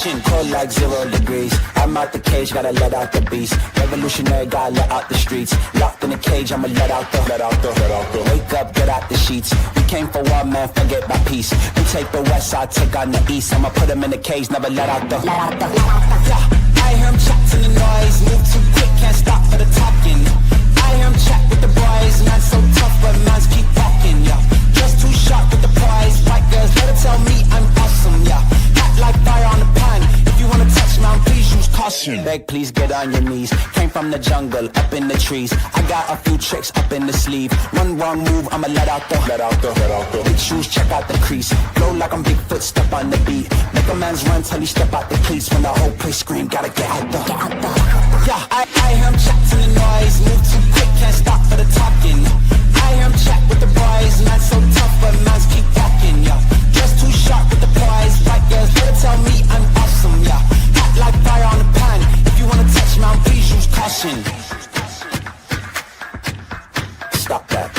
caution, cold like 0 degrees. I'm out the cage, gotta let out the beast. Revolutionary, gotta let out the streets. Locked in a cage, I'ma let out the. Wake up, get out the sheets. We came for one, man, forget my peace. We take the west side, take on the east. I'ma put him in the cage, never let out the. Yeah, I hear him chat to the noise. Move too quick, can't stop for the talking. I hear him chat with the boys. Man so tough, but mans keep walking, yeah. Just too sharp with the prize. White girls, let her tell me I'm awesome, yeah. Act like fire on the pan. If you wanna touch me, please use caution. Beg, please get on your knees. Came from the jungle, up in the trees. I got a few tricks up in the sleeve. One wrong move, I'ma let out the. Big shoes, check out the crease. Blow like I'm Bigfoot, step on the beat. Make a man's run till he step out the cleats. When the whole place scream, gotta get out the. Yeah, I hear him chat to the noise. Move too quick, can't stop for the talking. I hear him chat with the boys. Man so tough, but mans keep walking, yeah. Just too sharp with the prize. White girls, let her tell me I'm awesome, yeah. Hot like fire on the pan. If you wanna touch me, please use caution. Stop that.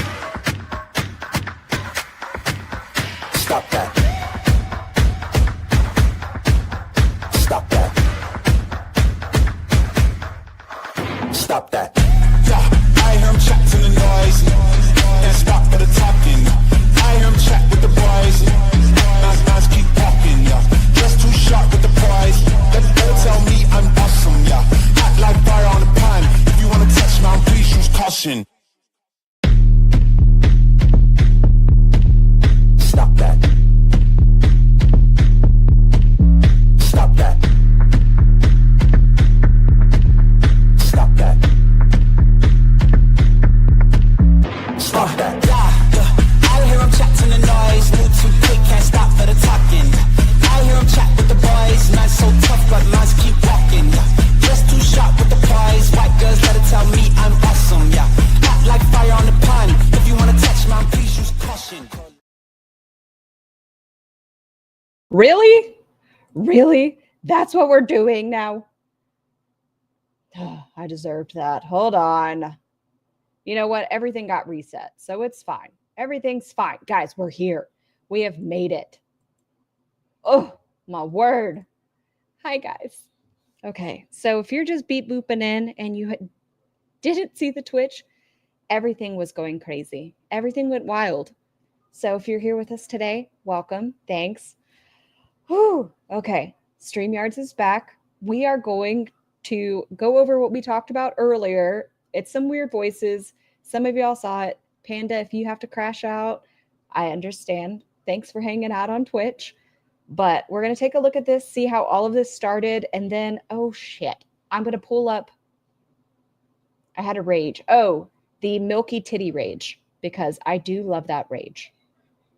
Stop that. Stop that. Stop that. Yeah, I hear him chat to the noise. Can't stop for the talking. I hear him chat with the boys. Nice keep talking, yeah. Just too sharp with the prize. Let her tell me I'm awesome, yeah. Hot like fire on the pan. If you wanna touch me, please use caution. Stop that. Stop that. Stop that. Stop that. Yeah. I hear him chat to the noise. Move too quick, can't stop for the talking. I hear him chat with the boys. Man so tough, but mans keep walking. Just too sharp with the prize. White girls, let her tell me I'm awesome, yeah. Hot like fire on the pan. If you wanna touch me, please use caution. Really? Really? That's what we're doing now? I deserved that. Hold on. You know what? Everything got reset, so it's fine. Everything's fine. Guys, we're here. We have made it. Oh, my word. Hi, guys. Okay, so if you're just beep booping in and you didn't see the Twitch, everything was going crazy. Everything went wild. So if you're here with us today, welcome. Thanks. Whew. Okay, StreamYards is back. We are going to go over what we talked about earlier. It's some weird voices. Some of y'all saw it. Panda, if you have to crash out, I understand. Thanks for hanging out on Twitch. But we're going to take a look at this, see how all of this started, and then, oh shit, I'm going to pull up. I had a rage. Oh, the Milky Titty rage, because I do love that rage.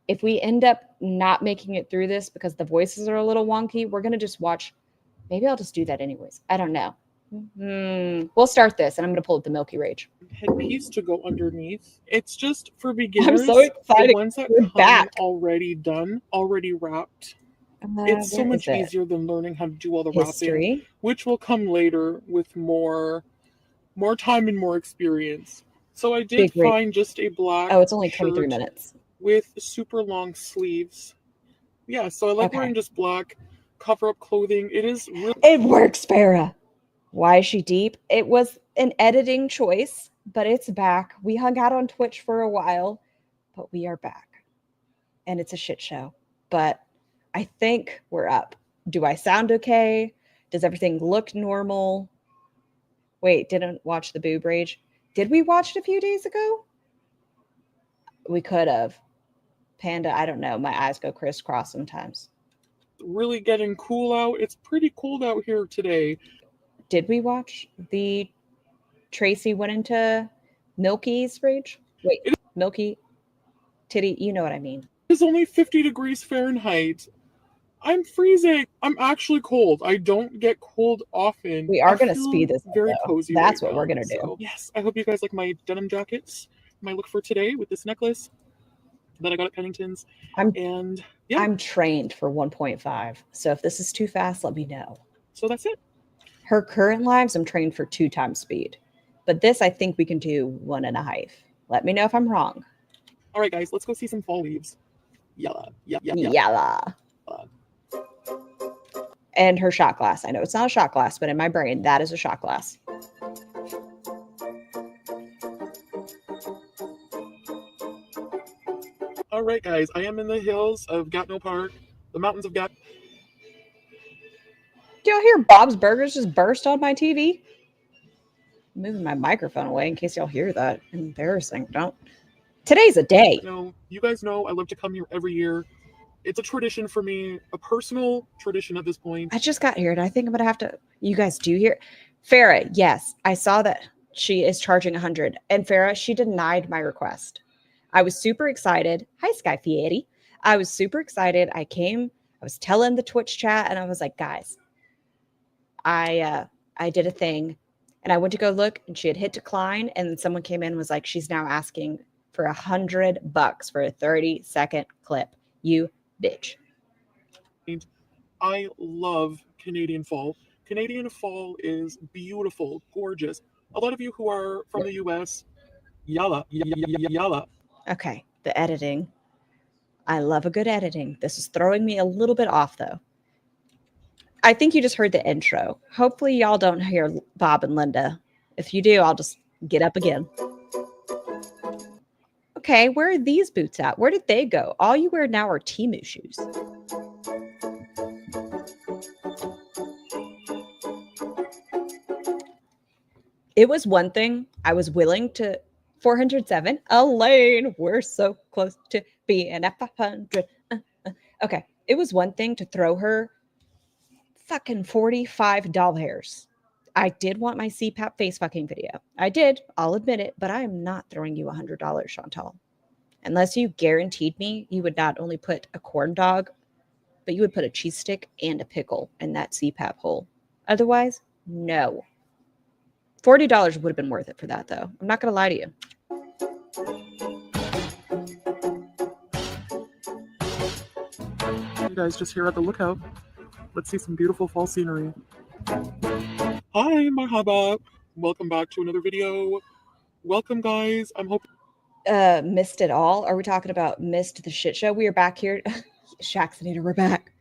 If we end up not making it through this because the voices are a little wonky, we're going to just watch. Maybe I'll just do that anyways. I don't know. We'll start this, and I'm going to pull up the Milky Rage. Headpiece to go underneath. It's just for beginners. I'm so excited. The ones that We're come back. already done, already wrapped. It's so much easier than learning how to do all the wrapping, which will come later with more time and more experience. So I did find just a black. Oh, it's only 23 minutes. With super long sleeves. Yeah, so I like wearing just black cover-up clothing. It is really... It works, Farah. Why is she deep? It was an editing choice, but it's back. We hung out on Twitch for a while, but we are back. And it's a shit show. But I think we're up. Do I sound okay? Does everything look normal? Wait, didn't watch the boob rage. Did we watch it a few days ago? We could have. Panda, I don't know. My eyes go crisscross sometimes. Really getting cool out. It's pretty cold out here today. Did we watch the Tracy went into Milky's rage? Wait, Milky Titty, you know what I mean. It's only 50 degrees Fahrenheit. I'm freezing. I'm actually cold. I don't get cold often. We are going to speed this up, very cozy. That's what we're going to do. So, yes, I hope you guys like my denim jackets. My look for today with this necklace that I got at Pennington's. I'm trained for 1.5. So if this is too fast, let me know. So that's it. Her current lives, I'm trained for 2 times speed. But this, I think we can do 1.5. Let me know if I'm wrong. All right, guys, let's go see some fall leaves. Yalla. Yalla. And her shot glass. I know it's not a shot glass, but in my brain, that is a shot glass. All right, guys, I am in the hills of Gatineau Park, the mountains of Gatineau. Do y'all hear Bob's Burgers just burst on my TV? I'm moving my microphone away in case y'all hear that. Embarrassing. Don't. Today's a day. No, you guys know I love to come here every year. It's a tradition for me, a personal tradition at this point. I just got here and I think I'm going to have to. You guys do hear? Farrah, yes, I saw that she is charging 100. And Farrah, she denied my request. I was super excited. Hi, Sky Fieri. I was super excited. I was telling the Twitch chat and I was like, guys, I did a thing and I went to go look and she had hit decline. And then someone came in and was like, she's now asking for $100 for a 30-second clip. You bitch. I love Canadian fall. Canadian fall is beautiful, gorgeous. A lot of you who are from the US, yalla, yalla. Okay, the editing. I love a good editing. This is throwing me a little bit off, though. I think you just heard the intro. Hopefully, y'all don't hear Bob and Linda. If you do, I'll just get up again. Okay, where are these boots at? Where did they go? All you wear now are Temu shoes. It was one thing I was willing to 407. Elaine, we're so close to being at 500. Okay, it was one thing to throw her fucking 45 doll hairs. I did want my CPAP face fucking video. I did, I'll admit it, but I am not throwing you $100, Chantal. Unless you guaranteed me you would not only put a corn dog, but you would put a cheese stick and a pickle in that CPAP hole. Otherwise, no. $40 would have been worth it for that, though. I'm not going to lie to you. You guys just here at the lookout. Let's see some beautiful fall scenery. Hi, marhaba. Welcome back to another video. Welcome, guys. I'm hoping... Missed it all? Are we talking about missed the shit show? We are back here. Shax, Anita, we're back.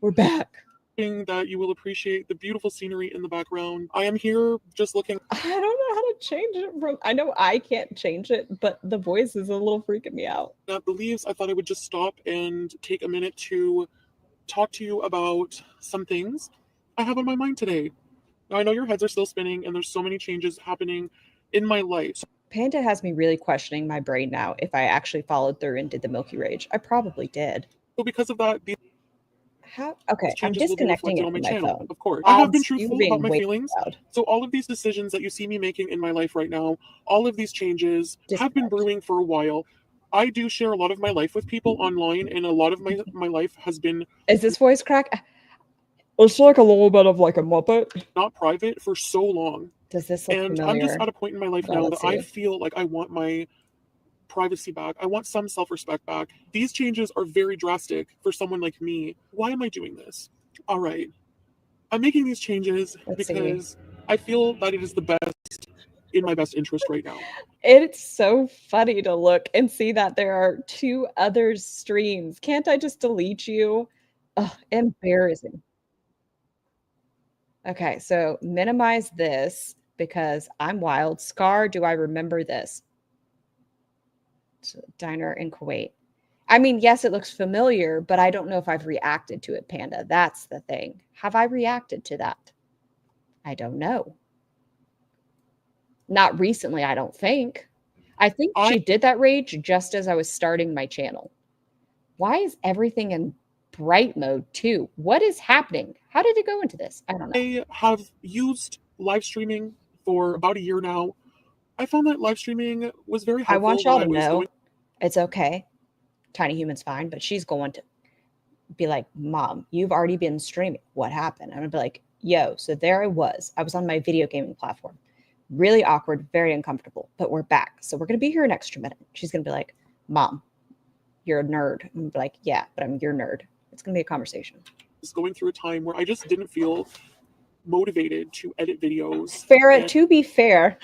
We're back. That you will appreciate the beautiful scenery in the background. I am here just looking. I don't know how to change it from. I know I can't change it, but the voice is a little freaking me out. At the leaves, I thought I would just stop and take a minute to talk to you about some things I have on my mind today. Now, I know your heads are still spinning and there's so many changes happening in my life. Panda has me really questioning my brain now if I actually followed through and did the Milky Rage. I probably did. So because of that, how? Okay, I'm disconnecting it from my channel, phone. Of course. I have been truthful about my feelings. Loud. So all of these decisions that you see me making in my life right now, all of these changes have been brewing for a while. I do share a lot of my life with people online, and a lot of my life has been... Is this voice crack? It's like a little bit of like a Muppet. Not private for so long. Does this look and familiar? I'm just at a point in my life now that I feel like I want my privacy back. I want some self-respect back. These changes are very drastic for someone like me. Why am I doing this? All right. I'm making these changes because I feel that it is the best in my best interest right now. It's so funny to look and see that there are 2 other streams. Can't I just delete you? Ugh, embarrassing. Okay, so minimize this because I'm wild. Scar, do I remember this? Diner in Kuwait. I mean, yes, it looks familiar, but I don't know if I've reacted to it, Panda. That's the thing. Have I reacted to that? I don't know. Not recently, I don't think. I think she did that rage just as I was starting my channel. Why is everything in bright mode too? What is happening? How did it go into this? I don't know. I have used live streaming for about a year now. I found that live streaming was very helpful. I want y'all to know it's okay. Tiny Human's fine, but she's going to be like, Mom, you've already been streaming. What happened? I'm going to be like, yo, so there I was. I was on my video gaming platform. Really awkward, very uncomfortable, but we're back. So we're going to be here an extra minute. She's going to be like, Mom, you're a nerd. I'm going to be like, yeah, but I'm your nerd. It's going to be a conversation. Just going through a time where I just didn't feel motivated to edit videos. Farrah, to be fair,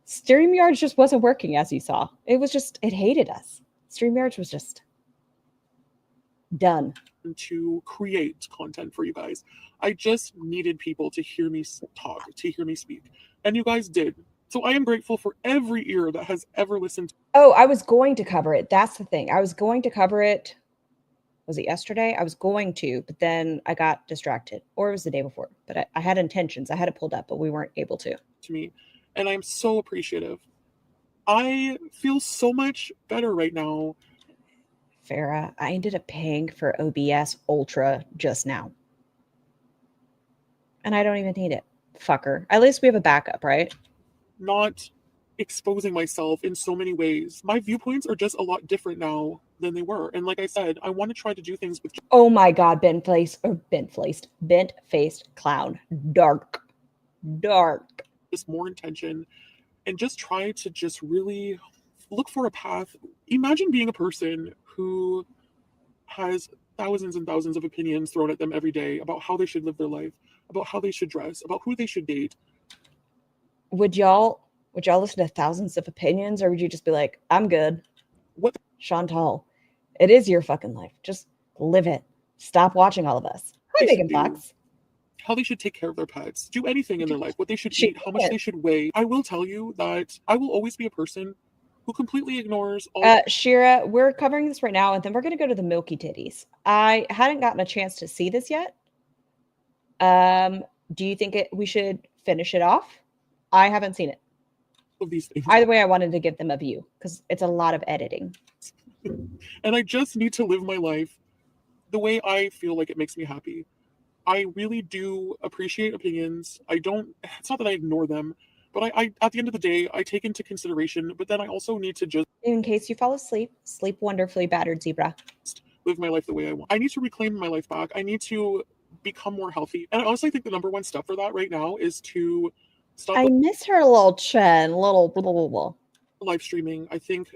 StreamYard just wasn't working, as you saw. It was just, it hated us. StreamYard was just, Done. To create content for you guys. I just needed people to hear me talk, to hear me speak. And you guys did. So I am grateful for every ear that has ever listened. Oh, I was going to cover it. That's the thing. I was going to cover it. Was it yesterday? I was going to, but then I got distracted. Or it was the day before. But I had intentions. I had it pulled up, but we weren't able to. To me. And I'm so appreciative. I feel so much better right now. Farrah, I ended up paying for OBS Ultra just now. And I don't even need it. Fucker. At least we have a backup, right? Not exposing myself in so many ways. My viewpoints are just a lot different now than they were. And like I said, I want to try to do things with... Oh my God, bent-faced clown. Dark. Just more intention and just try to just really look for a path. Imagine being a person who has thousands and thousands of opinions thrown at them every day about how they should live their life, about how they should dress, about who they should date. Would y'all listen to thousands of opinions, or would you just be like, I'm good? What? Chantal, it is your fucking life. Just live it. Stop watching all of us. Hi, Megan Fox. How they should take care of their pets, do anything in their life, what they should eat, how much they should weigh. I will tell you that I will always be a person who completely ignores all... Shira, we're covering this right now, and then we're going to go to the Milky titties. I hadn't gotten a chance to see this yet. Do you think we should finish it off? I haven't seen it. Of these things. Either way, I wanted to give them a view because it's a lot of editing. And I just need to live my life the way I feel like it makes me happy. I really do appreciate opinions. It's not that I ignore them, but I at the end of the day, I take into consideration, but then I also need to just... In case you fall asleep, sleep wonderfully, battered zebra. Live my life the way I want. I need to reclaim my life back. I need to become more healthy. And I honestly think the number one step for that right now is to stop... I miss her little chin, little blah, blah, blah. Live streaming. I think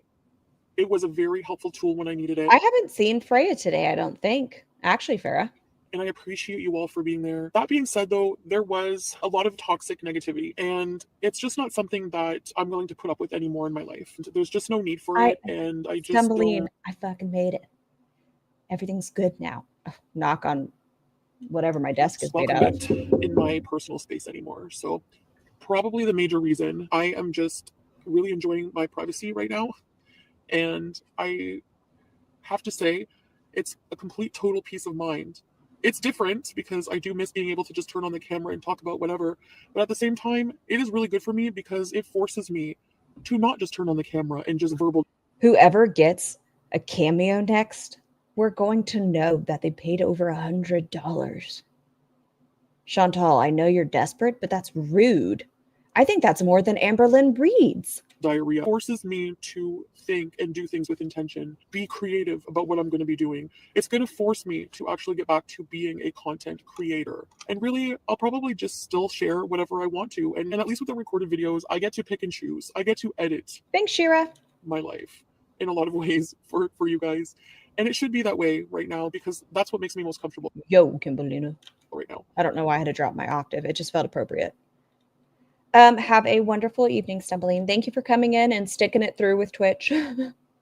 it was a very helpful tool when I needed it. I haven't seen Freya today, I don't think. Actually, Farrah. And I appreciate you all for being there. That being said, though, there was a lot of toxic negativity, and it's just not something that I'm willing to put up with anymore in my life. There's just no need for it, and I just don't... I fucking made it. Everything's good now. Knock on whatever my desk is made out of. In my personal space anymore. So probably the major reason I am just really enjoying my privacy right now. And I have to say, it's a complete total peace of mind. It's different because I do miss being able to just turn on the camera and talk about whatever. But at the same time, it is really good for me because it forces me to not just turn on the camera and just verbal. Whoever gets a cameo next, we're going to know that they paid over $100. Chantal, I know you're desperate, but that's rude. I think that's more than Amberlynn Reed's. Diarrhea forces me to think and do things with intention, be creative about what I'm going to be doing. It's going to force me to actually get back to being a content creator. And really, I'll probably just still share whatever I want to. And at least with the recorded videos, I get to pick and choose. I get to edit. Thanks, Shira. My life in a lot of ways for you guys. And it should be that way right now because that's what makes me most comfortable. Yo, Kimberlina. Right now. I don't know why I had to drop my octave. It just felt appropriate. Have a wonderful evening, Stumbling. Thank you for coming in and sticking it through with Twitch.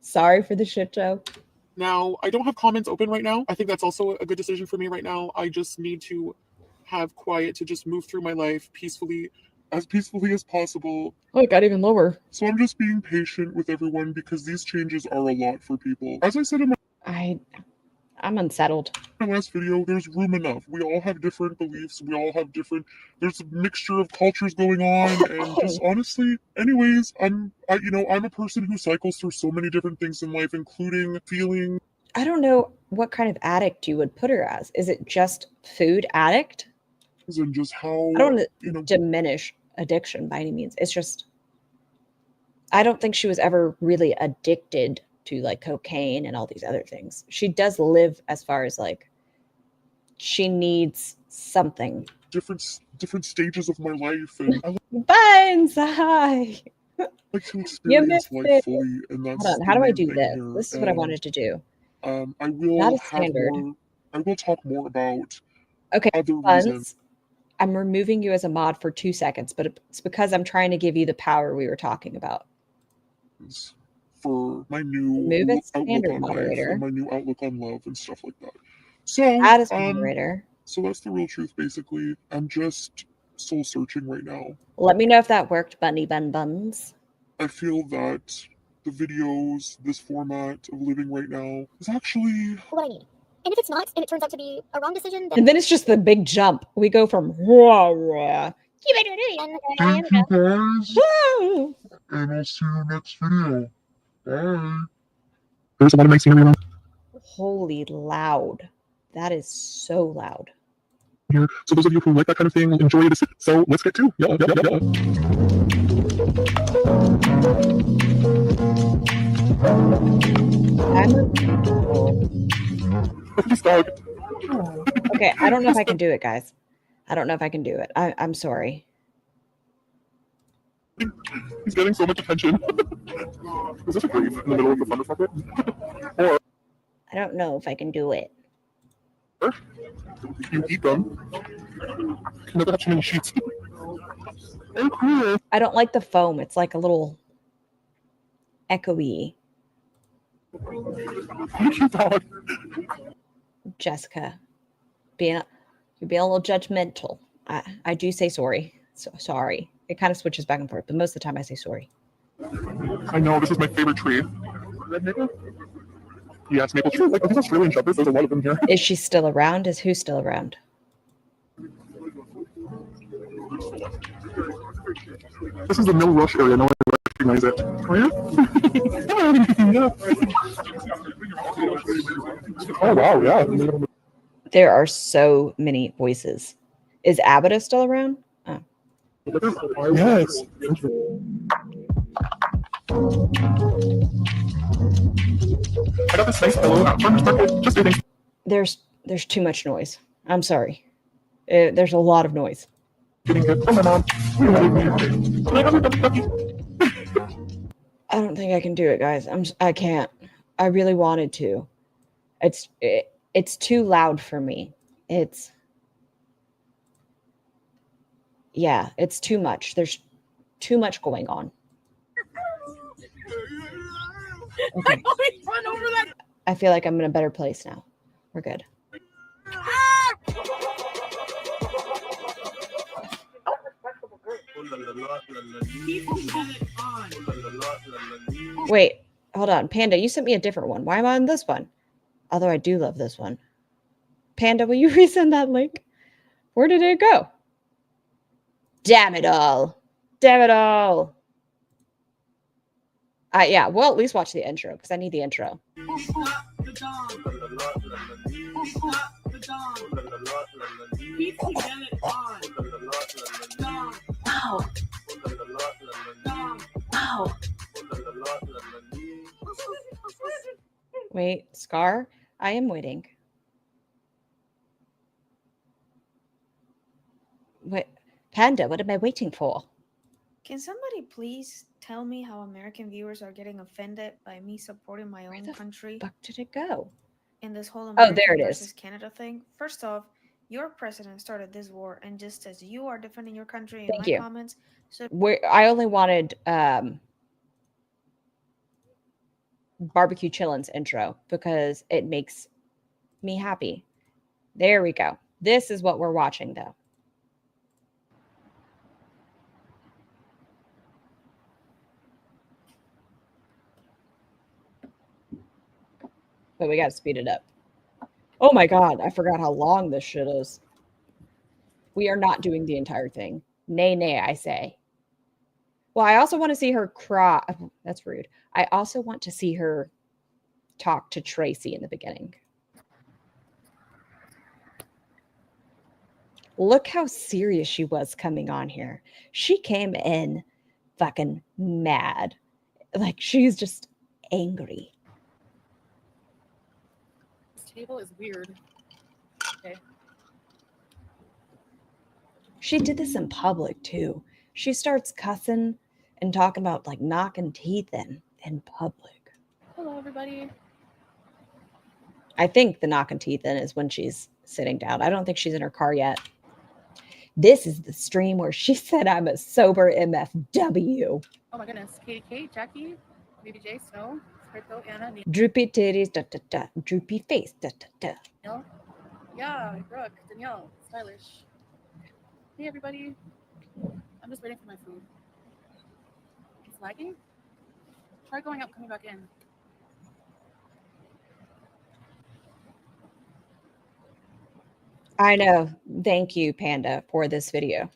Sorry for the shit show. Now, I don't have comments open right now. I think that's also a good decision for me right now. I just need to have quiet to just move through my life peacefully as possible. Oh, it got even lower. So I'm just being patient with everyone because these changes are a lot for people. As I said in I'm unsettled. My last video, there's room enough. We all have different beliefs. We all have there's a mixture of cultures going on. And just honestly, anyways, I'm a person who cycles through so many different things in life, including feeling. I don't know what kind of addict you would put her as. Is it just food addict? And just how... I don't diminish addiction by any means. It's just, I don't think she was ever really addicted to like cocaine and all these other things. She does live as far as like she needs something. Different stages of my life, and I Buns, hi. like to experience life fully, and that's... Hold on, how do I do this? This is what I wanted to do. I will talk more about other reasons. I'm removing you as a mod for 2 seconds, but it's because I'm trying to give you the power we were talking about. for my new Move it outlook standard on life moderator. and my new outlook on love and stuff like that. So Add as moderator. So that's the real truth, basically. I'm just soul searching right now. Let me know if that worked, Bunny Bun Buns. I feel that the videos, this format of living right now, is actually what I need. And if it's not, and it turns out to be a wrong decision, then... And then it's just the big jump. We go from rah, rah. Thank you guys, and I'll see you next video. Bye. There's a lot of nice scenery around. Holy loud. That is so loud. Here. So those of you who like that kind of thing will enjoy this. So let's get to This dog. Oh. Okay, I don't know if I can do it, guys. I don't know if I can do it. I'm sorry. He's getting so much attention. Is this a grave in the middle of the thunder bucket? Or I don't know if I can do it. You eat them. You can never have too many sheets. I don't like the foam. It's like a little echoey. Dog. Jessica, you're being a little judgmental. I do say sorry. So sorry. It kind of switches back and forth, but most of the time I say sorry. I know, this is my favorite tree. Red maple? Yeah, it's maple tree. Like, these Australian shepherds, there's a lot of them here. Is she still around? Is who still around? This is the Mill Rush area. No one recognize it. Oh, yeah? Oh, wow, yeah. There are so many voices. Is Abida still around? Oh. Yes. I got this nice pillow at Farmer's Market. Just kidding. There's too much noise. I'm sorry. There's a lot of noise. Getting good from my mom. I don't think I can do it, guys. I can't. I really wanted to. It's too loud for me. It's too much. There's too much going on. Okay. I feel like I'm in a better place now. We're good. Wait, hold on. Panda, you sent me a different one. Why am I on this one? Although I do love this one. Panda, will you resend that link? Where did it go? Damn it all. Damn it all. Yeah, we'll at least watch the intro because I need the intro. Wow. Wow. Wait, Scar, I am waiting. Wait, Panda, what am I waiting for? Can somebody please tell me how American viewers are getting offended by me supporting my own country? Where the fuck did it go? In this whole American there it versus is. Canada thing? First off, your president started this war, and just as you are defending your country in Thank my you. comments, so I only wanted barbecue chillins intro because it makes me happy. There we go. This is what we're watching, though. But we got to speed it up. Oh my God, I forgot how long this shit is. We are not doing the entire thing. Nay, nay, I say. Well, I also want to see her cry. Oh, that's rude. I also want to see her talk to Tracy in the beginning. Look how serious she was coming on here. She came in fucking mad. Like, she's just angry. Table is weird. Okay. She did this in public too. She starts cussing and talking about like knocking teeth in public. Hello, everybody. I think the knocking teeth in is when she's sitting down. I don't think she's in her car yet. This is the stream where she said I'm a sober MFW. Oh my goodness. Katie Kate, Jackie. Baby J, Snow, Crypto, Anna, Droopy titties, da da da. Droopy face, da da da. Neil. Yeah, Brooke, Danielle, Stylish. Hey, everybody. I'm just waiting for my food. It's lagging? Try going out and coming back in. I know. Thank you, Panda, for this video.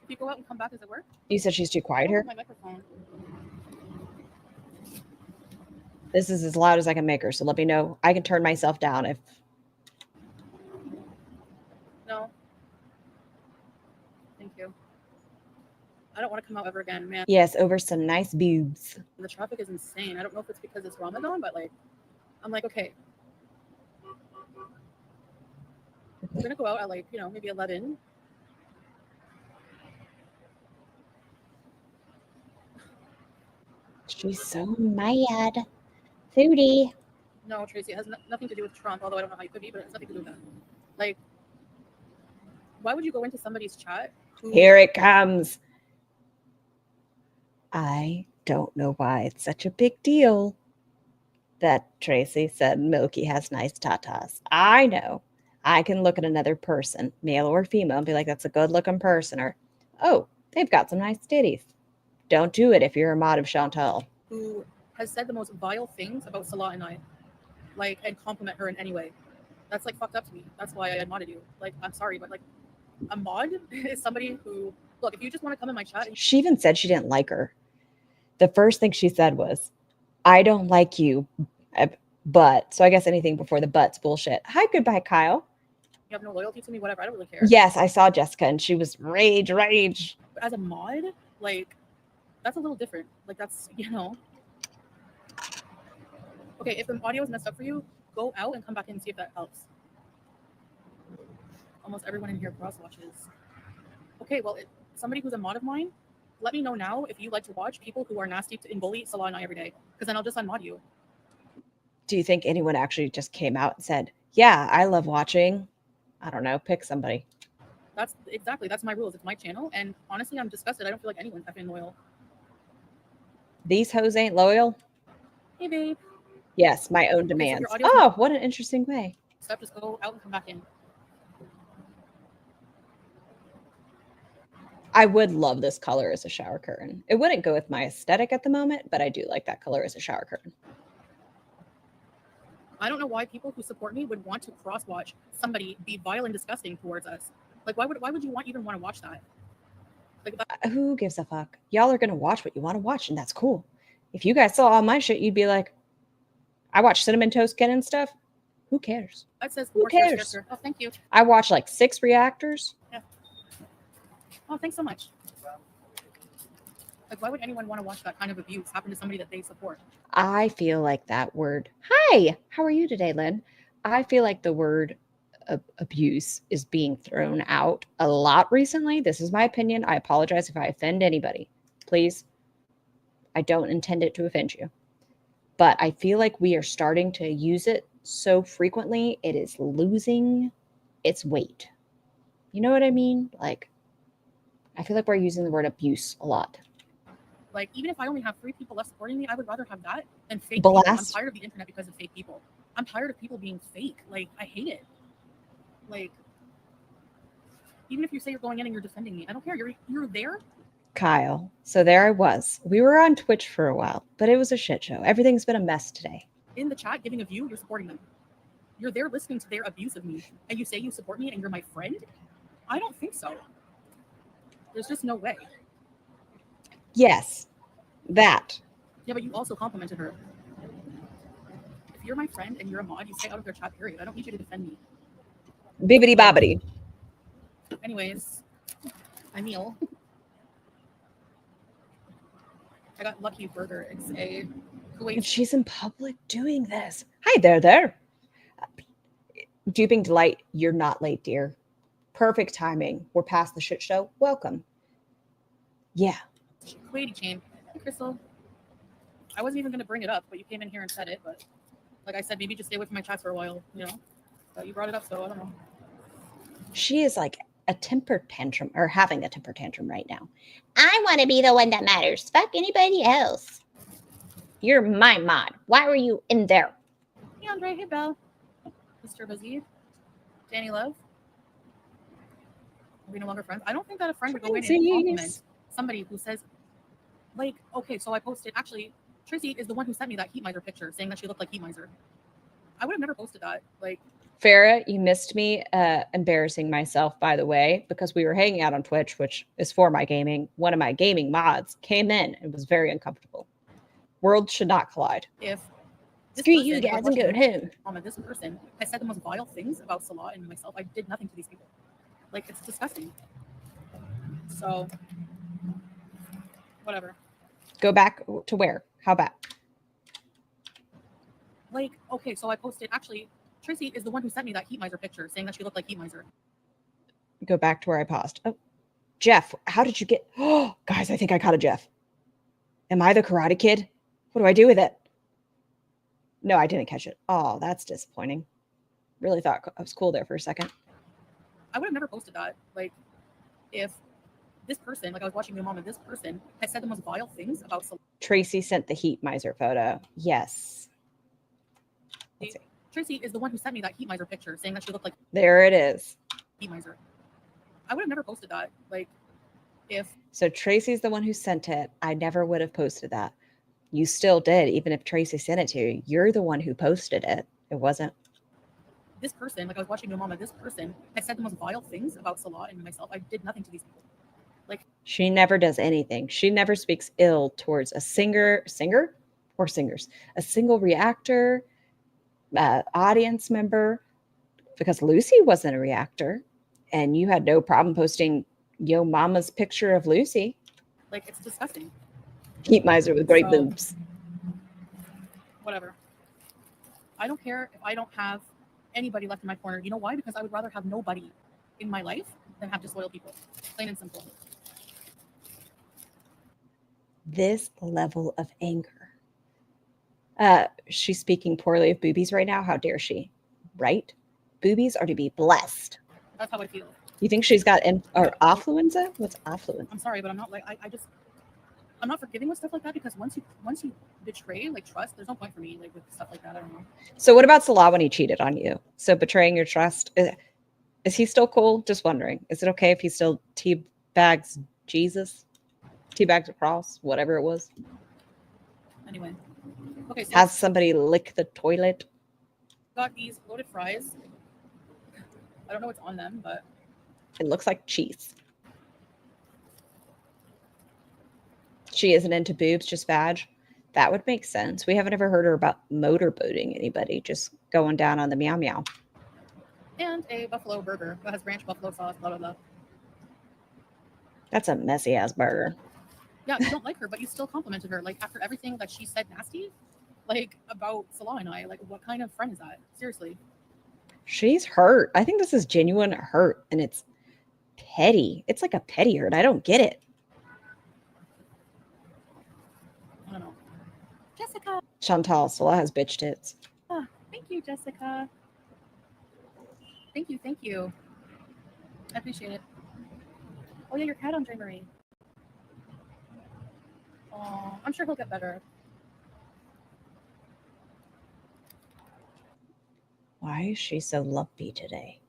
If you go out and come back, does it work? You said she's too quiet here? My microphone. This is as loud as I can make her, so let me know. I can turn myself down if... No. Thank you. I don't want to come out ever again, man. Yes, over some nice boobs. The traffic is insane. I don't know if it's because it's Ramadan, but like, I'm like, okay. We're gonna go out at like, you know, maybe 11. She's so mad. Foodie. No, Tracy, it has nothing to do with Trump, although I don't know how you could be, but it has nothing to do with that. Like, why would you go into somebody's chat? Here it comes. I don't know why it's such a big deal that Tracy said Milky has nice tatas. I know. I can look at another person, male or female, and be like, that's a good looking person. Or, oh, they've got some nice titties. Don't do it if you're a mod of Chantal. Who has said the most vile things about Salah and I, like, and compliment her in any way. That's like fucked up to me. That's why I modded you. Like, I'm sorry, but like, a mod is somebody who, look, if you just want to come in my chat. She even said she didn't like her. The first thing she said was, I don't like you, but. So I guess anything before the but's bullshit. Hi, goodbye, Kyle. You have no loyalty to me, whatever. I don't really care. Yes, I saw Jessica and she was rage. But as a mod, like, that's a little different. Like, that's, you know. Okay, if the audio is messed up for you, go out and come back in and see if that helps. Almost everyone in here cross watches. Okay, well, somebody who's a mod of mine, let me know now if you like to watch people who are nasty and bully Salah and I every day, because then I'll just unmod you. Do you think anyone actually just came out and said, yeah, I love watching? I don't know, pick somebody. That's my rules. It's my channel. And honestly, I'm disgusted. I don't feel like anyone's effing loyal. These hoes ain't loyal? Hey, babe. Yes, my own demands. So oh, what an interesting way. So just go out and come back in. I would love this color as a shower curtain. It wouldn't go with my aesthetic at the moment, but I do like that color as a shower curtain. I don't know why people who support me would want to cross-watch somebody be vile and disgusting towards us. Like, why would you even want to watch that? Like, who gives a fuck? Y'all are going to watch what you want to watch, and that's cool. If you guys saw all my shit, you'd be like, I watch Cinnamon Toast Ken and stuff. Who cares? That says who cares? Oh, thank you. I watch like 6 reactors. Yeah. Oh, thanks so much. Like, why would anyone want to watch that kind of abuse happen to somebody that they support? I feel like that word. Hi, how are you today, Lynn? I feel like the word abuse is being thrown out a lot recently. This is my opinion. I apologize if I offend anybody. Please. I don't intend it to offend you. But I feel like we are starting to use it so frequently, it is losing its weight. You know what I mean? Like, I feel like we're using the word abuse a lot. Like, even if I only have 3 people left supporting me, I would rather have that than fake Blast. people. I'm tired of the internet because of fake people. I'm tired of people being fake. Like, I hate it. Like, even if you say you're going in and you're defending me, I don't care. You're there. Kyle, so there I was. We were on Twitch for a while, but it was a shit show. Everything's been a mess today. In the chat, giving a view, you're supporting them. You're there listening to their abuse of me, and you say you support me and you're my friend? I don't think so. There's just no way. Yes, that. Yeah, but you also complimented her. If you're my friend and you're a mod, you stay out of their chat, period. I don't need you to defend me. Bibbidi bobbidi. Anyways, I meal. I got Lucky Burger. It's a Kuwait. And she's in public doing this. Hi there. Duping Delight, you're not late, dear. Perfect timing. We're past the shit show. Welcome. Yeah. Kuwaiti chain. Hey, Crystal. I wasn't even going to bring it up, but you came in here and said it. But like I said, maybe just stay away from my chats for a while, you know? But you brought it up, so I don't know. She is like a temper tantrum or having a temper tantrum right now. I want to be the one that matters. Fuck anybody else. You're my mod. Why were you in there? Hey, Andre. Hey, Belle. Mr. Buzzy. Danny Love. Are we no longer friends? I don't think that a friend would go in and compliment somebody who says, like, okay, so I posted. Actually, Tracy is the one who sent me that Heat Miser picture saying that she looked like Heat Miser. I would have never posted that. Like, Farrah, you missed me embarrassing myself, by the way, because we were hanging out on Twitch, which is for my gaming. One of my gaming mods came in and was very uncomfortable. Worlds should not collide. If screw you guys and go home. This person has said the most vile things about Salah and myself. I did nothing to these people. Like, it's disgusting. So, whatever. Go back to where? How about? Like, okay, so I posted. Actually, Tracy is the one who sent me that Heat Miser picture saying that she looked like Heat Miser. Go back to where I paused. Oh, Jeff, how did you get? Oh, guys, I think I caught a Jeff. Am I the Karate Kid? What do I do with it? No, I didn't catch it. Oh, that's disappointing. Really thought I was cool there for a second. I would have never posted that. Like, if this person, like I was watching your mom, and this person has said the most vile things about Salah. Tracy sent the Heat Miser photo. Yes. Let's see. Tracy is the one who sent me that Heat Miser picture saying that she looked like. There it is. Heat Miser. I would have never posted that. Like, if. So Tracy's the one who sent it. I never would have posted that. You still did, even if Tracy sent it to you. You're the one who posted it. It wasn't. This person, like I was watching your mom, and this person has said the most vile things about Salah and myself. I did nothing to these people. Like, she never does anything. She never speaks ill towards a singer or singers, a single reactor, audience member, because Lucy wasn't a reactor, and you had no problem posting Yo Mama's picture of Lucy. Like, it's disgusting. Heat Miser with great boobs. Whatever. I don't care if I don't have anybody left in my corner. You know why? Because I would rather have nobody in my life than have disloyal people. Plain and simple. This level of anger. She's speaking poorly of boobies right now. How dare she? Right? Boobies are to be blessed. That's how I feel. You think she's got affluenza? What's affluenza? I'm sorry, but I'm not like I'm not forgiving with stuff like that, because once you betray like trust, there's no point for me like with stuff like that. I don't know. So what about Salah when he cheated on you? So betraying your trust, is he still cool? Just wondering. Is it okay if he still teabags Jesus? Teabags a cross, whatever it was. Anyway. Okay, so has somebody lick the toilet? Got these loaded fries. I don't know what's on them, but it looks like cheese. She isn't into boobs, just vag. That would make sense. We haven't ever heard her about motorboating anybody, just going down on the meow meow. And a buffalo burger that has ranch buffalo sauce, blah, blah, blah. That's a messy ass burger. Yeah, you don't like her, but you still complimented her. Like, after everything that she said nasty, like, about Salah and I, like, what kind of friend is that? Seriously. She's hurt. I think this is genuine hurt, and it's petty. It's like a petty hurt. I don't get it. I don't know. Jessica. Chantal, Salah has bitch tits. Oh, thank you, Jessica. Thank you. I appreciate it. Oh, yeah, your cat, Andre Marie. Oh, I'm sure he'll get better. Why is she so lumpy today?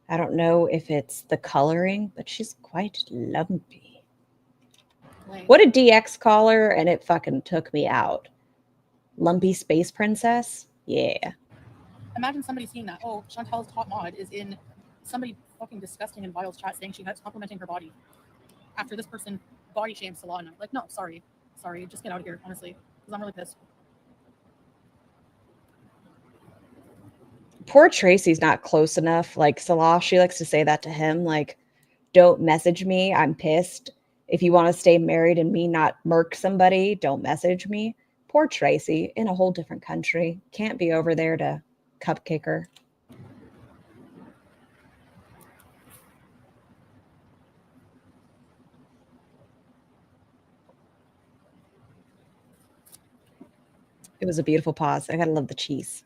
I don't know if it's the coloring, but she's quite lumpy. Like, what did DX call her? And it fucking took me out. Lumpy space princess? Yeah. Imagine somebody seeing that. Oh, Chantal's top mod is in somebody fucking disgusting in Vile's chat saying she has complimenting her body. After this person body shamed Salah and I. Like, no, sorry. Just get out of here, honestly. Because I'm really pissed. Poor Tracy's not close enough. Like Salah, she likes to say that to him. Like, don't message me. I'm pissed. If you want to stay married and me not murk somebody, don't message me. Poor Tracy in a whole different country. Can't be over there to cupcake her. It was a beautiful pause. I gotta love the cheese.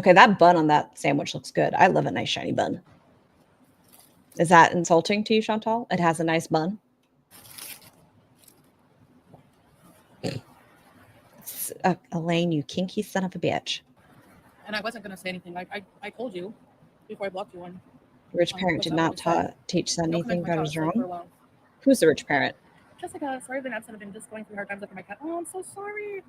Okay, that bun on that sandwich looks good. I love a nice shiny bun. Is that insulting to you, Chantal? It has a nice bun. Elaine, you kinky son of a bitch. And I wasn't going to say anything. I told you before I blocked you on. Rich parent did not teach son anything about his wrong. Who's the rich parent? Jessica, sorry I've been absent. I've been just going through hard times after my cat. Oh, I'm so sorry.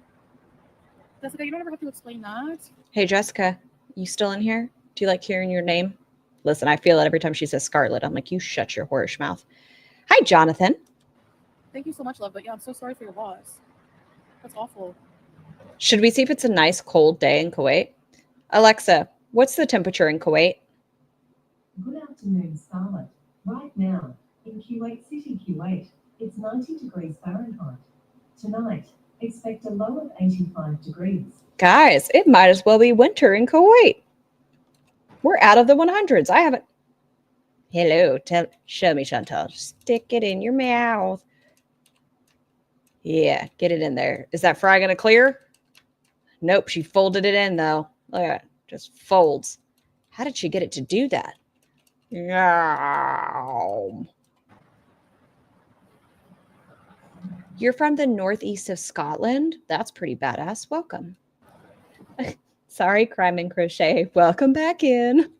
Jessica, you don't ever have to explain that. Hey, Jessica, you still in here? Do you like hearing your name? Listen, I feel it every time she says Scarlet. I'm like, you shut your whorish mouth. Hi, Jonathan. Thank you so much, love. But yeah, I'm so sorry for your loss. That's awful. Should we see if it's a nice cold day in Kuwait? Alexa, what's the temperature in Kuwait? Good afternoon, Scarlet. Right now, in Kuwait City, Kuwait, it's 90 degrees Fahrenheit. Tonight, expect a low of 85 degrees. Guys, it might as well be winter in Kuwait. We're out of the 100s. I haven't. Hello, show me, Chantal. Stick it in your mouth. Yeah, get it in there. Is that fry going to clear? Nope, she folded it in, though. Look at it. Just folds. How did she get it to do that? You're from the northeast of Scotland? That's pretty badass. Welcome. Sorry, Crime and Crochet. Welcome back in.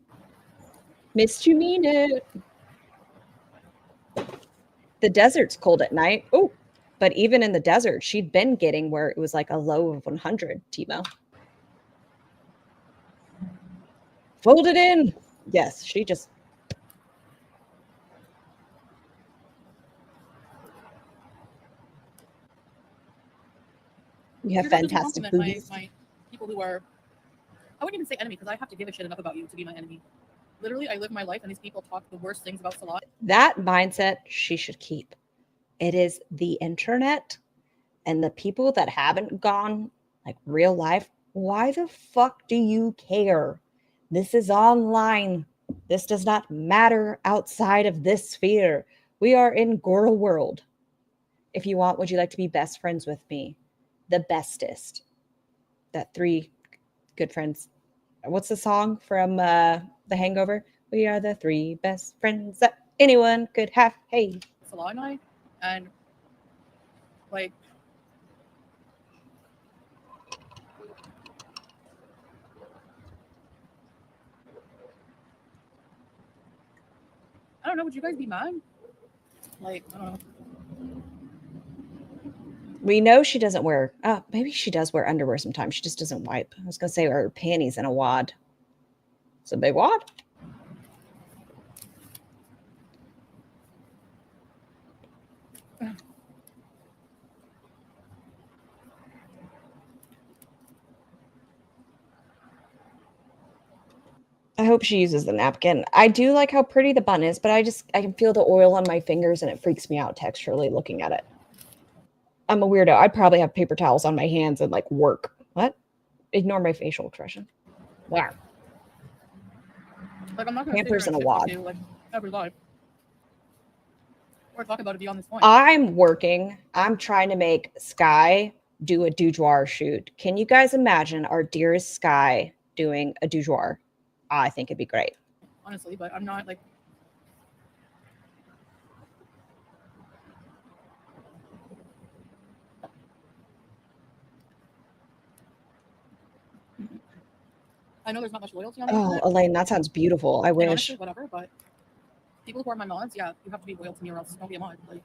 Missed you mean it. The desert's cold at night. Oh, but even in the desert, she'd been getting where it was like a low of 100, Timo. Fold it in. Yes, she just... You have fantastic boobies. My people who are, I wouldn't even say enemy because I have to give a shit enough about you to be my enemy. Literally, I live my life and these people talk the worst things about Salah. That mindset she should keep. It is the internet and the people that haven't gone like real life. Why the fuck do you care? This is online. This does not matter outside of this sphere. We are in girl world. If you want, would you like to be best friends with me? The bestest. That 3 good friends. What's the song from The Hangover? We are the 3 best friends that anyone could have. Hey. Salah and I, and like, I don't know. Would you guys be mad? Like, I don't know. We know she doesn't wear, maybe she does wear underwear sometimes. She just doesn't wipe. I was going to say her panties in a wad. It's a big wad. I hope she uses the napkin. I do like how pretty the bun is, but I can feel the oil on my fingers and it freaks me out texturally looking at it. I'm a weirdo. I'd probably have paper towels on my hands and like work. What? Ignore my facial expression. Wow. Like, I'm not going to Pampers in a wad. Like, every life. Or talk about it beyond this point. I'm working. I'm trying to make Sky do a boudoir shoot. Can you guys imagine our dearest Sky doing a boudoir? I think it'd be great. Honestly, but I'm not like... I know there's not much loyalty on the internet. Elaine, that sounds beautiful. I wish. Honestly, whatever, but people who are my mods, yeah, you have to be loyal to me or else don't be a mod. Like,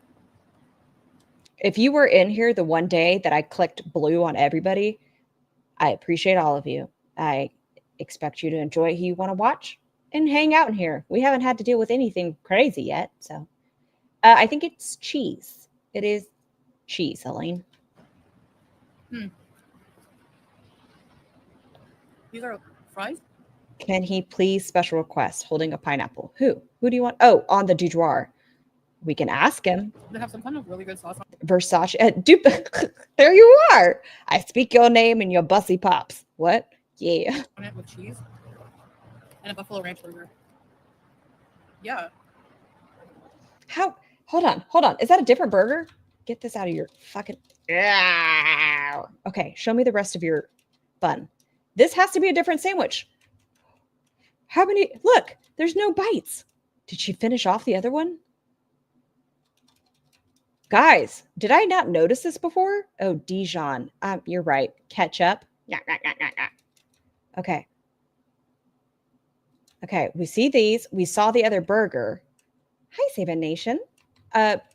if you were in here the one day that I clicked blue on everybody, I appreciate all of you. I expect you to enjoy who you want to watch and hang out in here. We haven't had to deal with anything crazy yet, so I think it's cheese. It is cheese, Elaine. These are fries? Can he please special request holding a pineapple? Who? Who do you want? Oh, on the boudoir. We can ask him. They have some kind of really good sauce on Versace. There you are. I speak your name and your bussy pops. What? Yeah. On it with cheese and a buffalo ranch burger. Yeah. How? Hold on. Is that a different burger? Get this out of your fucking... Okay, show me the rest of your bun. This has to be a different sandwich. How many? Look, there's no bites. Did she finish off the other one? Guys, did I not notice this before? Oh, Dijon. You're right. Ketchup. Okay. Okay, we see these. We saw the other burger. Hi, Saban Nation.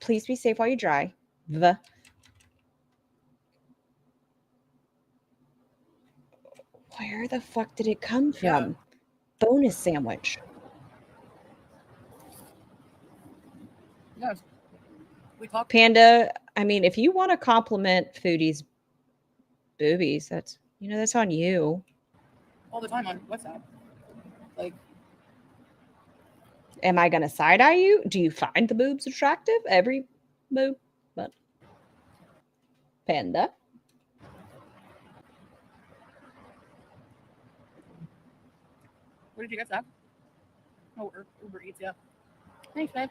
Please be safe while you dry. Where the fuck did it come from? Yeah. Bonus sandwich. Yes. We talked. Panda, I mean, if you want to compliment Foodie's boobies, that's on you. All the time on WhatsApp. Like, am I gonna side eye you? Do you find the boobs attractive? Every boob, but Panda. where did you get that? Oh, Uber Eats, yeah. Thanks, babe.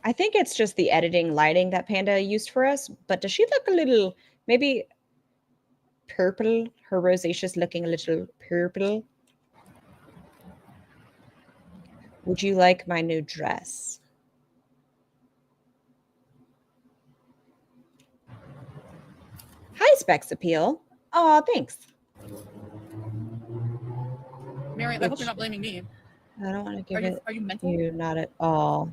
I think it's just the editing lighting that Panda used for us, but does she look a little, maybe purple? Her rosacea's looking a little purple. Would you like my new dress? Hi, Specs Appeal. Oh, thanks. Mary, I hope you're not blaming me. I don't want to give it. Are you mental? You not at all.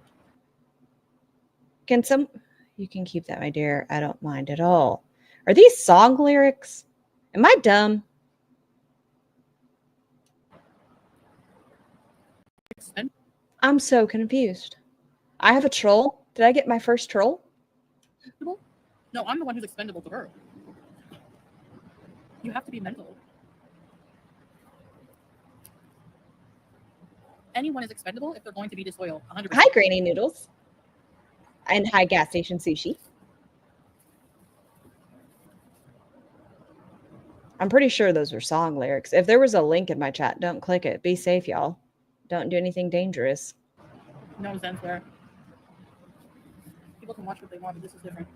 You can keep that, my dear. I don't mind at all. Are these song lyrics? Am I dumb? I'm so confused. I have a troll. Did I get my first troll? No, I'm the one who's expendable to her. You have to be mental. Anyone is expendable if they're going to be disloyal. 100%. Hi, Granny Noodles. And hi, Gas Station Sushi. I'm pretty sure those are song lyrics. If there was a link in my chat, don't click it. Be safe, y'all. Don't do anything dangerous. No sense there. People can watch what they want, but this is different.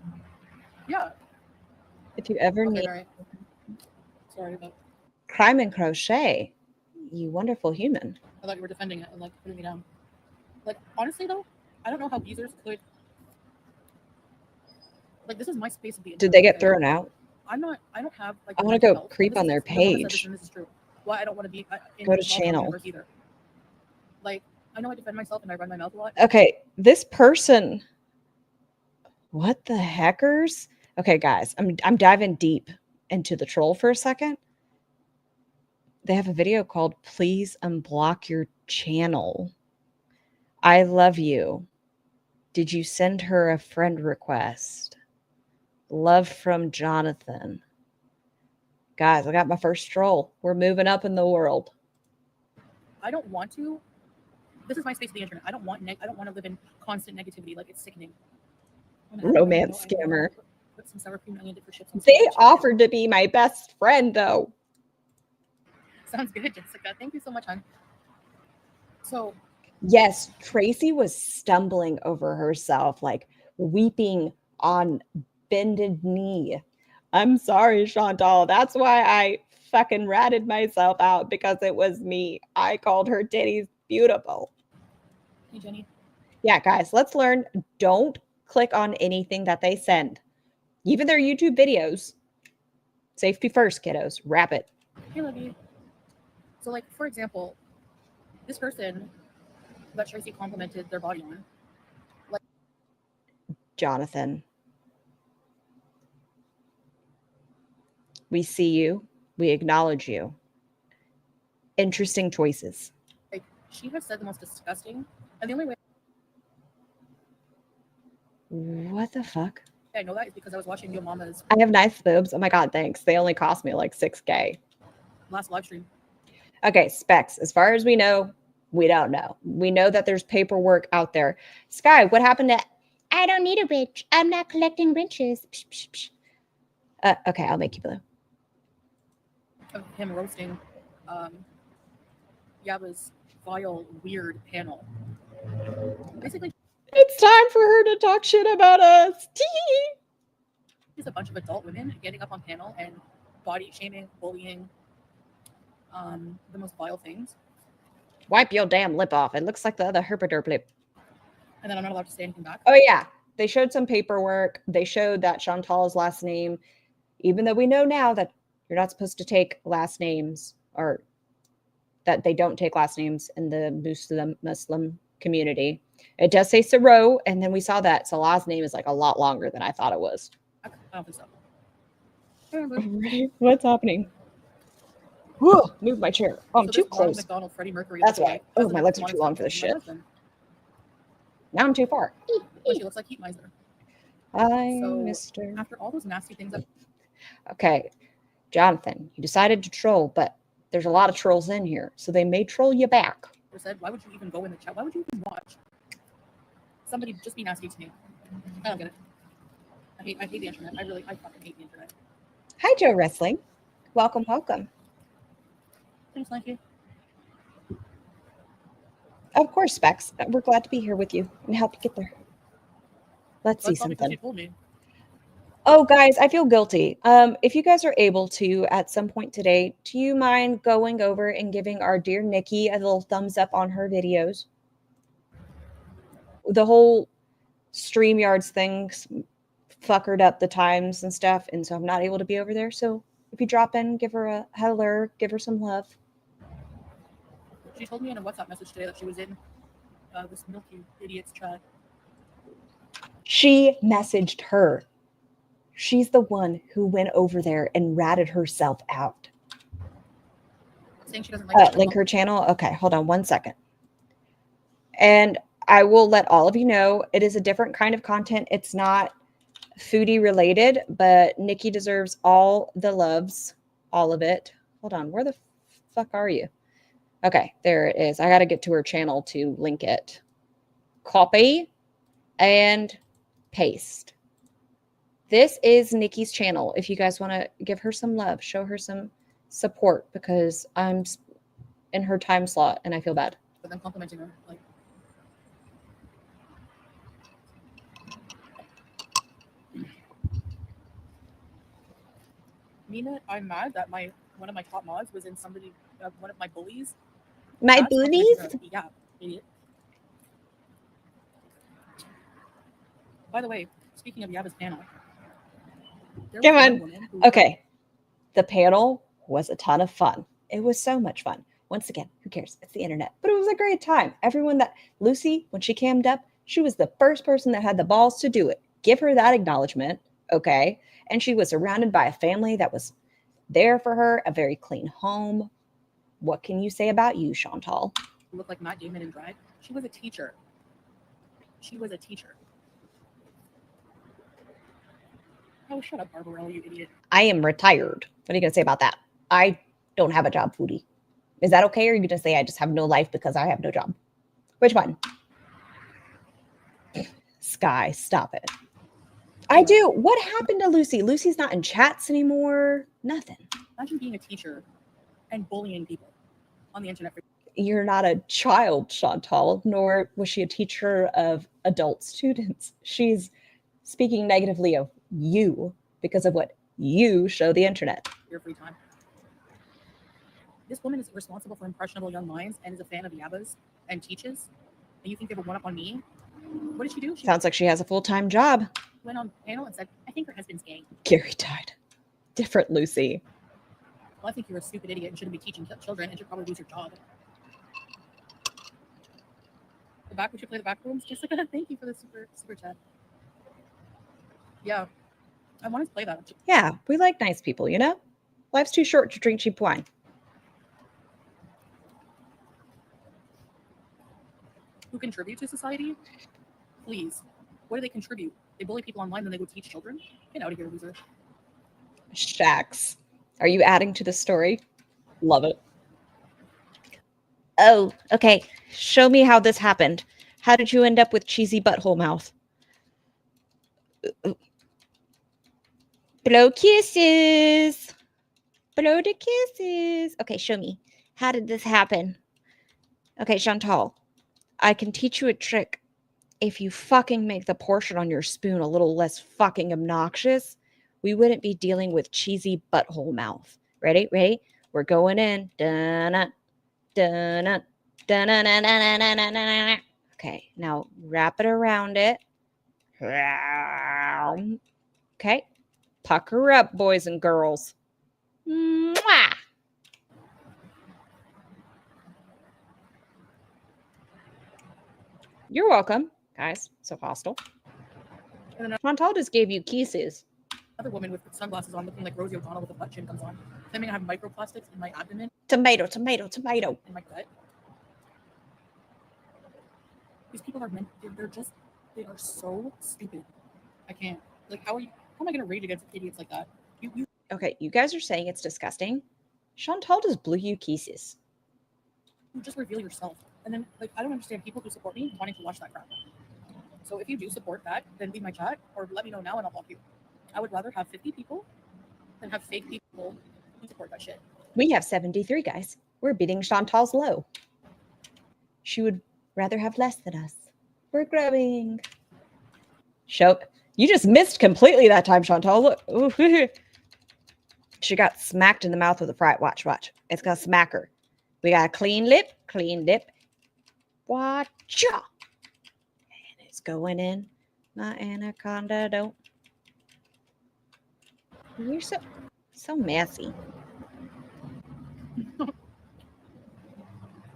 Yeah. If you ever need Right. Sorry about crime and crochet, you wonderful human. I thought you were defending it and like putting me down. Like honestly though, I don't know how users could like this is my space to be. Did they get thrown out? I don't have like I want to go creep on their page. This is true. Well, I don't want to be go to channel either. Like I know I defend myself and I run my mouth a lot. Okay, this person. What the heckers? Okay, guys, I'm diving deep into the troll for a second. They have a video called "Please Unblock Your Channel." I love you. Did you send her a friend request? Love from Jonathan. Guys, I got my first troll. We're moving up in the world. I don't want to. This is my space of the internet. I don't want to live in constant negativity. Like it's sickening. Romance scammer. Put some sour cream, onion, dip for chips. They offered to be my best friend, though. Sounds good, Jessica. Thank you so much, hon. So, yes, Tracy was stumbling over herself, like weeping on bended knee. I'm sorry, Chantal. That's why I fucking ratted myself out, because it was me. I called her titties beautiful. Hey, Jenny. Yeah, guys, let's learn. Don't click on anything that they send, even their YouTube videos. Safety first, kiddos. Wrap it. Hey, Libby. So, like, for example, this person that Tracy complimented their body on, like Jonathan. We see you. We acknowledge you. Interesting choices. Like, she has said the most disgusting, and the only way. What the fuck? I know that is because I was watching Yo Mama's. I have nice boobs. Oh my god, thanks. They only cost me like $6K. Last live stream. Okay, Specs. As far as we know, we don't know. We know that there's paperwork out there. Sky, what happened to? I don't need a wrench. I'm not collecting wrenches. Psh, psh, psh. Okay, I'll make you blue. Of him roasting Yaba's vile, weird panel. Basically, it's time for her to talk shit about us. there's a bunch of adult women getting up on panel and body shaming, bullying, the most vile things. Wipe your damn lip off. It looks like the other herpaderp lip. And then I'm not allowed to say anything back. Oh, yeah. They showed some paperwork. They showed that Chantal's last name, even though we know now that you're not supposed to take last names, or that they don't take last names in the Muslim community. It does say Saro, and then we saw that Salah's name is like a lot longer than I thought it was. I don't think so. What's happening? Whoa, move my chair. Oh, I'm So too this Ronald close. McDonald, Freddie Mercury. That's looking right. guy Oh, my legs are too long for this shit. Now I'm too far. Well, she looks like Heat Miser. Hi, So, Mr. After all those nasty things, Okay, Jonathan, you decided to troll, but there's a lot of trolls in here, so they may troll you back. I said, why would you even go in the chat? Why would you even watch? Somebody just be nasty to me. I don't get it. I hate the internet. I fucking hate the internet. Hi, Joe Wrestling. Welcome, welcome. Thanks, Mikey. Of course, Specs. We're glad to be here with you and help you get there. Let's see something. She told me. Oh, guys, I feel guilty. If you guys are able to, at some point today, do you mind going over and giving our dear Nikki a little thumbs up on her videos? The whole StreamYards things fuckered up the times and stuff, and so I'm not able to be over there. So if you drop in, give her a hello, give her some love. She told me in a WhatsApp message today that she was in this Milky idiot's chat. She messaged her. She's the one who went over there and ratted herself out. Saying she doesn't like link her channel. Okay, hold on 1 second. And I will let all of you know it is a different kind of content. It's not foodie related, but Nikki deserves all the loves, all of it. Hold on, where the fuck are you? Okay, there it is. I got to get to her channel to link it. Copy and paste. This is Nikki's channel. If you guys want to give her some love, show her some support, because I'm in her time slot and I feel bad. But then complimenting her, like, Nina, I'm mad that one of my top mods was in one of my bullies. My bullies? Yeah, idiot. By the way, speaking of Yaba's panel, come on. Okay, the panel was a ton of fun. It was so much fun. Once again, who cares? It's the internet. But it was a great time. Everyone Lucy, when she cammed up, she was the first person that had the balls to do it. Give her that acknowledgement, okay? And she was surrounded by a family that was there for her, a very clean home. What can you say about you, Chantal? You look like Matt Damon in drag. She was a teacher. Oh, shut up, Barbarella, you idiot. I am retired. What are you going to say about that? I don't have a job, Foodie. Is that okay? Or are you going to say I just have no life because I have no job? Which one? Sky, stop it. I do. What happened to Lucy? Lucy's not in chats anymore. Nothing. Imagine being a teacher and bullying people on the internet. You're not a child, Chantal, nor was she a teacher of adult students. She's speaking negatively of you because of what you show the internet. Your free time. This woman is responsible for impressionable young minds and is a fan of Yabba's and teaches. And you think they would one up on me? What did she do? Sounds like she has a full-time job. Went on panel and said, I think her husband's gay. Gary died. Different Lucy. Well, I think you're a stupid idiot and shouldn't be teaching children and should probably lose your job. We should play the back rooms. Jessica, thank you for the super chat. Yeah, I wanted to play that. Yeah, we like nice people, you know? Life's too short to drink cheap wine. Who contribute to society? Please. What do they contribute? They bully people online, then they go teach children? Get out of here, loser. Shax. Are you adding to the story? Love it. Oh, okay. Show me how this happened. How did you end up with cheesy butthole mouth? Blow kisses. Blow the kisses. Okay, show me. How did this happen? Okay, Chantal, I can teach you a trick. If you fucking make the portion on your spoon a little less fucking obnoxious, we wouldn't be dealing with cheesy butthole mouth. Ready? Ready? We're going in. Dun-na, dun-na. Da-na-na-na-na-na-na-na. Okay, now wrap it around it. Okay, pucker up, boys and girls. Mwah! You're welcome, guys. So hostile. Chantal just gave you kisses. Another woman with sunglasses on looking like Rosie O'Donnell with a butt chin comes on. Claiming I have microplastics in my abdomen. Tomato, tomato, tomato. In my gut. These people are they are so stupid. I can't. Like, how am I going to rage against idiots like that? Okay, you guys are saying it's disgusting. Chantal just blew you kisses. You just reveal yourself. And then, like, I don't understand people who support me wanting to watch that crap. So if you do support that, then leave my chat or let me know now and I'll block you. I would rather have 50 people than have fake people who support that shit. We have 73, guys. We're beating Chantal's low. She would rather have less than us. We're growing. You just missed completely that time, Chantal. Look. Ooh. She got smacked in the mouth with a fry. Watch. It's going to smack her. We got a clean lip. Watch out. And it's going in. My anaconda don't. You're so messy.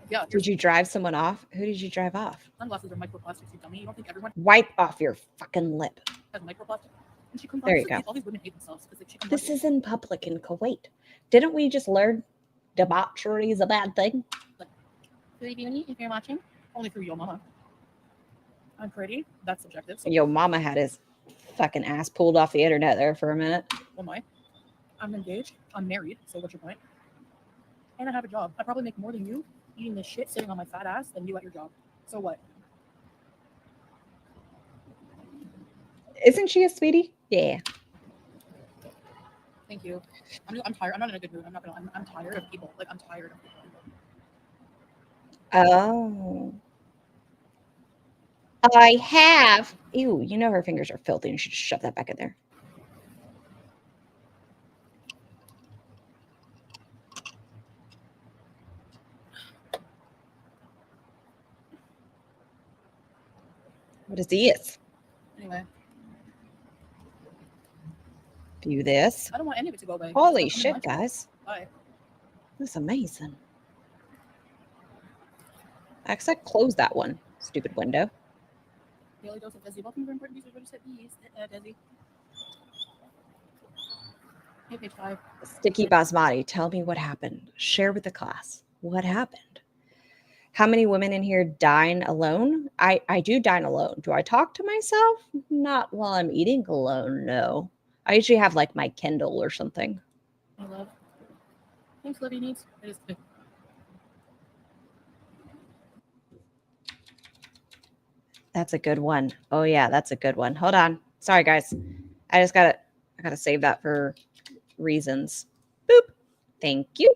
Yeah. Did you drive someone off? Who did you drive off? Sunglasses are microplastics, you dummy. You don't think everyone Wipe off your fucking lip. has microplastics? And she comes There you go. All these women hate themselves because This is in public in Kuwait. Didn't we just learn debauchery is a bad thing? Foodie Beauty, if you're watching, only through your mama. I'm pretty. That's subjective. So Yo mama had his fucking ass pulled off the internet there for a minute. Oh my. I'm engaged. I'm married. So what's your point? And I have a job. I probably make more than you eating this shit sitting on my fat ass than you at your job. So what? Isn't she a sweetie? Yeah. Thank you. I'm tired. I'm not in a good mood. I'm tired of people. Like, I'm tired of people. Oh. I have. Ew, you know her fingers are filthy and you should just shove that back in there. What is this? Anyway. View this. I don't want any of it to go away. Holy shit, guys. Bye. That's amazing. I said close that one. Stupid window. Daily dose of Desi. Welcome to important research. What you said, please, Desi. Hey, page 5. Sticky basmati. Tell me what happened. Share with the class. What happened? How many women in here dine alone? I do dine alone. Do I talk to myself? Not while I'm eating alone, no. I usually have like my Kindle or something. I love. Thanks, Livy Needs. It is good. That's a good one. Oh yeah, that's a good one. Hold on. Sorry, guys. I gotta save that for reasons. Boop. Thank you.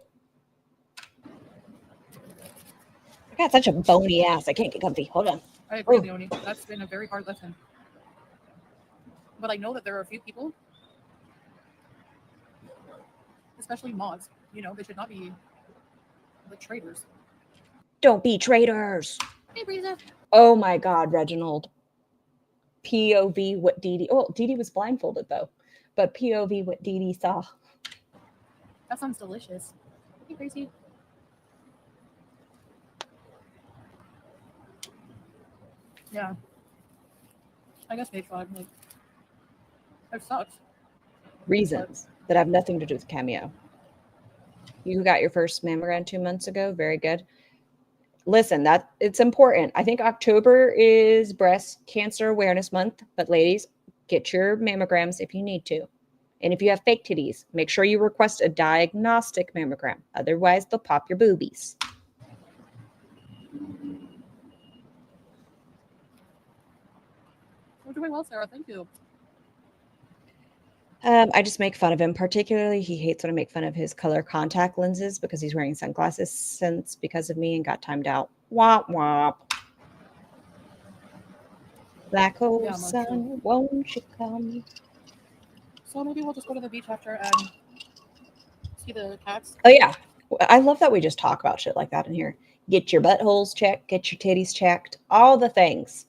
I got such a bony ass. I can't get comfy. Hold on. I agree, Leonie. That's been a very hard lesson. But I know that there are a few people, especially mods, they should not be like traitors. Don't be traitors. Hey, Breeza. Oh my God, Reginald. POV what Dee Dee. Oh, Dee Dee was blindfolded though. But POV what Dee Dee saw. That sounds delicious. Hey, Gracie. Yeah. I guess page 5. Like, it sucks. Reasons that have nothing to do with Cameo. You got your first mammogram 2 months ago. Very good. Listen, that it's important. I think October is Breast Cancer Awareness Month, but ladies, get your mammograms if you need to. And if you have fake titties, make sure you request a diagnostic mammogram. Otherwise, they'll pop your boobies. We're doing well, Sarah. Thank you. I just make fun of him. Particularly, he hates when I make fun of his color contact lenses because he's wearing sunglasses since because of me and got timed out. Womp womp. Black hole sun, won't you come? So maybe we'll just go to the beach after and see the cats. Oh yeah, I love that we just talk about shit like that in here. Get your buttholes checked, get your titties checked, all the things.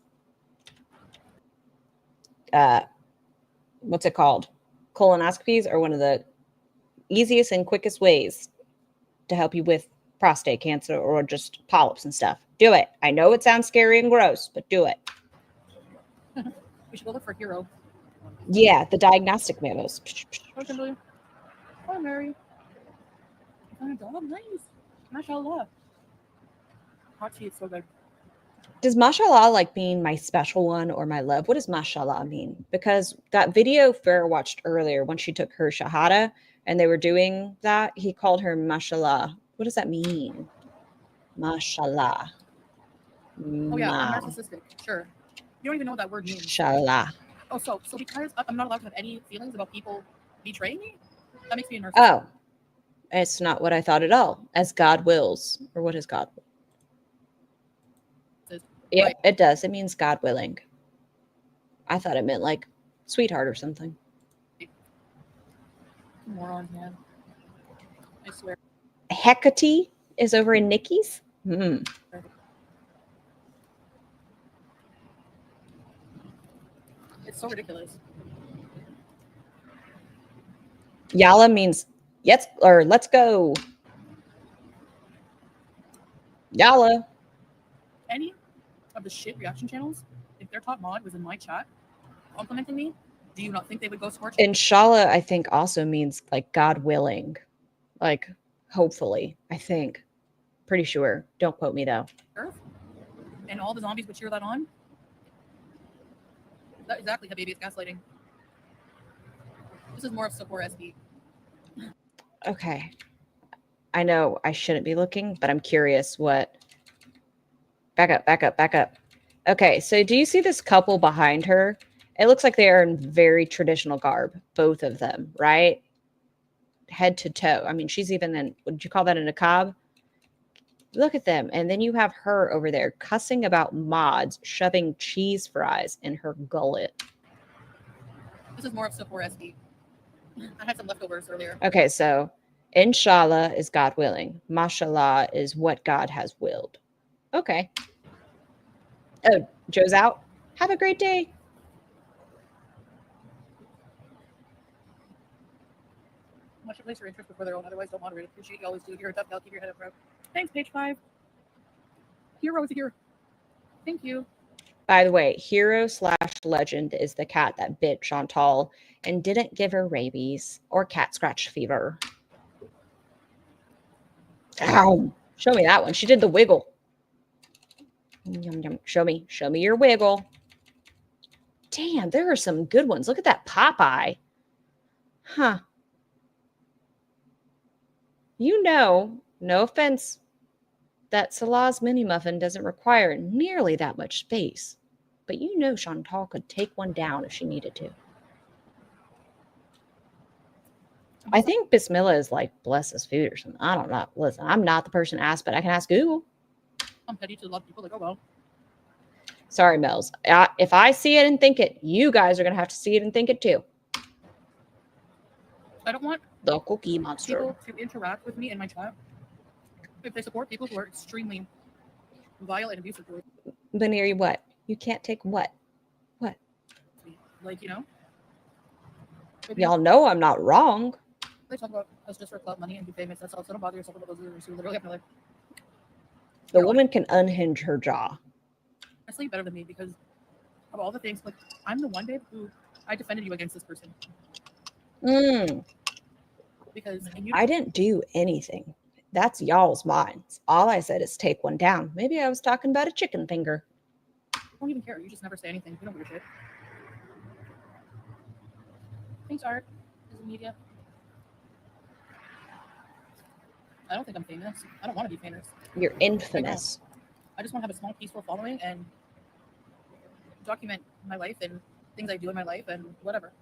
What's it called? Colonoscopies are one of the easiest and quickest ways to help you with prostate cancer or just polyps and stuff. Do it. I know it sounds scary and gross, but do it. We should go look for Hero. Yeah, the diagnostic mammals. Oh, Kimberly. Oh, Mary. Oh, nice. Mashallah. Hot tea is so good. Does mashallah like mean my special one or my love? What does mashallah mean? Because that video Farrah watched earlier when she took her shahada and they were doing that, he called her mashallah. What does that mean? Mashallah. Oh yeah, I'm narcissistic. Sure. You don't even know what that word means. Mashallah. Oh, so because I'm not allowed to have any feelings about people betraying me, that makes me a narcissist. Oh, it's not what I thought at all. As God wills, or what is God? Yeah, right. It does. It means God willing. I thought it meant like sweetheart or something. Moron, man. I swear. Hecate is over in Nikki's. It's so ridiculous. Yalla means yes or let's go. Yalla. Any of the shit reaction channels, if their top mod was in my chat complimenting me, do you not think they would go scorch? Inshallah, I think also means like God willing. Like hopefully, I think. Pretty sure. Don't quote me though. Earth? And all the zombies would cheer that on? That's exactly how baby is gaslighting. This is more of Sephora-esque. Okay. I know I shouldn't be looking, but I'm curious what. Back up. Okay, so do you see this couple behind her? It looks like they are in very traditional garb, both of them, right? Head to toe. I mean, she's even in, would you call that a niqab? Look at them. And then you have her over there cussing about mods, shoving cheese fries in her gullet. This is more of Sephora-esque. I had some leftovers earlier. Okay, so inshallah is God willing. Mashallah is what God has willed. Okay. Oh, Joe's out. Have a great day. Much place your interest before their own, otherwise don't moderate. Appreciate you always do. You're a tough gal. Keep your head up, bro. Thanks, page 5. Hero is here. Thank you. By the way, hero/legend is the cat that bit Chantal and didn't give her rabies or cat scratch fever. Ow. Show me that one. She did the wiggle. Yum, yum. Show me your wiggle. Damn, there are some good ones. Look at that Popeye. Huh. You know, no offense, that Salah's mini muffin doesn't require nearly that much space. But you know Chantal could take one down if she needed to. I think Bismillah is like bless his food or something. I don't know. Listen, I'm not the person to ask, but I can ask Google. I'm petty to a lot of people that go well. Sorry, Mel's. If I see it and think it, you guys are going to have to see it and think it too. I don't want the Cookie Monster people to interact with me in my chat if they support people who are extremely vile and abusive. Linear, what? You can't take what? What? Like, you know? Y'all know I'm not wrong. They talk about us just for club money and be famous. That's all. So don't bother yourself about those losers who literally have no life. The woman can unhinge her jaw. I sleep better than me because of all the things. Like, I'm the one, babe, who I defended you against this person. Because I didn't do anything. That's y'all's minds. All I said is take one down. Maybe I was talking about a chicken finger. I don't even care. You just never say anything. You don't give a shit. Thanks, Art. Is it media? I don't think I'm famous. I don't want to be famous. You're infamous. I just want to have a small, peaceful following and document my life and things I do in my life and whatever.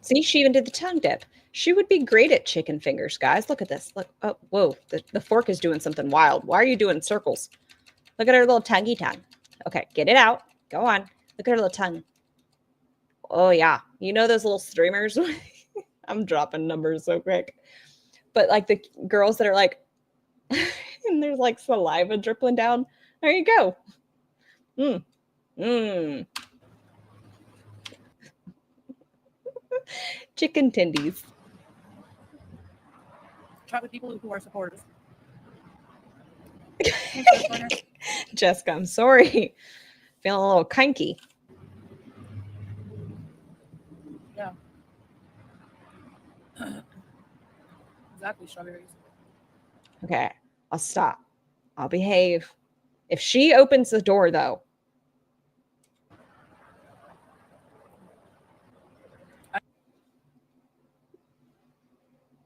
See, she even did the tongue dip. She would be great at chicken fingers, guys. Look at this. Look. Oh, whoa. The fork is doing something wild. Why are you doing circles? Look at her little tonguey tongue. Okay, get it out. Go on. Look at her little tongue. Oh, yeah. You know those little streamers? I'm dropping numbers so quick. But like the girls that are like, And there's like saliva dripping down. There you go. Chicken tendies. Chat with people who are supporters. Jessica, I'm sorry. Feeling a little kinky. Yeah. Exactly, strawberries. Okay, I'll stop. I'll behave. If she opens the door, though.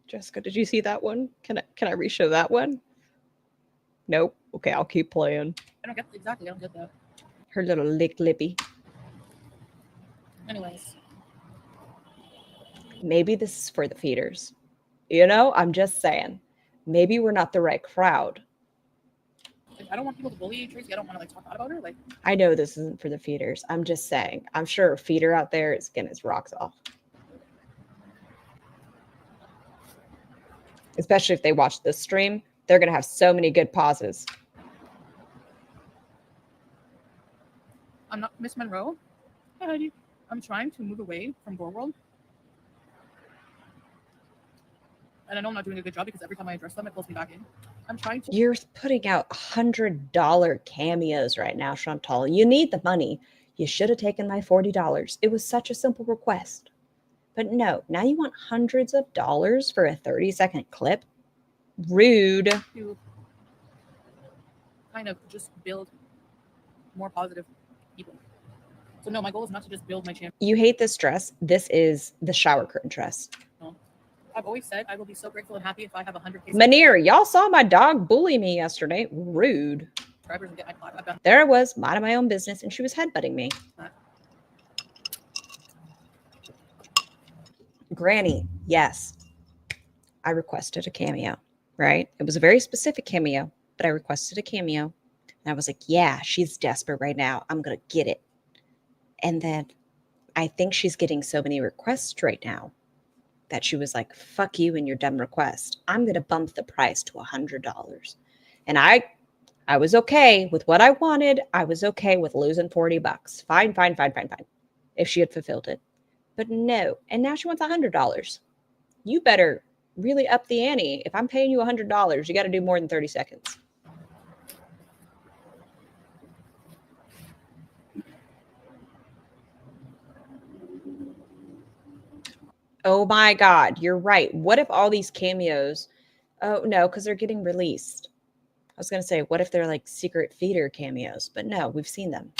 Jessica, did you see that one? Can I reshow that one? Nope. Okay, I'll keep playing. I don't get that. Her little lippy. Anyways. Maybe this is for the feeders. You know, I'm just saying. Maybe we're not the right crowd. Like, I don't want people to bully Tracy. I don't want to talk bad about her. Like, I know this isn't for the feeders. I'm just saying. I'm sure a feeder out there is getting his rocks off. Especially if they watch this stream, they're going to have so many good pauses. I'm not Miss Monroe. Hi, Heidi. I'm trying to move away from Gore World. And I know I'm not doing a good job because every time I address them, it pulls me back in. I'm trying to... You're putting out $100 cameos right now, Chantal. You need the money. You should have taken my $40. It was such a simple request. But no, now you want hundreds of dollars for a 30-second clip? Rude. To kind of just build more positive people. So no, my goal is not to just build my champion. You hate this dress. This is the shower curtain dress. No. I've always said I will be so grateful and happy if I have 100K. Manir, y'all saw my dog bully me yesterday. Rude. Subscribers and get my plaque. There I was, minding my own business, and she was headbutting me. Granny, yes. I requested a cameo, right? It was a very specific cameo, but I requested a cameo. And I was like, yeah, she's desperate right now. I'm going to get it. And then I think she's getting so many requests right now that she was like, fuck you and your dumb request. I'm going to bump the price to $100. And I was okay with what I wanted. I was okay with losing $40. Fine. If she had fulfilled it. But no. And now she wants $100. You better really up the ante. If I'm paying you $100, you got to do more than 30 seconds. Oh my God, you're right. What if all these cameos? Oh no, because they're getting released. I was going to say, what if they're like secret feeder cameos? But no, we've seen them.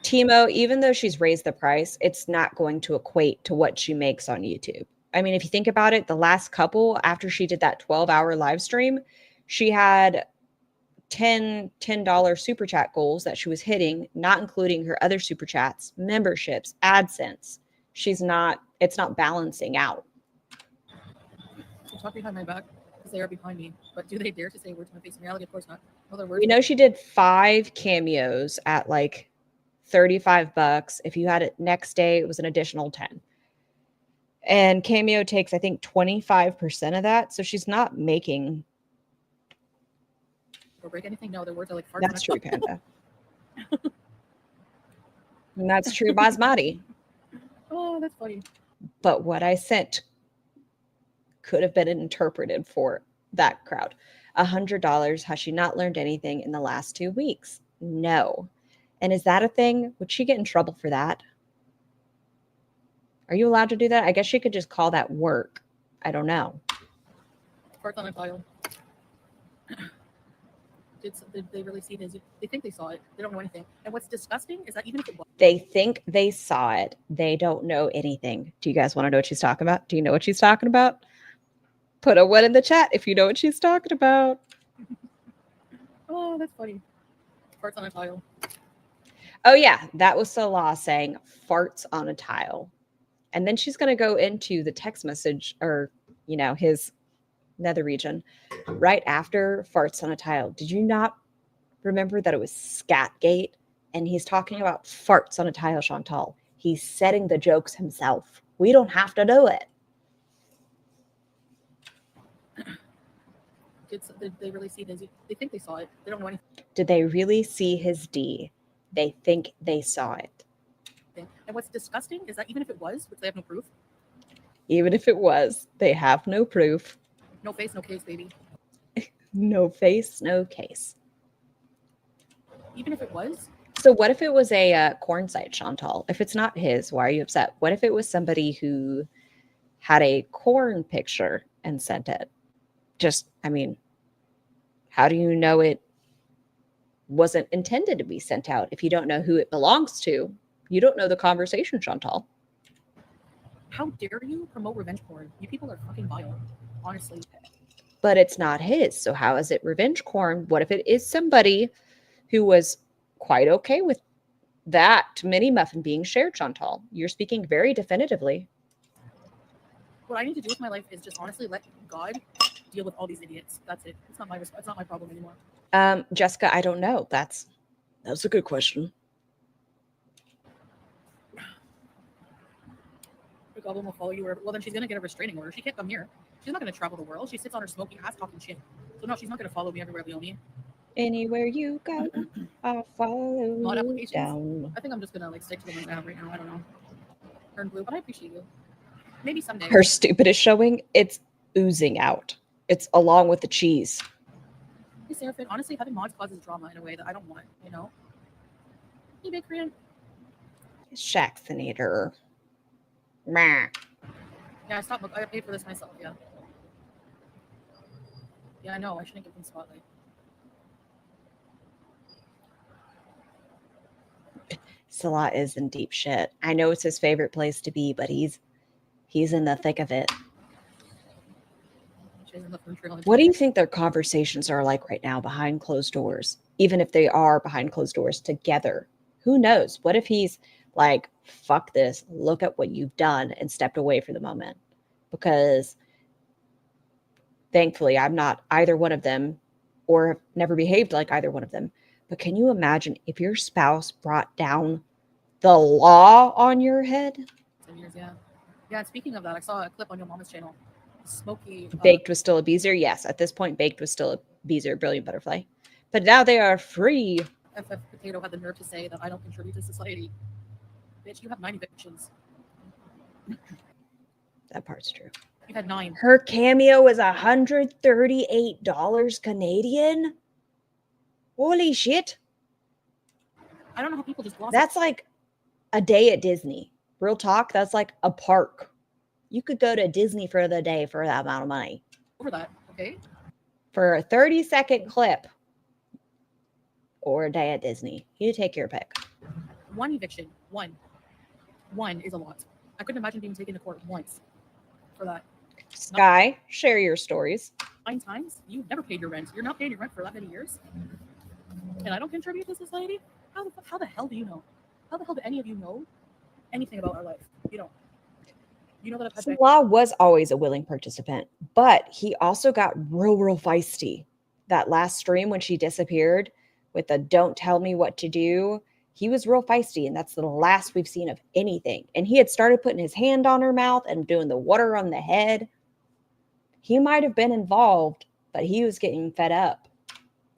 Timo, even though she's raised the price, it's not going to equate to what she makes on YouTube. I mean, if you think about it, the last couple, after she did that 12-hour live stream, she had $10 super chat goals that she was hitting, not including her other super chats, memberships, AdSense. It's not balancing out. They talk behind my back because they are behind me. But do they dare to say words to my face? In reality, of course not. Other words. We know she did 5 cameos at like $35. If you had it next day, it was an additional 10. And Cameo takes, I think, 25% of that. So she's not making. Or break anything? No, their words are like farts. That's true, Panda. And that's true, Basmati. Oh, that's funny. But what I sent could have been interpreted for that crowd. $100. Has she not learned anything in the last 2 weeks? No. And is that a thing? Would she get in trouble for that? Are you allowed to do that? I guess she could just call that work. I don't know. Farts on a file. Did they really see this? They think they saw it. They don't know anything. And what's disgusting is that even if it was, they think they saw it, they don't know anything. Do you guys want to know what she's talking about? Do you know what she's talking about? Put a 1 in the chat if you know what she's talking about. Oh, that's funny. Farts on a tile. Oh yeah, that was Salah saying farts on a tile. And then she's going to go into the text message or, his nether region right after farts on a tile. Did you not remember that it was Scatgate? And he's talking about farts on a tile, Chantal. He's setting the jokes himself. We don't have to do it. Did they really see his? They think they saw it. They don't know anything. Did they really see his D? They think they saw it. And what's disgusting is that even if it was, which they have no proof. Even if it was, they have no proof. No face, no case, baby. No face, no case. Even if it was. So what if it was a corn site, Chantal? If it's not his, why are you upset? What if it was somebody who had a corn picture and sent it? Just, I mean, how do you know it wasn't intended to be sent out if you don't know who it belongs to? You don't know the conversation, Chantal. How dare you promote revenge porn? You people are fucking vile, honestly. But it's not his. So how is it revenge porn? What if it is somebody who was quite okay with that mini muffin being shared, Chantal? You're speaking very definitively. What I need to do with my life is just honestly let God deal with all these idiots. That's it. It's not my problem anymore. Jessica, I don't know. That's a good question. The goblin will follow you wherever. Well, then she's gonna get a restraining order. She can't come here. She's not gonna travel the world. She sits on her smoky ass talking shit. So no, she's not gonna follow me everywhere, Leonie. Anywhere you go, I'll follow Mod you applications. down. I think I'm just gonna like stick to the ones I have right now. I don't know. Turn blue, but I appreciate you. Maybe someday. Her stupid is showing. It's oozing out. It's along with the cheese. Hey, Seraphim, honestly, having mods causes drama in a way that I don't want, you know? eBay Korean. Shaxinator. Meh. Yeah, I paid for this myself, yeah. Yeah, I know. I shouldn't give them spotlight. Salah is in deep shit. I know it's his favorite place to be, but he's in the thick of it. What do you think their conversations are like right now behind closed doors? Even if they are behind closed doors together, who knows? What if he's like, fuck this, look at what you've done, and stepped away for the moment? Because thankfully, I'm not either one of them or have never behaved like either one of them. But can you imagine if your spouse brought down the law on your head? 10 years, yeah. Yeah, and speaking of that, I saw a clip on your mama's channel. Smokey. Baked was still a Beezer. Yes, at this point, Baked was still a Beezer, Brilliant Butterfly. But now they are free. FF Potato had the nerve to say that I don't contribute to society. Bitch, you have 9 evictions. That part's true. You had 9. Her cameo was $138 Canadian. Holy shit. I don't know how people just gloss That's like a day at Disney. Real talk, that's like a park. You could go to Disney for the day for that amount of money. over that, okay? For a 30-second clip or a day at Disney. You take your pick. 1 eviction. 1 is a lot. I couldn't imagine being taken to court once for that. Sky, share your stories. 9 times? You've never paid your rent. You're not paying your rent for that many years? And I don't contribute to society? How the hell do you know? How the hell do any of you know anything about our life? You don't. You know that I've had Salah was always a willing participant, but he also got real feisty. That last stream when she disappeared with the don't tell me what to do, he was real feisty, and that's the last we've seen of anything. And he had started putting his hand on her mouth and doing the water on the head. He might have been involved, but he was getting fed up.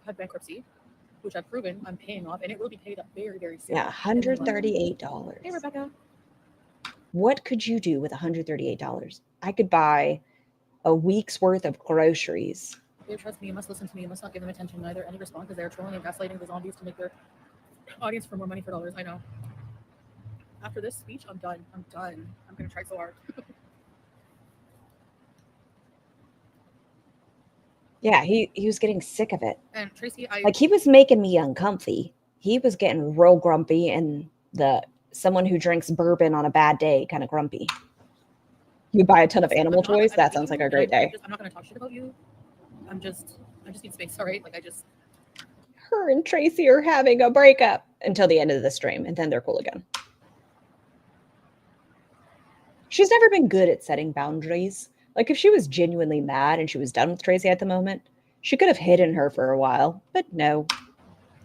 had bankruptcy, which I've proven I'm paying off, and it will be paid up very, very soon. Yeah, $138. Hey, Rebecca. What could you do with $138? I could buy a week's worth of groceries. Babe, trust me, you must listen to me. You must not give them attention, neither any response, because they're trolling and gaslighting the zombies to make their audience for more money for dollars. I know. After this speech, I'm done. I'm going to try so hard. Yeah, he was getting sick of it. And Tracy, he was making me uncomfy. He was getting real grumpy, and someone who drinks bourbon on a bad day kind of grumpy. You buy a ton of animal toys? That sounds like a great day. I'm not going to talk shit about you. I just need space, all right? Her and Tracy are having a breakup until the end of the stream, and then they're cool again. She's never been good at setting boundaries. Like, if she was genuinely mad and she was done with Tracy at the moment, she could have hidden her for a while. But no.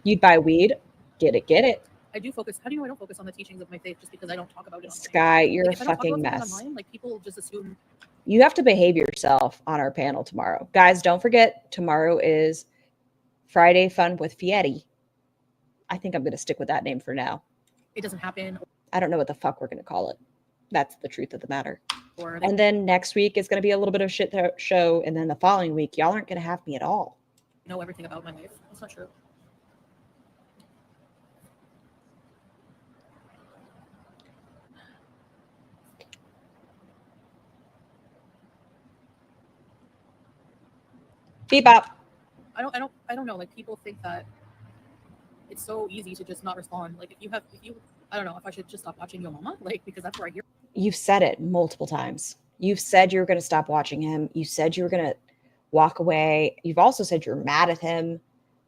You'd buy weed. Get it. I do focus. How do you know I don't focus on the teachings of my faith just because I don't talk about it online? Sky, you're like, a fucking mess. Online, like people just assume. You have to behave yourself on our panel tomorrow. Guys, don't forget, tomorrow is Friday Fun with Fieri. I think I'm going to stick with that name for now. It doesn't happen. I don't know what the fuck we're going to call it. That's the truth of the matter. And then next week is going to be a little bit of shit show. And then the following week, y'all aren't going to have me at all. Know everything about my life. That's not true. Bebop. I don't know. Like people think that it's so easy to just not respond. Like if you, I don't know if I should just stop watching Yo Mama, like, because that's where I hear. You've said it multiple times. You've said you were going to stop watching him. You said you were going to walk away. You've also said you're mad at him.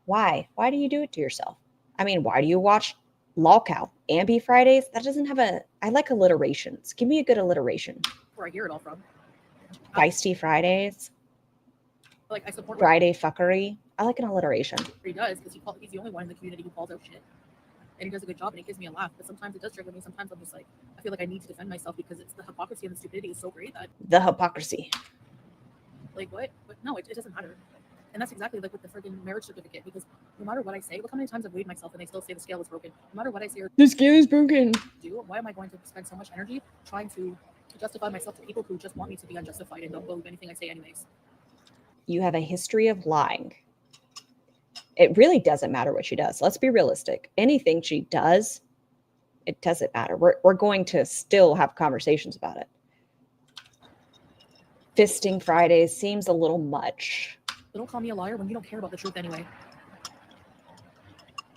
Why? Why do you do it to yourself? I mean, why do you watch Lolcow? Ambi Fridays? That doesn't have I like alliterations. Give me a good alliteration. Where I hear it all from. Feisty Fridays. Like I support Friday fuckery. I like an alliteration. He does because he's the only one in the community who calls out shit, and he does a good job, and it gives me a laugh. But sometimes it does trigger me. Sometimes I'm just like, I feel like I need to defend myself because it's the hypocrisy and the stupidity is so great that the hypocrisy. Like what? But no, it doesn't matter. And that's exactly like with the freaking marriage certificate. Because no matter what I say, look how many times I've weighed myself and they still say the scale is broken. No matter what I say or the scale is broken. Why am I going to spend so much energy trying to justify myself to people who just want me to be unjustified and don't believe anything I say anyways? You have a history of lying. It really doesn't matter what she does. Let's be realistic. Anything she does, it doesn't matter. We're going to still have conversations about it. Fisting Fridays seems a little much. But don't call me a liar when you don't care about the truth anyway.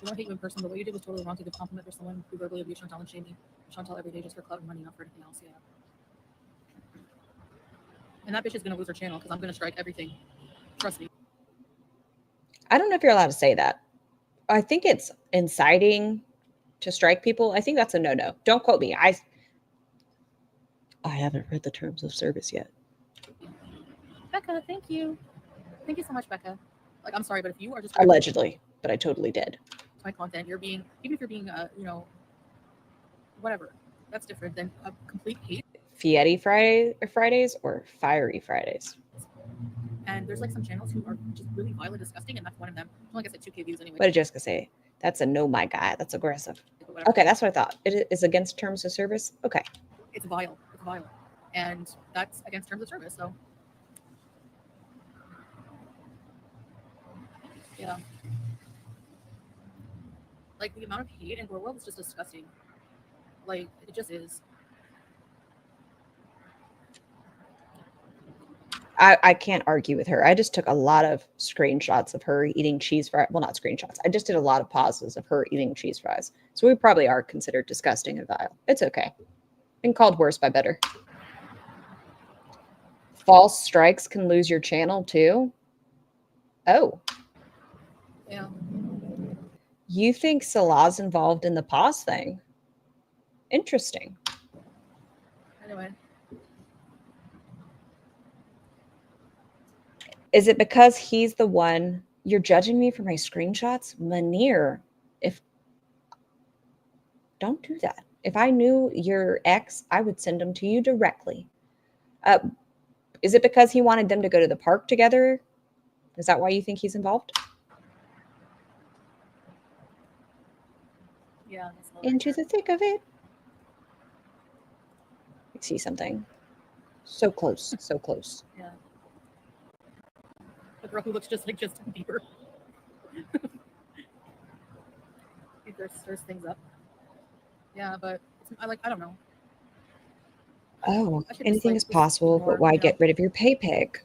I don't hate you in person, but what you did was totally wrong to give compliment for someone who verbally abused Chantal and shamed me. Chantal every day just for clout and money, not for anything else. Yeah. And that bitch is going to lose her channel because I'm going to strike everything. Trust me. I don't know if you're allowed to say that. I think it's inciting to strike people. I think that's a no-no. Don't quote me. I haven't read the terms of service yet. Becca, thank you. Thank you so much, Becca. Like, I'm sorry, but if you are just allegedly, but I totally did. My content, even if you're being, whatever, that's different than a complete hate. Fieri Fridays or Fiery Fridays. And there's like some channels who are just really vile and disgusting, and that's one of them. Like I said, 2K views anyway. What did Jessica say? That's a no, my guy. That's aggressive. Okay, that's what I thought. It is against terms of service. Okay. It's vile. It's vile, and that's against terms of service. So, yeah. Like the amount of hate in the world is just disgusting. Like it just is. I can't argue with her. I just took a lot of screenshots of her eating cheese fries. Well, not screenshots. I just did a lot of pauses of her eating cheese fries. So we probably are considered disgusting and vile. It's okay. Been called worse by better. False strikes can lose your channel too. Oh. Yeah. You think Salah's involved in the pause thing? Interesting. Anyway. Is it because he's the one you're judging me for my screenshots? Manir, don't do that. If I knew your ex, I would send them to you directly. Is it because he wanted them to go to the park together? Is that why you think he's involved? Yeah. Into the thick of it. I see something. So close. So close. Yeah. The girl who looks just like Justin Bieber. He stirs things up. Yeah, but I don't know. Oh, anything is possible, but why get rid of your pay pig?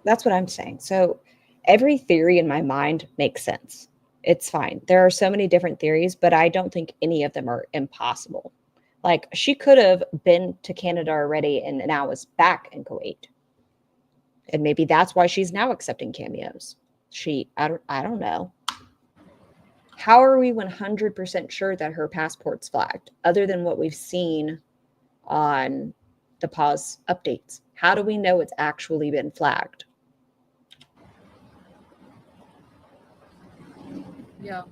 That's what I'm saying. So every theory in my mind makes sense. It's fine. There are so many different theories, but I don't think any of them are impossible. Like she could have been to Canada already and now is back in Kuwait. And maybe that's why she's now accepting cameos. I don't know. How are we 100% sure that her passport's flagged, other than what we've seen on the pause updates? How do we know it's actually been flagged? Yeah.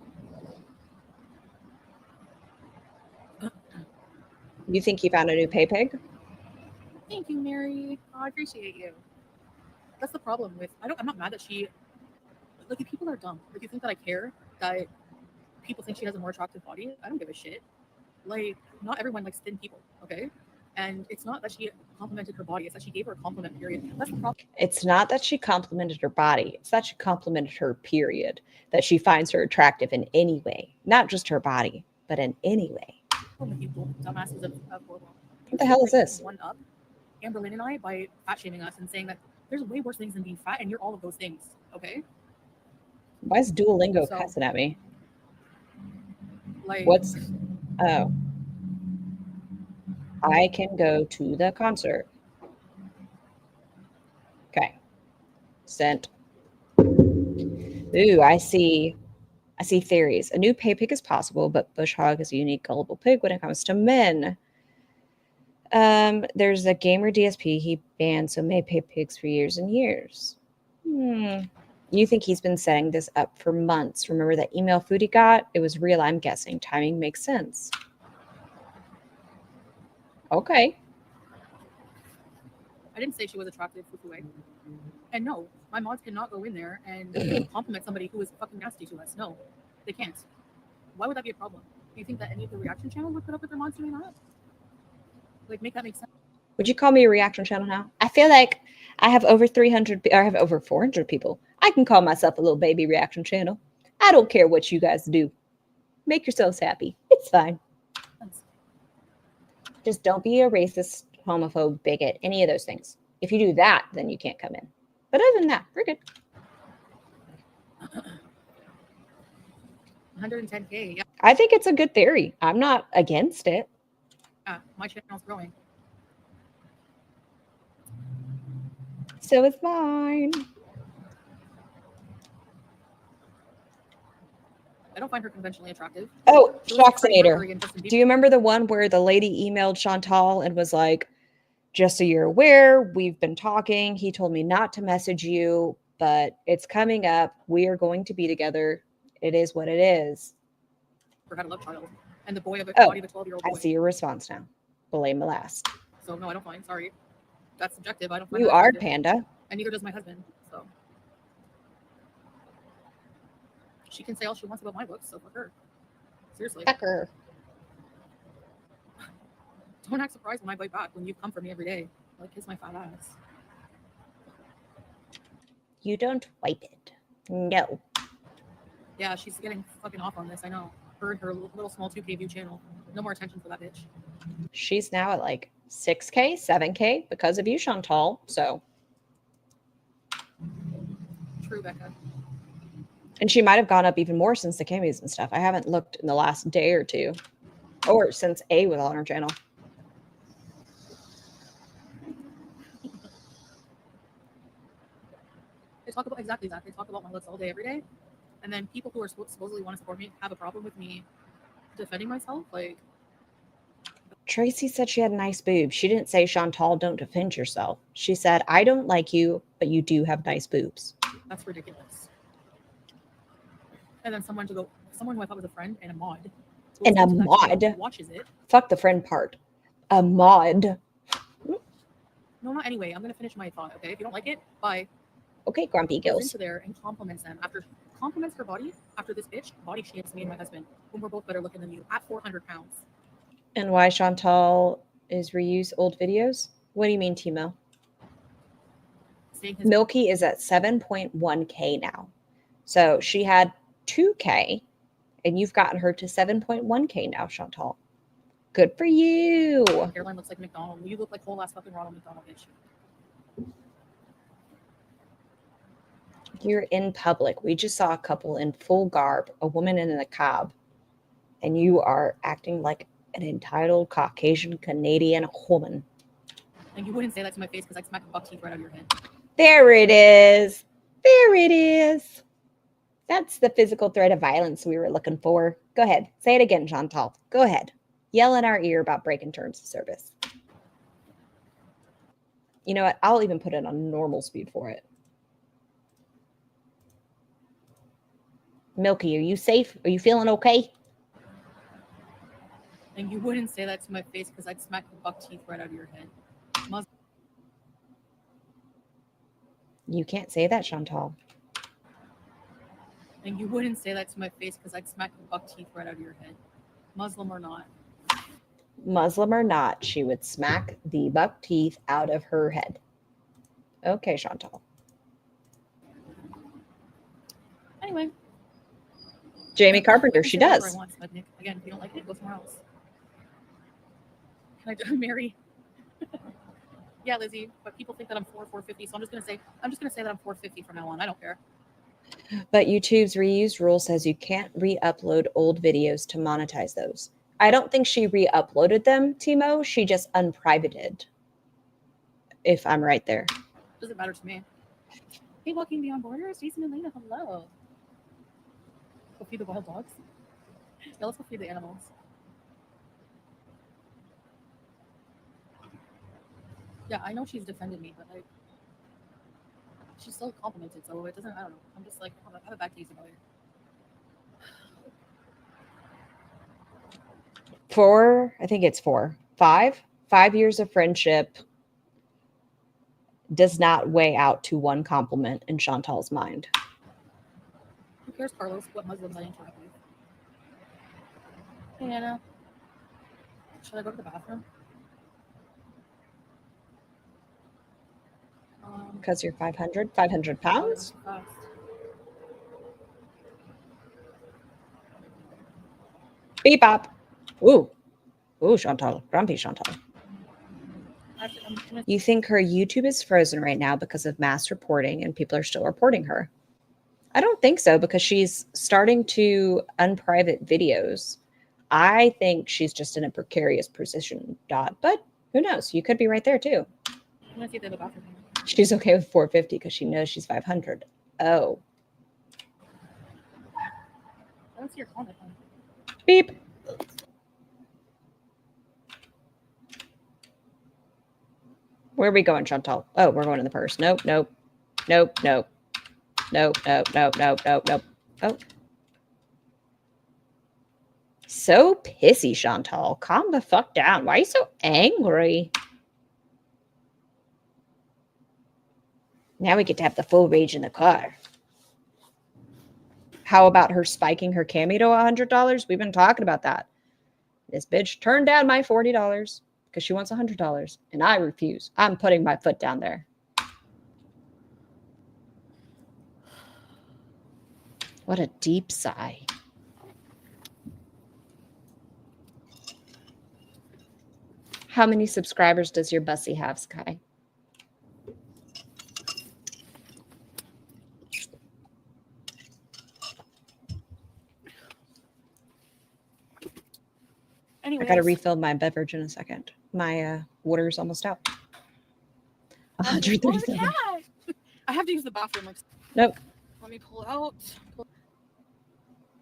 You think you found a new pay pig? Thank you, Mary. Oh, I appreciate you. That's the problem with I'm not mad that she like if people are dumb. Like you think that I care that people think she has a more attractive body. I don't give a shit. Like not everyone likes thin people, okay? And it's not that she complimented her body, it's that she gave her a compliment, period. That's the problem. It's not that she complimented her body. It's that she complimented her, period. That she finds her attractive in any way. Not just her body, but in any way. People, dumbasses of what the hell is this? One up Amberlynn and I by fat shaming us and saying that there's way worse things than being fat and you're all of those things, okay? Why is Duolingo cussing at me? Like what's oh. I can go to the concert. Okay. Sent. Ooh, I see theories. A new pay pig is possible, but bush hog is a unique, gullible pig when it comes to men. There's a gamer DSP he banned, so may pay pigs for years and years. You think he's been setting this up for months? Remember that email Foodie got? It was real, I'm guessing. Timing makes sense. Okay. I didn't say she was attractive for Kuwait. And no, my mods cannot go in there and compliment somebody who is fucking nasty to us. No, they can't. Why would that be a problem? Do you think that any of the reaction channels would put up with their mods doing that? Like, make that make sense. Would you call me a reaction channel now? I feel like I have over 300, or I have over 400 people. I can call myself a little baby reaction channel. I don't care what you guys do. Make yourselves happy. It's fine. Just don't be a racist, homophobe, bigot, any of those things. If you do that, then you can't come in. But other than that, we're good. 110K, yeah. I think it's a good theory. I'm not against it. My channel's growing. So is mine. I don't find her conventionally attractive. Oh, Shoxinator. Do you remember the one where the lady emailed Chantal and was like, just so you're aware, we've been talking. He told me not to message you, but it's coming up. We are going to be together. It is what it is. Or had a love child. And the boy of a body of a 12-year-old boy. I see your response now. Blame the last. So no, I don't find. Sorry. That's subjective. I don't find you are Panda. And neither does my husband. So she can say all she wants about my books, so fuck her. Seriously. Fuck her. Don't act surprised when I bite back when you come for me every day. Like, kiss my fat ass. You don't wipe it. No. Yeah, she's getting fucking off on this. I know. Her and her little small 2K view channel. No more attention for that bitch. She's now at like 6K, 7K because of you, Chantal. So. True, Becca. And she might have gone up even more since the cameos and stuff. I haven't looked in the last day or two. Or since A was on her channel. They talk about exactly that. They talk about my looks all day, every day. And then people who are supposedly want to support me have a problem with me defending myself. Like, Tracy said she had nice boobs. She didn't say, Chantal, don't defend yourself. She said, I don't like you, but you do have nice boobs. That's ridiculous. And then someone who I thought was a friend and a mod. And a mod watches it. Fuck the friend part. A mod. No, not anyway. I'm gonna finish my thought. Okay, if you don't like it, bye. Okay, Grumpy Gills. Into there and compliments them compliments her body after this bitch body shames me and my husband when we're both better looking than you at 400 pounds. And why Chantal is reuse old videos? What do you mean, Timo? Milky is at 7.1K now. So she had 2K and you've gotten her to 7.1K now, Chantal. Good for you. Hairline looks like McDonald. You look like whole ass fucking Ronald McDonald, bitch. You're in public. We just saw a couple in full garb, a woman in a cab, and you are acting like an entitled Caucasian Canadian woman. And you wouldn't say that to my face because I'd smack a buck teeth right out of your head. There it is. There it is. That's the physical threat of violence we were looking for. Go ahead. Say it again, Chantal. Go ahead. Yell in our ear about breaking terms of service. You know what? I'll even put it on normal speed for it. Milky, are you safe? Are you feeling okay? And you wouldn't say that to my face because I'd smack the buck teeth right out of your head. You can't say that, Chantal. And you wouldn't say that to my face because I'd smack the buck teeth right out of your head. Muslim or not. Muslim or not, she would smack the buck teeth out of her head. Okay, Chantal. Anyway. Jamie Carpenter, she does. Again, if you don't like it, go somewhere else. Can I do Mary? Yeah, Lizzie, but people think that I'm 450, so I'm just gonna say that I'm 450 from now on. I don't care. But YouTube's reuse rule says you can't re-upload old videos to monetize those. I don't think she re-uploaded them, Timo. She just unprivated. If I'm right there. Doesn't matter to me. Hey, Walking Beyond Borders, Jason and Lena, hello. Go feed the wild dogs. Yeah, let's go feed the animals. Yeah, I know she's defended me, but like, she's still complimented, so it doesn't. I don't know. I'm just like, I have a bad taste about it. 4, I think it's 4, 5 years of friendship does not weigh out to one compliment in Chantal's mind. Who cares, Carlos, what Muslims I interact with? Hey, Anna. Should I go to the bathroom? Because you're 500 pounds? Beep bop. Ooh, Chantal, grumpy Chantal. You think her YouTube is frozen right now because of mass reporting and people are still reporting her? I don't think so, because she's starting to unprivate videos. I think she's just in a precarious position, Dot. But who knows? You could be right there too. I'm gonna see if they have a bathroom. She's okay with 450 because she knows she's 500. Oh. I don't see your comment. Beep. Where are we going, Chantal? Oh, we're going in the purse. Nope. Oh. So pissy, Chantal. Calm the fuck down. Why are you so angry? Now we get to have the full rage in the car. How about her spiking her cami to $100? We've been talking about that. This bitch turned down my $40 because she wants $100, and I refuse. I'm putting my foot down there. What a deep sigh. How many subscribers does your bussy have, Sky? Anyways. I got to refill my beverage in a second. My water's almost out. 137. I have to use the bathroom. Nope. Let me pull out.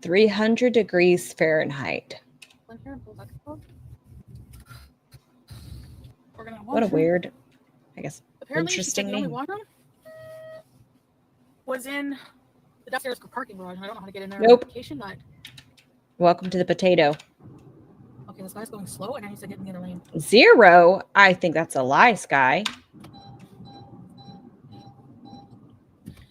300 degrees Fahrenheit. What a weird, I guess, apparently interesting she said the name. only washroom was in the downstairs parking garage, and I don't know how to get in there. Nope. That... Welcome to the potato. Okay, this guy's going slow, and I need to get in the other lane. 0? I think that's a lie, Sky.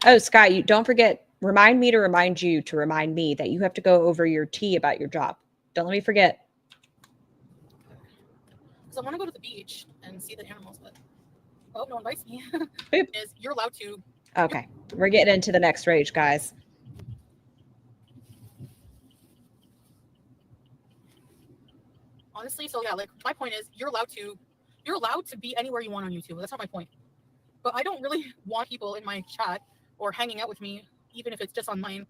Oh, Sky, you don't forget. Remind me to remind you to remind me that you have to go over your tea about your job. Don't let me forget. Because I want to go to the beach and see the animals, but no one invites me. Is you're allowed to. Okay, we're getting into the next rage, guys. Honestly, so yeah, like my point is you're allowed to be anywhere you want on YouTube. That's not my point. But I don't really want people in my chat or hanging out with me, even if it's just online,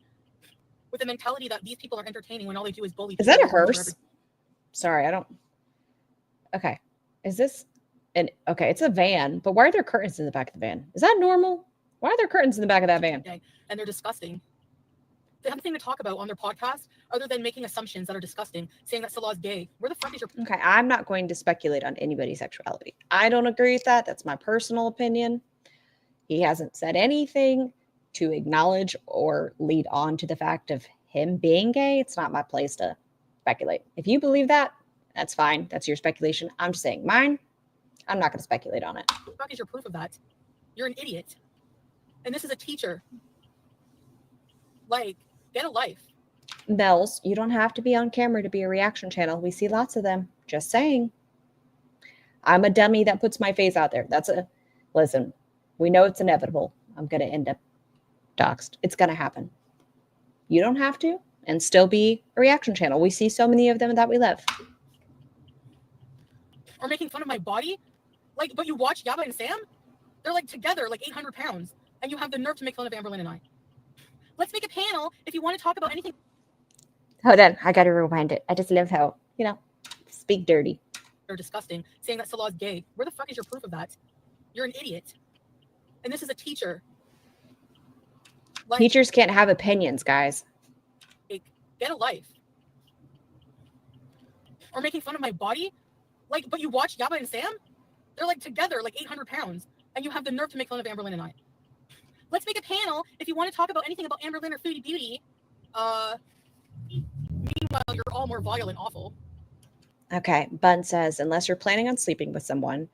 with the mentality that these people are entertaining when all they do is bully. Is that a hearse? Sorry, I don't. Okay. Is this an okay, it's a van, but why are there curtains in the back of the van? Is that normal? Why are there curtains in the back of that van? And they're disgusting. They have nothing to talk about on their podcast other than making assumptions that are disgusting, saying that Salah's gay. Where the fuck is your... Okay, I'm not going to speculate on anybody's sexuality. I don't agree with that. That's my personal opinion. He hasn't said anything to acknowledge or lead on to the fact of him being gay. It's not my place to speculate. If you believe that, That's fine. That's your speculation. I'm just saying mine. I'm not going to speculate on it. What is your proof of that? You're an idiot. And this is a teacher. Like, get a life. Bells, you don't have to be on camera to be a reaction channel. We see lots of them. Just saying. I'm a dummy that puts my face out there. Listen, we know it's inevitable. I'm going to end up doxxed. It's going to happen. You don't have to and still be a reaction channel. We see so many of them that we love. Or making fun of my body? Like, but you watch Yaba and Sam? They're like together, like 800 pounds. And you have the nerve to make fun of Amberlynn and I. Let's make a panel if you want to talk about anything. Hold on. I got to rewind it. I just love how, speak dirty. Or disgusting, saying that Salah's gay. Where the fuck is your proof of that? You're an idiot. And this is a teacher. Like, teachers can't have opinions, guys. Get a life. Or making fun of my body? Like, but you watch Yaba and Sam? They're like together, like 800 pounds. And you have the nerve to make fun of Amberlynn and I. Let's make a panel if you want to talk about anything about Amberlynn or Foodie Beauty. Meanwhile, you're all more vile and awful. Okay. Bun says, unless you're planning on sleeping with someone,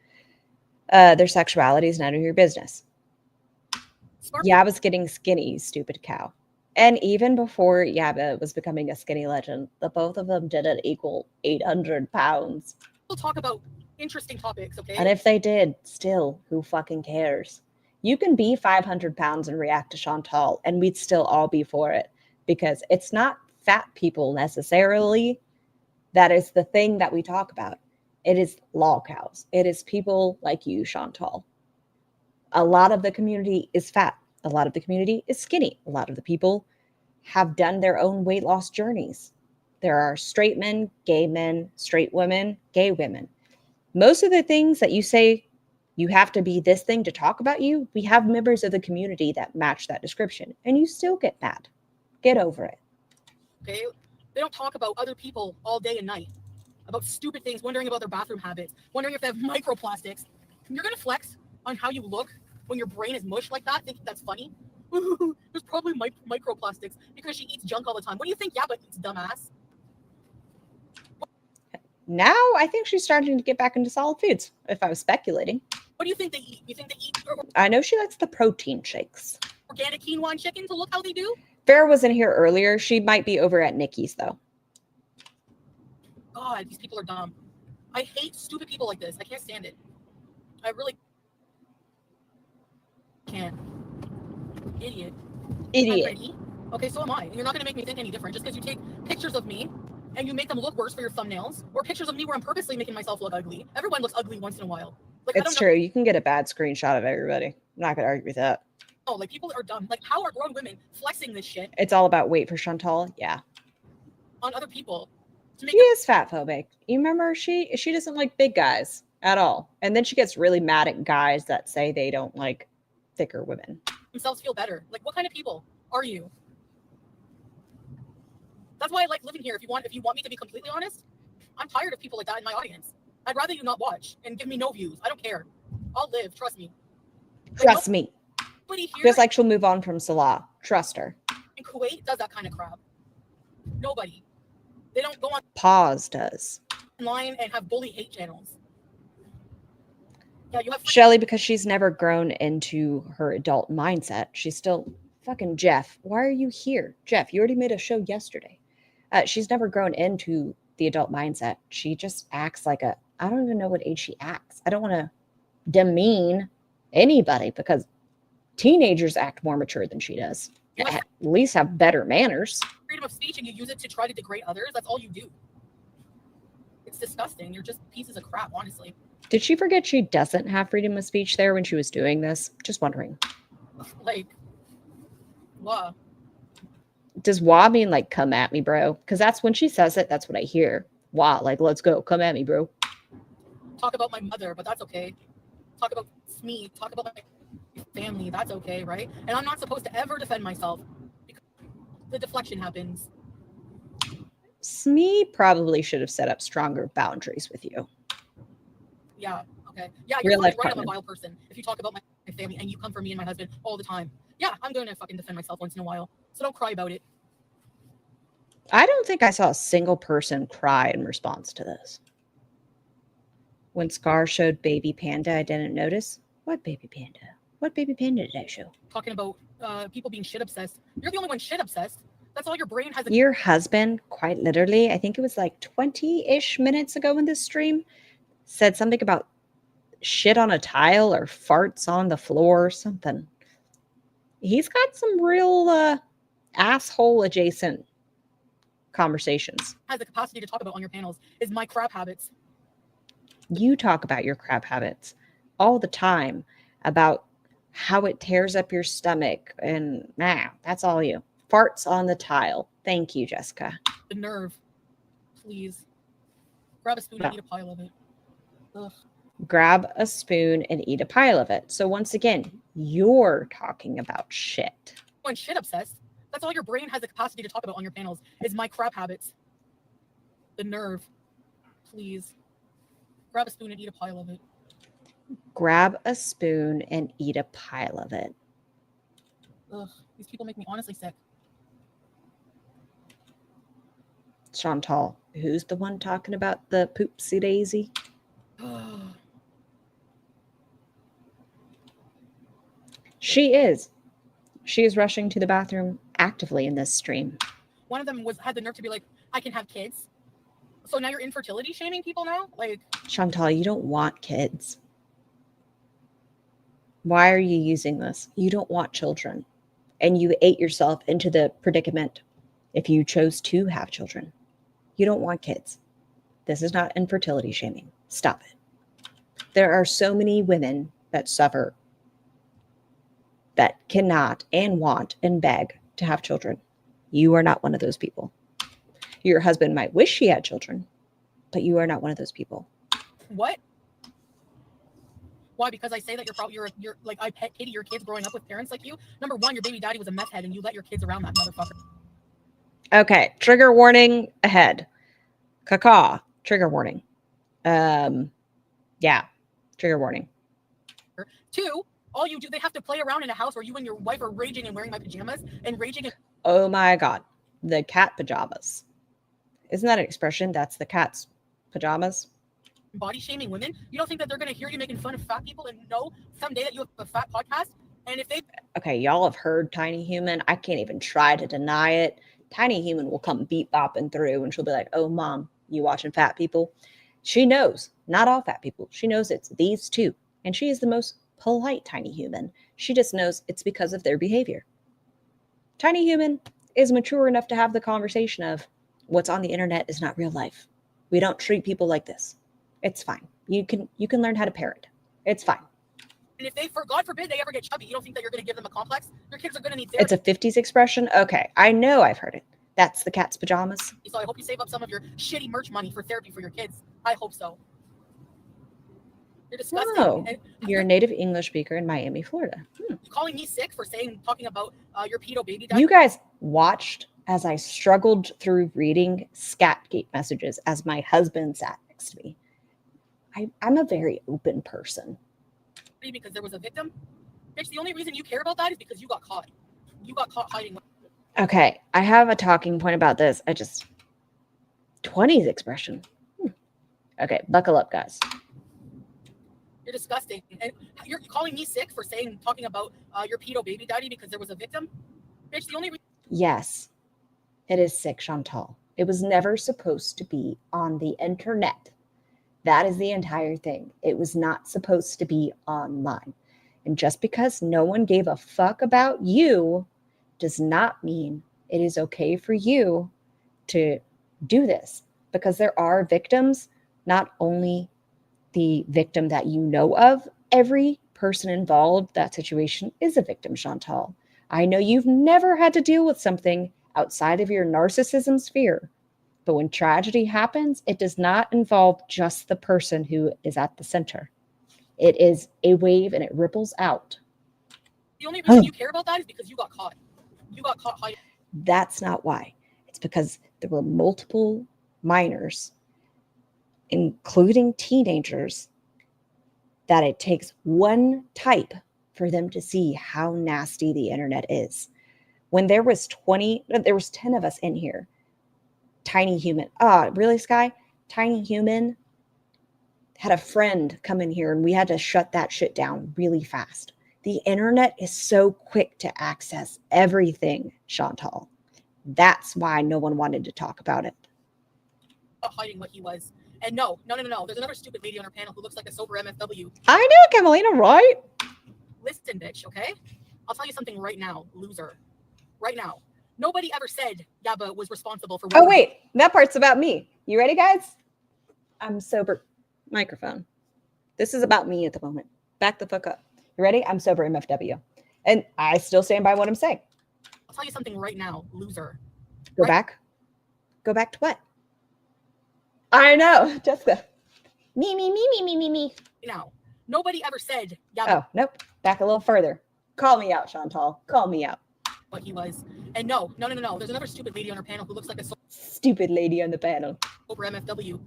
their sexuality is none of your business. Yaba's getting skinny, stupid cow. And even before Yaba was becoming a skinny legend, the both of them didn't equal 800 pounds. We'll talk about interesting topics, okay? And if they did, still, who fucking cares? You can be 500 pounds and react to Chantal, and we'd still all be for it. Because it's not fat people necessarily that is the thing that we talk about. It is lol cows. It is people like you, Chantal. A lot of the community is fat. A lot of the community is skinny. A lot of the people have done their own weight loss journeys. There are straight men, straight women, gay women. Most of the things that you say you have to be this thing to talk about you, we have members of the community that match that description, and you still get mad. Get over it. Okay? They don't talk about other people all day and night. About stupid things, wondering about their bathroom habits, wondering if they have microplastics. You're going to flex on how you look when your brain is mush like that, thinking that's funny? There's probably microplastics because she eats junk all the time. What do you think Yaba eats, dumbass? Now I think she's starting to get back into solid foods, if I was speculating. What do you think they eat? You think they eat I know she likes the protein shakes. Organic quinoa and chicken to look how they do? Farrah was in here earlier. She might be over at Nikki's, though. God, these people are dumb. I hate stupid people like this. I can't stand it. I really can't. Idiot. Okay, so am I. And you're not going to make me think any different just because you take pictures of me and you make them look worse for your thumbnails, or pictures of me where I'm purposely making myself look ugly. Everyone looks ugly once in a while. Like, it's true. You can get a bad screenshot of everybody. I'm not going to argue with that. Oh, like, people are dumb. Like, how are grown women flexing this shit? It's all about weight for Chantal. Yeah. On other people. She is fat phobic. You remember she doesn't like big guys at all. And then she gets really mad at guys that say they don't like thicker women. Themselves feel better. Like, what kind of people are you? That's why I like living here. If you want me to be completely honest, I'm tired of people like that in my audience. I'd rather you not watch and give me no views. I don't care. I'll live. Trust me. Trust me. Just like she'll move on from Salah. Trust her. In Kuwait does that kind of crap. Nobody. They don't go on. Pause does. Online and have bully hate channels. Yeah, you have Shelly, because she's never grown into her adult mindset. She's still fucking Jeff. Why are you here? Jeff, you already made a show yesterday. She's never grown into the adult mindset. She just acts like I don't even know what age she acts. I don't want to demean anybody because teenagers act more mature than she does. At least have better manners. Freedom of speech and you use it to try to degrade others. That's all you do. It's disgusting. You're just pieces of crap, honestly. Did she forget she doesn't have freedom of speech there when she was doing this? Just wondering. Like, what? Does wah mean like come at me, bro? Because that's when she says it, that's what I hear. Wah, like let's go, come at me, bro. Talk about my mother, but that's okay. Talk about me, talk about my family, that's okay, right? And I'm not supposed to ever defend myself because the deflection happens. Smee probably should have set up stronger boundaries with you. Yeah, okay. Yeah, you're right, I'm a vile person. If you talk about my family and you come for me and my husband all the time, yeah, I'm going to fucking defend myself once in a while. So don't cry about it. I don't think I saw a single person cry in response to this. When Scar showed baby panda, I didn't notice. What baby panda? What baby panda did I show? Talking about people being shit obsessed. You're the only one shit obsessed. That's all your brain has. Your husband, quite literally, I think it was like 20-ish minutes ago in this stream, said something about shit on a tile or farts on the floor or something. He's got some real asshole adjacent conversations. Has the capacity to talk about on your panels is my crap habits. You talk about your crap habits all the time, about how it tears up your stomach, and that's all you. Farts on the tile. Thank you, Jessica. The nerve. Please. Grab a spoon and eat a pile of it. Ugh. Grab a spoon and eat a pile of it. So once again, you're talking about shit. When shit obsessed, that's all your brain has the capacity to talk about on your panels is my crap habits. The nerve. Please. Grab a spoon and eat a pile of it. Grab a spoon and eat a pile of it. Ugh, these people make me honestly sick. Chantal, who's the one talking about the poopsie daisy? She is. She is rushing to the bathroom actively in this stream. One of them had the nerve to be like, I can have kids. So now you're infertility shaming people now? Like, Chantal, you don't want kids. Why are you using this? You don't want children. And you ate yourself into the predicament if you chose to have children. You don't want kids. This is not infertility shaming. Stop it. There are so many women that suffer, that cannot and want and beg to have children. You are not one of those people. Your husband might wish he had children, but you are not one of those people. What? Why? Because I say that you're like, I pity your kids growing up with parents like you. Number one, your baby daddy was a meth head and you let your kids around that motherfucker. Okay, trigger warning ahead. Caca, trigger warning. Yeah, trigger warning. 2, all you do, they have to play around in a house where you and your wife are raging and wearing my pajamas and raging. Oh my God, the cat pajamas. Isn't that an expression? That's the cat's pajamas. Body shaming women. You don't think that they're going to hear you making fun of fat people and know someday that you have a fat podcast? And if they... Okay, y'all have heard Tiny Human. I can't even try to deny it. Tiny Human will come beep bopping through and she'll be like, oh, mom, you watching fat people? She knows, not all fat people. She knows it's these two. And she is the most polite Tiny Human. She just knows it's because of their behavior. Tiny Human is mature enough to have the conversation of what's on the internet is not real life. We don't treat people like this. It's fine. You can learn how to parent. It's fine. And if they, God forbid, they ever get chubby, you don't think that you're going to give them a complex? Your kids are going to need therapy. It's a 50s expression? Okay. I know I've heard it. That's the cat's pajamas. So I hope you save up some of your shitty merch money for therapy for your kids. I hope so. You're disgusting. No, you're a native English speaker in Miami, Florida. You calling me sick for talking about your pedo baby daddy? You guys watched as I struggled through reading Scatgate messages as my husband sat next to me. I'm a very open person. Because there was a victim? Bitch, the only reason you care about that is because you got caught. You got caught hiding. Okay, I have a talking point about this. 20s expression. Okay, buckle up, guys. You're disgusting. And you're calling me sick for talking about your pedo baby daddy because there was a victim? Bitch, the only reason... Yes, it is sick, Chantal. It was never supposed to be on the internet. That is the entire thing. It was not supposed to be online. And just because no one gave a fuck about you does not mean it is okay for you to do this. Because there are victims, not only the victim that you know of, every person involved in that situation is a victim, Chantal. I know you've never had to deal with something outside of your narcissism sphere. But when tragedy happens, it does not involve just the person who is at the center. It is a wave and it ripples out. The only reason you care about that is because you got caught. You got caught hiding. That's not why. It's because there were multiple minors, including teenagers, that it takes one type for them to see how nasty the internet is. When there was 10 of us in here. Tiny Human. Really, Sky? Tiny Human had a friend come in here and we had to shut that shit down really fast. The internet is so quick to access everything, Chantal. That's why no one wanted to talk about it. Hiding what he was. And no. There's another stupid lady on her panel who looks like a sober MFW. I know, Camelina, right? Listen, bitch, okay? I'll tell you something right now, loser. Right now. Nobody ever said Yaba was responsible for... Oh, wait. That part's about me. You ready, guys? I'm sober. Microphone. This is about me at the moment. Back the fuck up. You ready? I'm sober MFW. And I still stand by what I'm saying. I'll tell you something right now, loser. Go back? Go back to what? I know, Jessica. Me. Now, nobody ever said Yaba. Oh, nope. Back a little further. Call me out, Chantal. Call me out. What he was. And no. There's another stupid lady on her panel who looks like a stupid lady on the panel. Over MFW.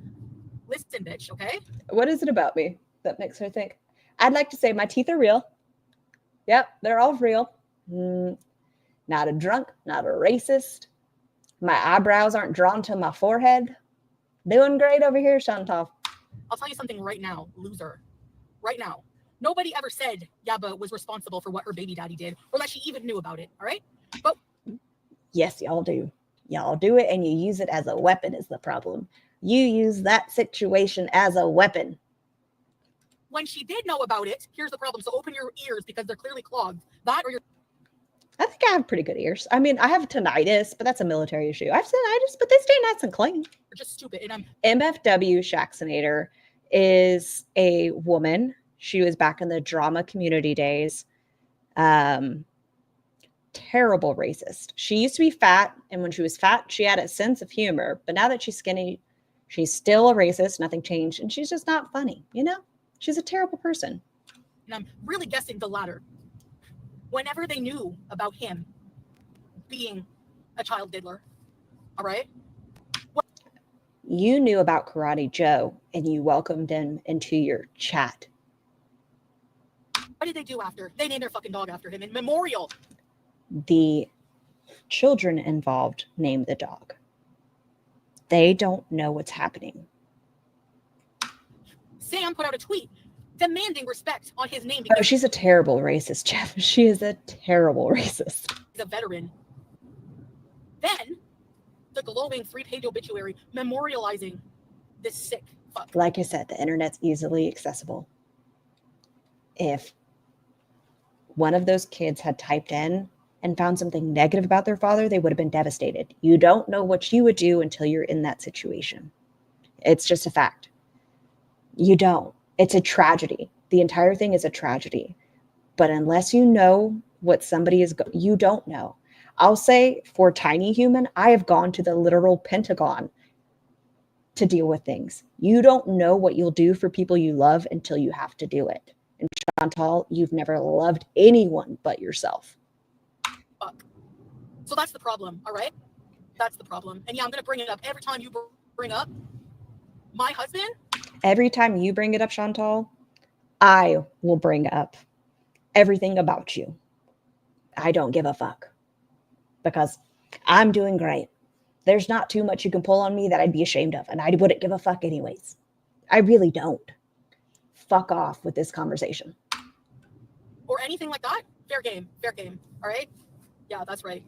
Listen, bitch, okay? What is it about me that makes her think? I'd like to say my teeth are real. Yep, they're all real. Not a drunk, not a racist. My eyebrows aren't drawn to my forehead. Doing great over here, Chantal. I'll tell you something right now, loser. Right now. Nobody ever said Yaba was responsible for what her baby daddy did, or that she even knew about it, all right? But yes, y'all do. Y'all do it, and you use it as a weapon is the problem. You use that situation as a weapon. When she did know about it, here's the problem. So open your ears because they're clearly clogged. That or your... I think I have pretty good ears. I mean, I have tinnitus, but that's a military issue. I have tinnitus, but they stay nice and clean. You're just stupid. And MFW Shaxinator is a woman. She was back in the drama community days. Terrible racist. She used to be fat, and when she was fat, she had a sense of humor. But now that she's skinny, she's still a racist. Nothing changed, and she's just not funny. You know, she's a terrible person. And I'm really guessing the latter. Whenever they knew about him being a child diddler, all right? You knew about Karate Joe, and you welcomed him into your chat. What did they do after? They named their fucking dog after him in memorial. The children involved named the dog. They don't know what's happening. Sam put out a tweet demanding respect on his name. Oh, she's a terrible racist, Jeff. She is a terrible racist. He's a veteran. Then, the glowing 3-page obituary memorializing this sick fuck. Like I said, the internet's easily accessible. If one of those kids had typed in and found something negative about their father, they would have been devastated. You don't know what you would do until you're in that situation. It's just a fact. You don't. It's a tragedy. The entire thing is a tragedy. But unless you know what somebody is, you don't know. I'll say for Tiny Human, I have gone to the literal Pentagon to deal with things. You don't know what you'll do for people you love until you have to do it. And Chantal, you've never loved anyone but yourself. Fuck. So that's the problem, all right? That's the problem. And yeah, I'm going to bring it up every time you bring up my husband. Every time you bring it up, Chantal, I will bring up everything about you. I don't give a fuck because I'm doing great. There's not too much you can pull on me that I'd be ashamed of, and I wouldn't give a fuck anyways. I really don't. Fuck off with this conversation. Or anything like that. Fair game. All right? Yeah, that's right.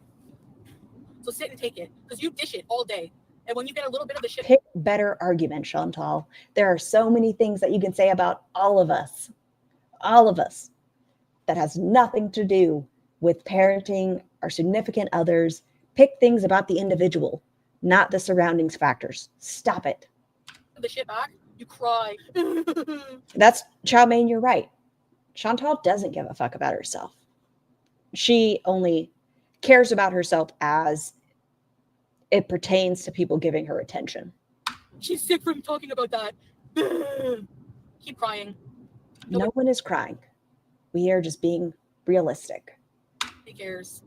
So sit and take it because you dish it all day. And when you get a little bit of the shit... Pick better argument, Chantal. There are so many things that you can say about all of us, that has nothing to do with parenting or significant others. Pick things about the individual, not the surroundings factors. Stop it. The shit back, you cry. That's Chow Mein, you're right. Chantal doesn't give a fuck about herself. She only cares about herself as it pertains to people giving her attention. She's sick from talking about that. Keep crying. No one is crying. We are just being realistic. Who cares?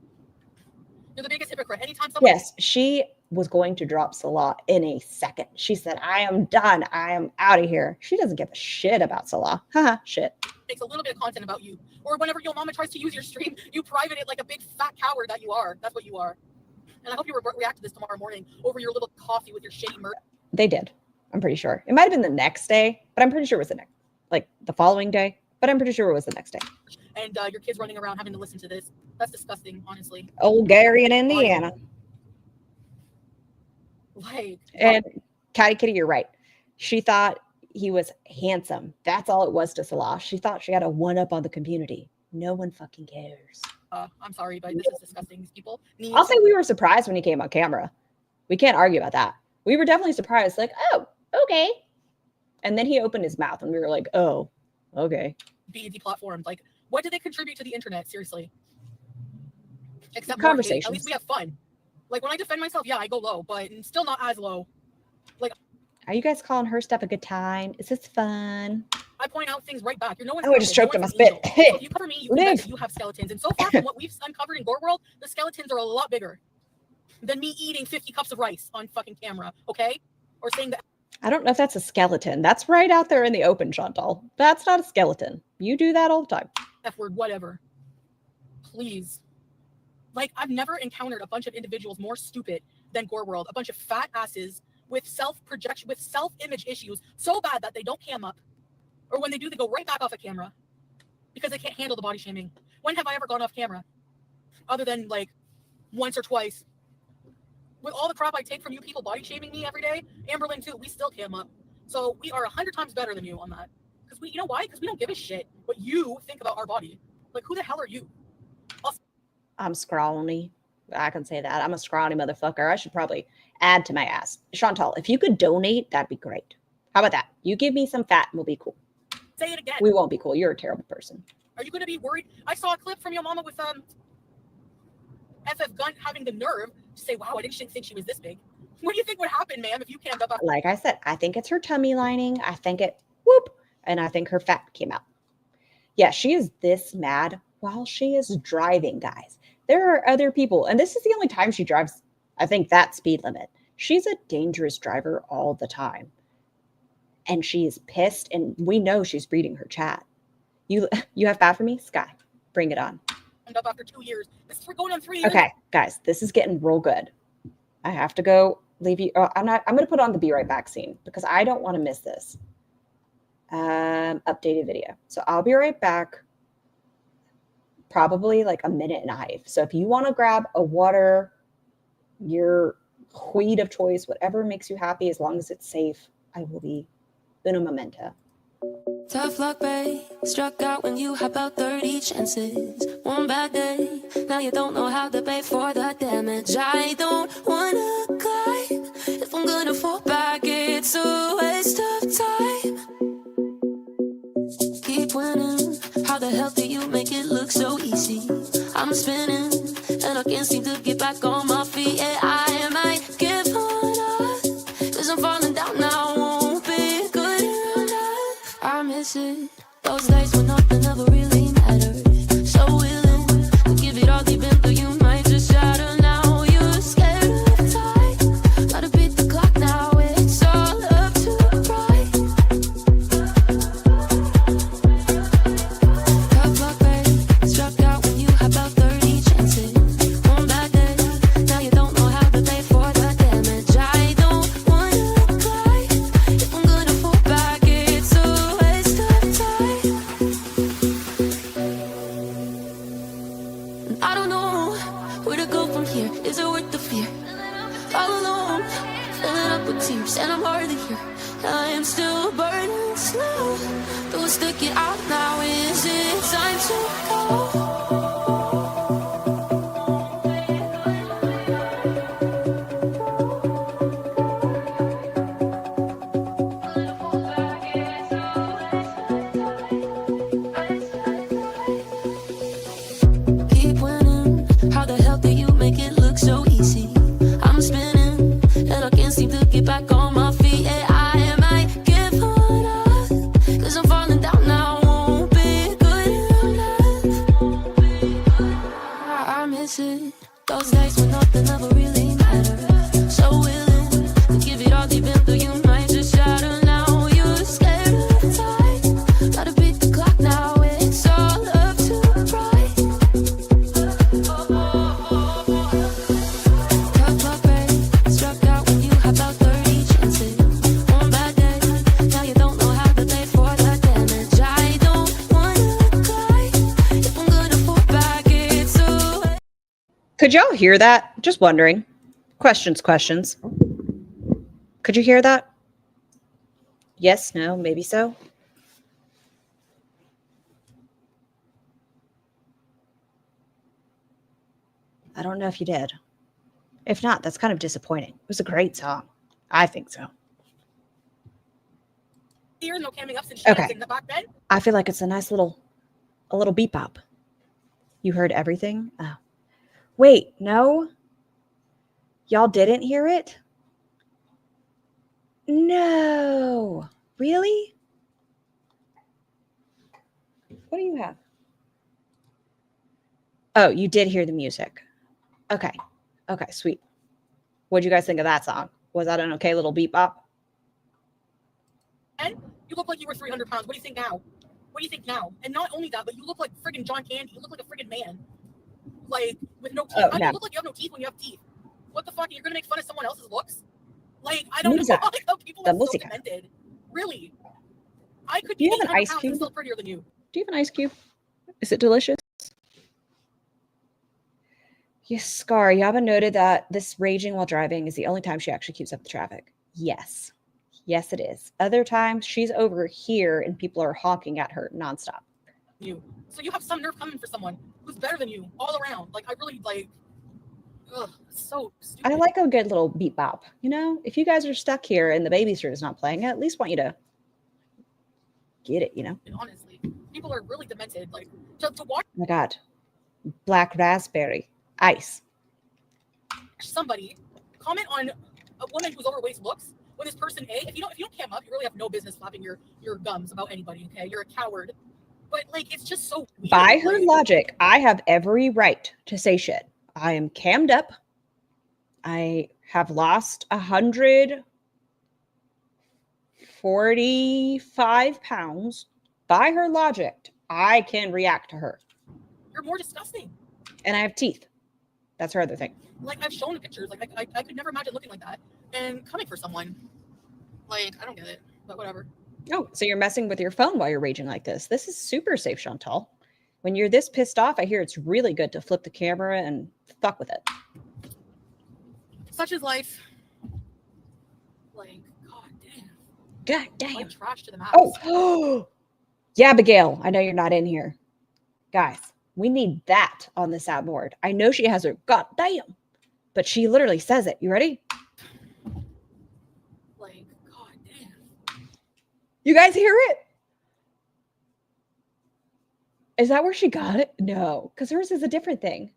You're the biggest hypocrite. Anytime someone... Yes, she was going to drop Salah in a second. She said, I am done. I am out of here. She doesn't give a shit about Salah. Haha, shit. Makes a little bit of content about you. Or whenever your mama tries to use your stream, you private it like a big fat coward that you are. That's what you are. And I hope you react to this tomorrow morning over your little coffee with your shitty murder. They did. I'm pretty sure. It might have been the next day, but I'm pretty sure it was the following day, but I'm pretty sure it was the next day. And your kids running around having to listen to this. That's disgusting, honestly. Old Gary in Indiana. And Catty Kitty, you're right. She thought he was handsome. That's all it was to Salah. She thought she had a one-up on the community. No one fucking cares. I'm sorry, but this is disgusting. These people I'll say we were surprised when he came on camera. We can't argue about that. We were definitely surprised, like, oh, okay. And then he opened his mouth and we were like, oh, okay. Be deplatformed. Like, what did they contribute to the internet? Seriously. Except conversations. At least we have fun. Like, when I defend myself, yeah, I go low, but still not as low. Like, are you guys calling her stuff a good time? Is this fun? I point out things right back. You're no one's I just choked on my spit. So if you cover me, you think that you have skeletons. And so far from what we've uncovered in Gore World, the skeletons are a lot bigger than me eating 50 cups of rice on fucking camera, okay? Or saying that. I don't know if that's a skeleton. That's right out there in the open, Chantal. That's not a skeleton. You do that all the time. F word, whatever. Please. Like, I've never encountered a bunch of individuals more stupid than Gore World. A bunch of fat asses with self-projection, with self-image issues so bad that they don't cam up. Or when they do, they go right back off of camera because they can't handle the body shaming. When have I ever gone off camera? Other than, like, once or twice. With all the crap I take from you people body shaming me every day, Amberlyn too, we still cam up. So we are 100 times better than you on that. Because you know why? Because we don't give a shit what you think about our body. Like, who the hell are you? I'm scrawny. I can say that. I'm a scrawny motherfucker. I should probably add to my ass. Chantal, if you could donate, that'd be great. How about that? You give me some fat and we'll be cool. Say it again. We won't be cool. You're a terrible person. Are you going to be worried? I saw a clip from your mama with FF Gun having the nerve to say, wow, I didn't think she was this big. What do you think would happen, ma'am, if you cammed up? Like I said, I think it's her tummy lining. I think it, whoop, and I think her fat came out. Yeah, she is this mad while she is driving, guys. There are other people, and this is the only time she drives, I think, that speed limit. She's a dangerous driver all the time. And she is pissed, and we know she's reading her chat. You have fat for me? Sky, bring it on. Up after 2 years. We're going on 3 years. Okay, guys, this is getting real good. I have to go leave you. I'm going to put on the Be Right Back scene because I don't want to miss this. Updated video. So I'll be right back. Probably like a minute and a half. So if you want to grab a water, your weed of choice, whatever makes you happy, as long as it's safe, I will be in a memento. Tough luck, babe. Struck out when you had about 30 chances. One bad day, now you don't know how to pay for the damage. I don't wanna climb. If I'm gonna fall back, it's a waste of time. Keep winning. How the hell do you make it look so easy? I'm spinning, and I can't seem to get back on my feet. Yeah, I might give up, 'cause I'm falling down now. Won't be good enough. I miss it. Those days when nothing ever really mattered. So willing to give it all deep into you, might just shatter now. You're scared of time. Gotta beat the clock now. It's all up to pride. Tough luck, babe. Struck out when you had about 30 chances. One bad day, now you don't know how to pay for the damage. I don't wanna cry. If I'm gonna fall back, it's a waste of time. I don't know where to go from here. Is it worth the fear? All alone, filling up with tears, and I'm hardly here. I am still burning slow. Do I stick it out now? Is it time to go? Keep winning. How the hell do you make it look so easy? I'm spinning, and I can't seem to get back on my feet. Yeah, I might give up, 'cause I'm falling down now. Won't be good enough. Could y'all hear that? Just wondering. Questions. Could you hear that? Yes, no, maybe so. I don't know if you did. If not, that's kind of disappointing. It was a great song. I think so. Okay. I feel like it's a nice little beep bop. You heard everything? Oh. Wait, no? Y'all didn't hear it? No. Really? What do you have? Oh, you did hear the music. Okay. Okay, sweet. What'd you guys think of that song? Was that an okay little beep bop? And you look like you were 300 pounds. What do you think now? What do you think now? And not only that, but you look like friggin' John Candy. You look like a friggin' man. Like, with no teeth. Oh, How do you look like you have no teeth when you have teeth? What the fuck? You're gonna make fun of someone else's looks? Like, I don't know how people are so demented. Really? I could be 800 pounds and still prettier than you. Do you have an ice cube? Is it delicious? Yes, Scar. Yaba noted that this raging while driving is the only time she actually keeps up the traffic. Yes. Yes, it is. Other times she's over here and people are honking at her nonstop. So you have some nerve coming for someone who's better than you all around. Like, I really like, ugh, it's so stupid. I like a good little beep bop. You know, if you guys are stuck here and the babysitter is not playing, I at least want you to get it, you know? Honestly, people are really demented. Like, to watch. Oh my God. Black raspberry. Ice. Somebody comment on a woman who's overweight looks when this person if you don't cam up, you really have no business flapping your gums about anybody. Okay, you're a coward. But like, it's just so weird. By her logic, I have every right to say shit. I am cammed up. I have lost 145 pounds. By her logic, I can react to her. You're more disgusting. And I have teeth. That's her other thing. Like, I've shown the pictures. Like, I could never imagine looking like that and coming for someone. Like, I don't get it, but whatever. Oh, so you're messing with your phone while you're raging like this. This is super safe, Chantal. When you're this pissed off, I hear it's really good to flip the camera and fuck with it. Such is life. Like, god damn. God damn. Like trash to the max. Oh, yeah, Abigail. I know you're not in here. Guys, we need that on the soundboard. I know she has her goddamn, but she literally says it. You ready? Like, god damn. You guys hear it? Is that where she got it? No, because hers is a different thing.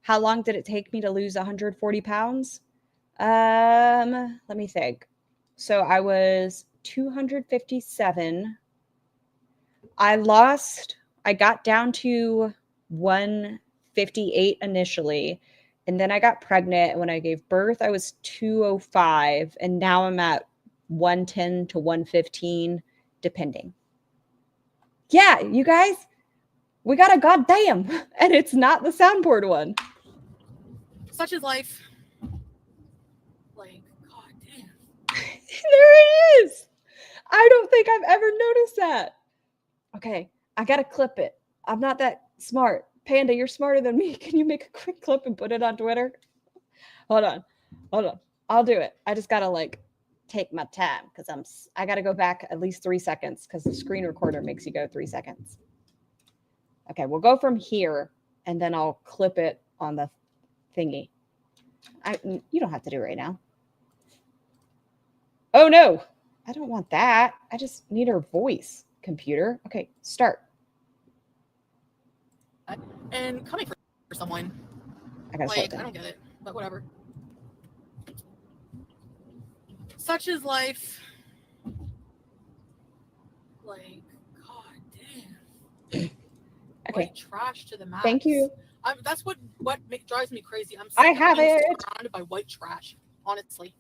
How long did it take me to lose 140 pounds? Let me think. So I was 257. I got down to 158 initially. And then I got pregnant. And when I gave birth, I was 205. And now I'm at 110 to 115, depending. Yeah, you guys, we got a goddamn. And it's not the soundboard one. Such is life. Like, god damn. There it is. I don't think I've ever noticed that. Okay, I gotta clip it. I'm not that smart. Panda, you're smarter than me. Can you make a quick clip and put it on Twitter? Hold on. I'll do it. I just gotta like take my time because I gotta go back at least 3 seconds because the screen recorder makes you go 3 seconds. Okay, we'll go from here and then I'll clip it on the thingy. You don't have to do it right now. Oh no, I don't want that. I just need her voice, computer. Okay, start. And coming for someone. I gotta like, I don't get it, but whatever. Such is life. Like, god damn. Okay. White trash to the max. Thank you. That's what drives me crazy. I have it. Surrounded by white trash. Honestly,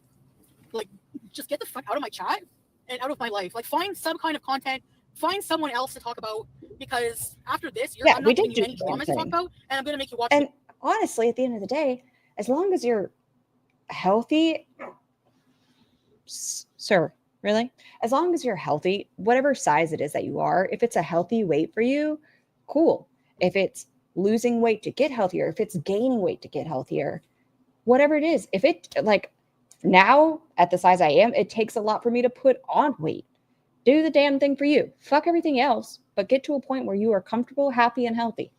like, just get the fuck out of my chat and out of my life. Like, find some kind of content. Find someone else to talk about, because after this, I'm not giving you any dramas to talk about, and I'm gonna make you watch. And honestly, at the end of the day, as long as you're healthy, sir, really, as long as you're healthy, whatever size it is that you are, if it's a healthy weight for you, cool. If it's losing weight to get healthier, if it's gaining weight to get healthier, whatever it is, if it like now at the size I am, it takes a lot for me to put on weight. Do the damn thing for you. Fuck everything else, but get to a point where you are comfortable, happy, and healthy.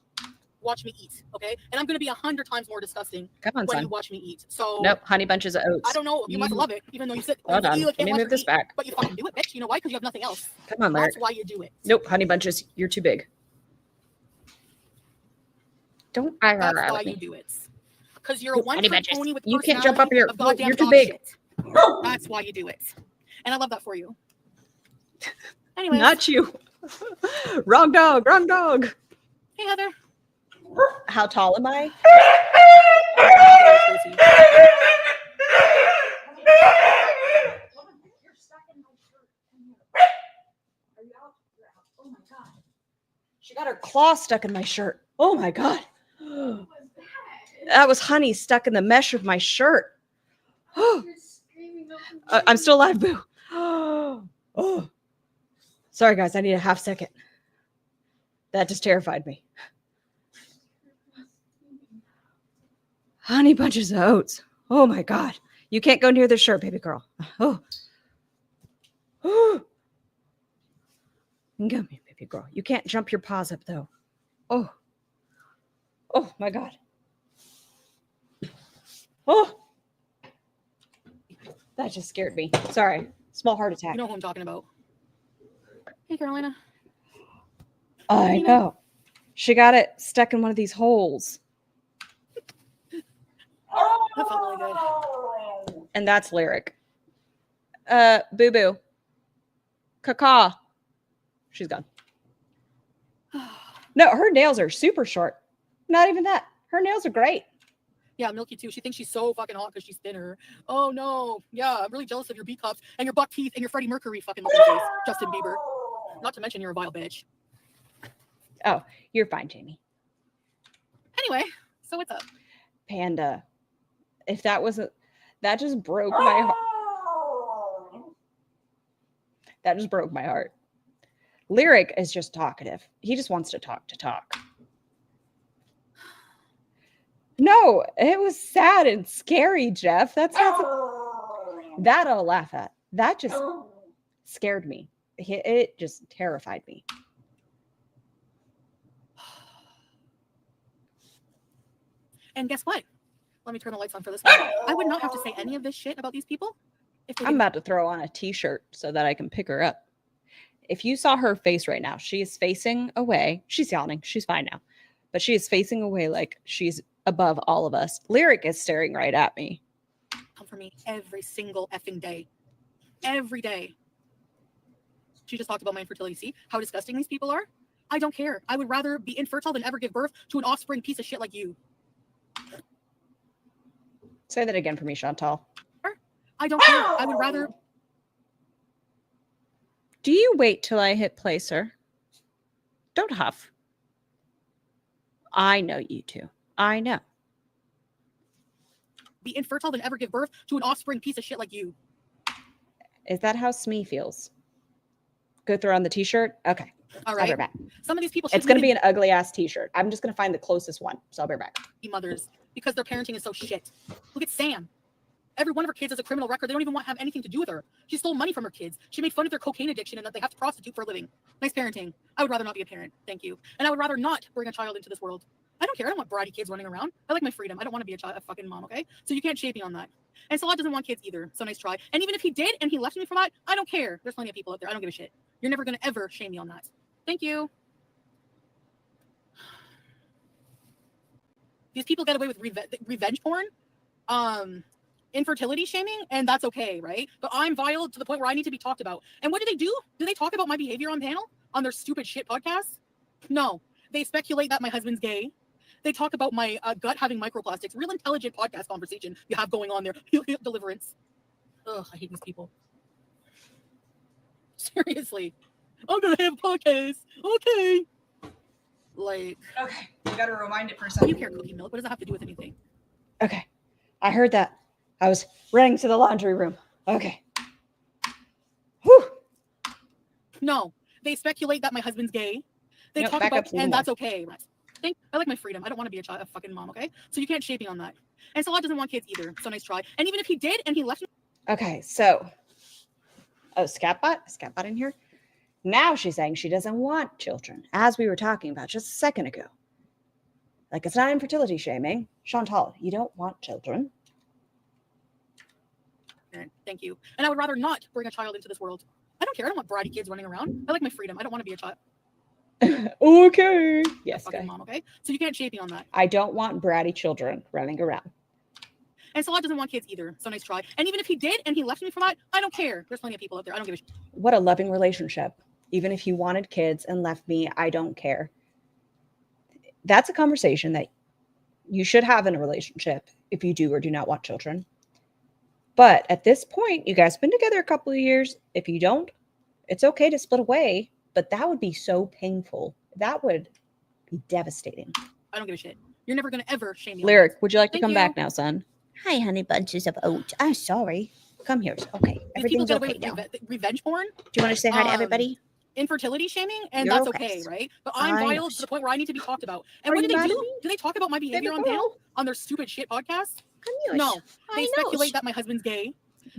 Watch me eat, okay? And I'm going to be 100 times more disgusting when son. you watch me eat. So nope, honey bunches of oats. I don't know. You must love it, even though you sit. Hold on. Let me move this back. But you fucking do it, bitch. You know why? Because you have nothing else. Come on, Larry. That's why you do it. Nope, honey bunches, you're too big. Don't. That's why you do it. Because you're a one-trick pony with you can't jump up here. You're too big. Shit. That's why you do it. And I love that for you. Anyways. Not you. Wrong dog. Wrong dog. Hey, Heather. How tall am I? Oh my God. She got her claw stuck in my shirt. Oh my God. That was honey stuck in the mesh of my shirt. I'm still alive, boo. Oh. Sorry, guys. I need a half second. That just terrified me. Honey bunches of oats. Oh my God. You can't go near the shirt, baby girl. Oh. Oh. Come here, baby girl. You can't jump your paws up though. Oh. Oh my God. Oh. That just scared me. Sorry. Small heart attack. You know who I'm talking about. Hey, Carolina. I know. She got it stuck in one of these holes. That felt really good. And that's Lyric. Boo Boo. Caca. She's gone. No, her nails are super short. Not even that. Her nails are great. Yeah, Milky too. She thinks she's so fucking hot because she's thinner. Oh no. Yeah, I'm really jealous of your B cups and your buck teeth and your Freddie Mercury fucking looking face, Justin Bieber. Not to mention you're a vile bitch. Oh, you're fine, Jamie. Anyway, so what's up? Panda. If that wasn't, that just broke my heart. That just broke my heart. Lyric is just talkative. He just wants to talk. No, it was sad and scary, Jeff. That's not that I'll laugh at. That just scared me. It just terrified me. And guess what? Let me turn the lights on for this one. I would not have to say any of this shit about these people. I'm about to throw on a t-shirt so that I can pick her up. If you saw her face right now, she is facing away. She's yawning. She's fine now. But she is facing away like she's above all of us. Lyric is staring right at me. Come for me every single effing day. Every day. She just talked about my infertility. See how disgusting these people are? I don't care. I would rather be infertile than ever give birth to an offspring piece of shit like you. Say that again for me, Chantal. I don't care. I would rather... Do you wait till I hit play, sir? Don't huff. I know you two. I know. Be infertile than ever give birth to an offspring piece of shit like you. Is that how Smee feels? Go throw on the t-shirt? Okay. All right. I'll be right back. Some of these people... It's going to be an ugly ass t-shirt. I'm just going to find the closest one. So I'll be right back. Mothers, because their parenting is so shit. Look at Sam. Every one of her kids has a criminal record. They don't even have anything to do with her. She stole money from her kids. She made fun of their cocaine addiction and that they have to prostitute for a living. Nice parenting. I would rather not be a parent. Thank you. And I would rather not bring a child into this world. I don't care. I don't want bratty kids running around. I like my freedom. I don't want to be a fucking mom, okay? So you can't shape me on that. And Salah doesn't want kids either. So nice try. And even if he did and he left me for that, I don't care. There's plenty of people out there. I don't give a shit. You're never going to ever shame me on that. Thank you. These people get away with revenge porn. Infertility shaming, and that's okay, right? But I'm vile to the point where I need to be talked about. And what do? Do they talk about my behavior on panel on their stupid shit podcasts? No. They speculate that my husband's gay. They talk about my gut having microplastics. Real intelligent podcast conversation you have going on there. Deliverance. Ugh, I hate these people. Seriously. I'm gonna have a podcast. Okay. Like. Okay. You gotta rewind it for a second. You care, Cookie Milk. What does that have to do with anything? Okay. I heard that. I was running to the laundry room. Okay. Whew. No. They speculate that my husband's gay. They Nope, talk back about, up and that's okay. Right? think I like my freedom. I don't want to be a fucking mom, okay? So you can't shame me on that. And Salah doesn't want kids either. So nice try. And even if he did and he left me. Okay, so Scatbot in here. Now she's saying she doesn't want children, as we were talking about just a second ago. Like, it's not infertility shaming. Chantal, you don't want children. Thank you. And I would rather not bring a child into this world. I don't care. I don't want bratty kids running around. I like my freedom. I don't want to be a child. Okay. Yes, guys. Mom, okay? So you can't shame me on that. I don't want bratty children running around. And Salah doesn't want kids either. So nice try. And even if he did and he left me for that, I don't care. There's plenty of people out there. I don't give a shit. What a loving relationship. Even if you wanted kids and left me, I don't care. That's a conversation that you should have in a relationship if you do or do not want children. But at this point, you guys have been together a couple of years. If you don't, it's okay to split away. But that would be so painful. That would be devastating. I don't give a shit. You're never going to ever shame me. Lyric, would you like to come back now, son? Hi, honey bunches of oats. I'm sorry. Come here. Okay. Everything's okay now. Revenge porn? Do you want to say hi to everybody? Infertility shaming, and You're that's okay, right? But I'm violent to the point where I need to be talked about. And what do they do? Do they talk about my behavior on panel on their stupid shit podcast? No. They speculate that my husband's gay.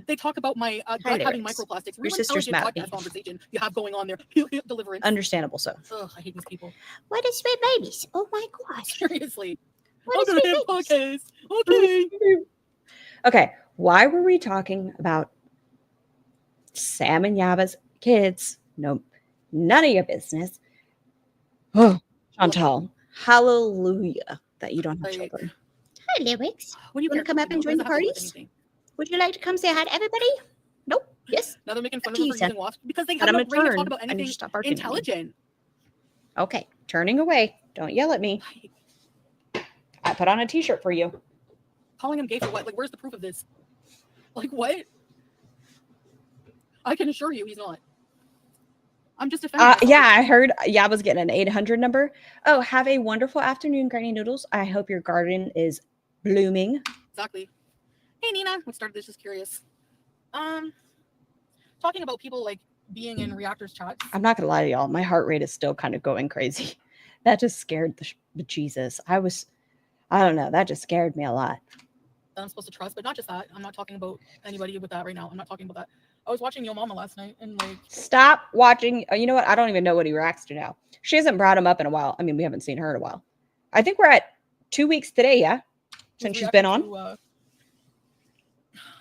They talk about my having microplastics. Your sister's mad at me. Conversation you have going on there. Deliverance. Understandable, so. Ugh, I hate these people. What is sweet babies? Oh my gosh. Seriously. What is sweet babies? Okay. Okay. Why were we talking about Sam and Yaba's kids? No, none of your business. Oh, Chantal, hallelujah that you don't have children. Hi, Lyrics. What do you want to come up and join the parties? Would you like to come say hi to everybody? Nope. Yes. Now they're making fun of them for using wasps because they have no brain to talk about anything intelligent. Okay, turning away. Don't yell at me. I put on a t-shirt for you. Calling him gay for what? Like, where's the proof of this? Like, what? I can assure you he's not. I'm just offended. Yeah, I heard Yaba's getting an 800 number. Oh, have a wonderful afternoon, Granny Noodles. I hope your garden is blooming. Exactly. Hey, Nina. We started this just curious. Talking about people like being in reactors chats. I'm not gonna lie to y'all. My heart rate is still kind of going crazy. That just scared the Jesus. I don't know. That just scared me a lot. That I'm supposed to trust, but not just that. I'm not talking about anybody with that right now. I'm not talking about that. I was watching Yo Mama last night and like. Stop watching. You know what? I don't even know what he reacts to now. She hasn't brought him up in a while. I mean, we haven't seen her in a while. I think we're at 2 weeks today, yeah? Since she's been on.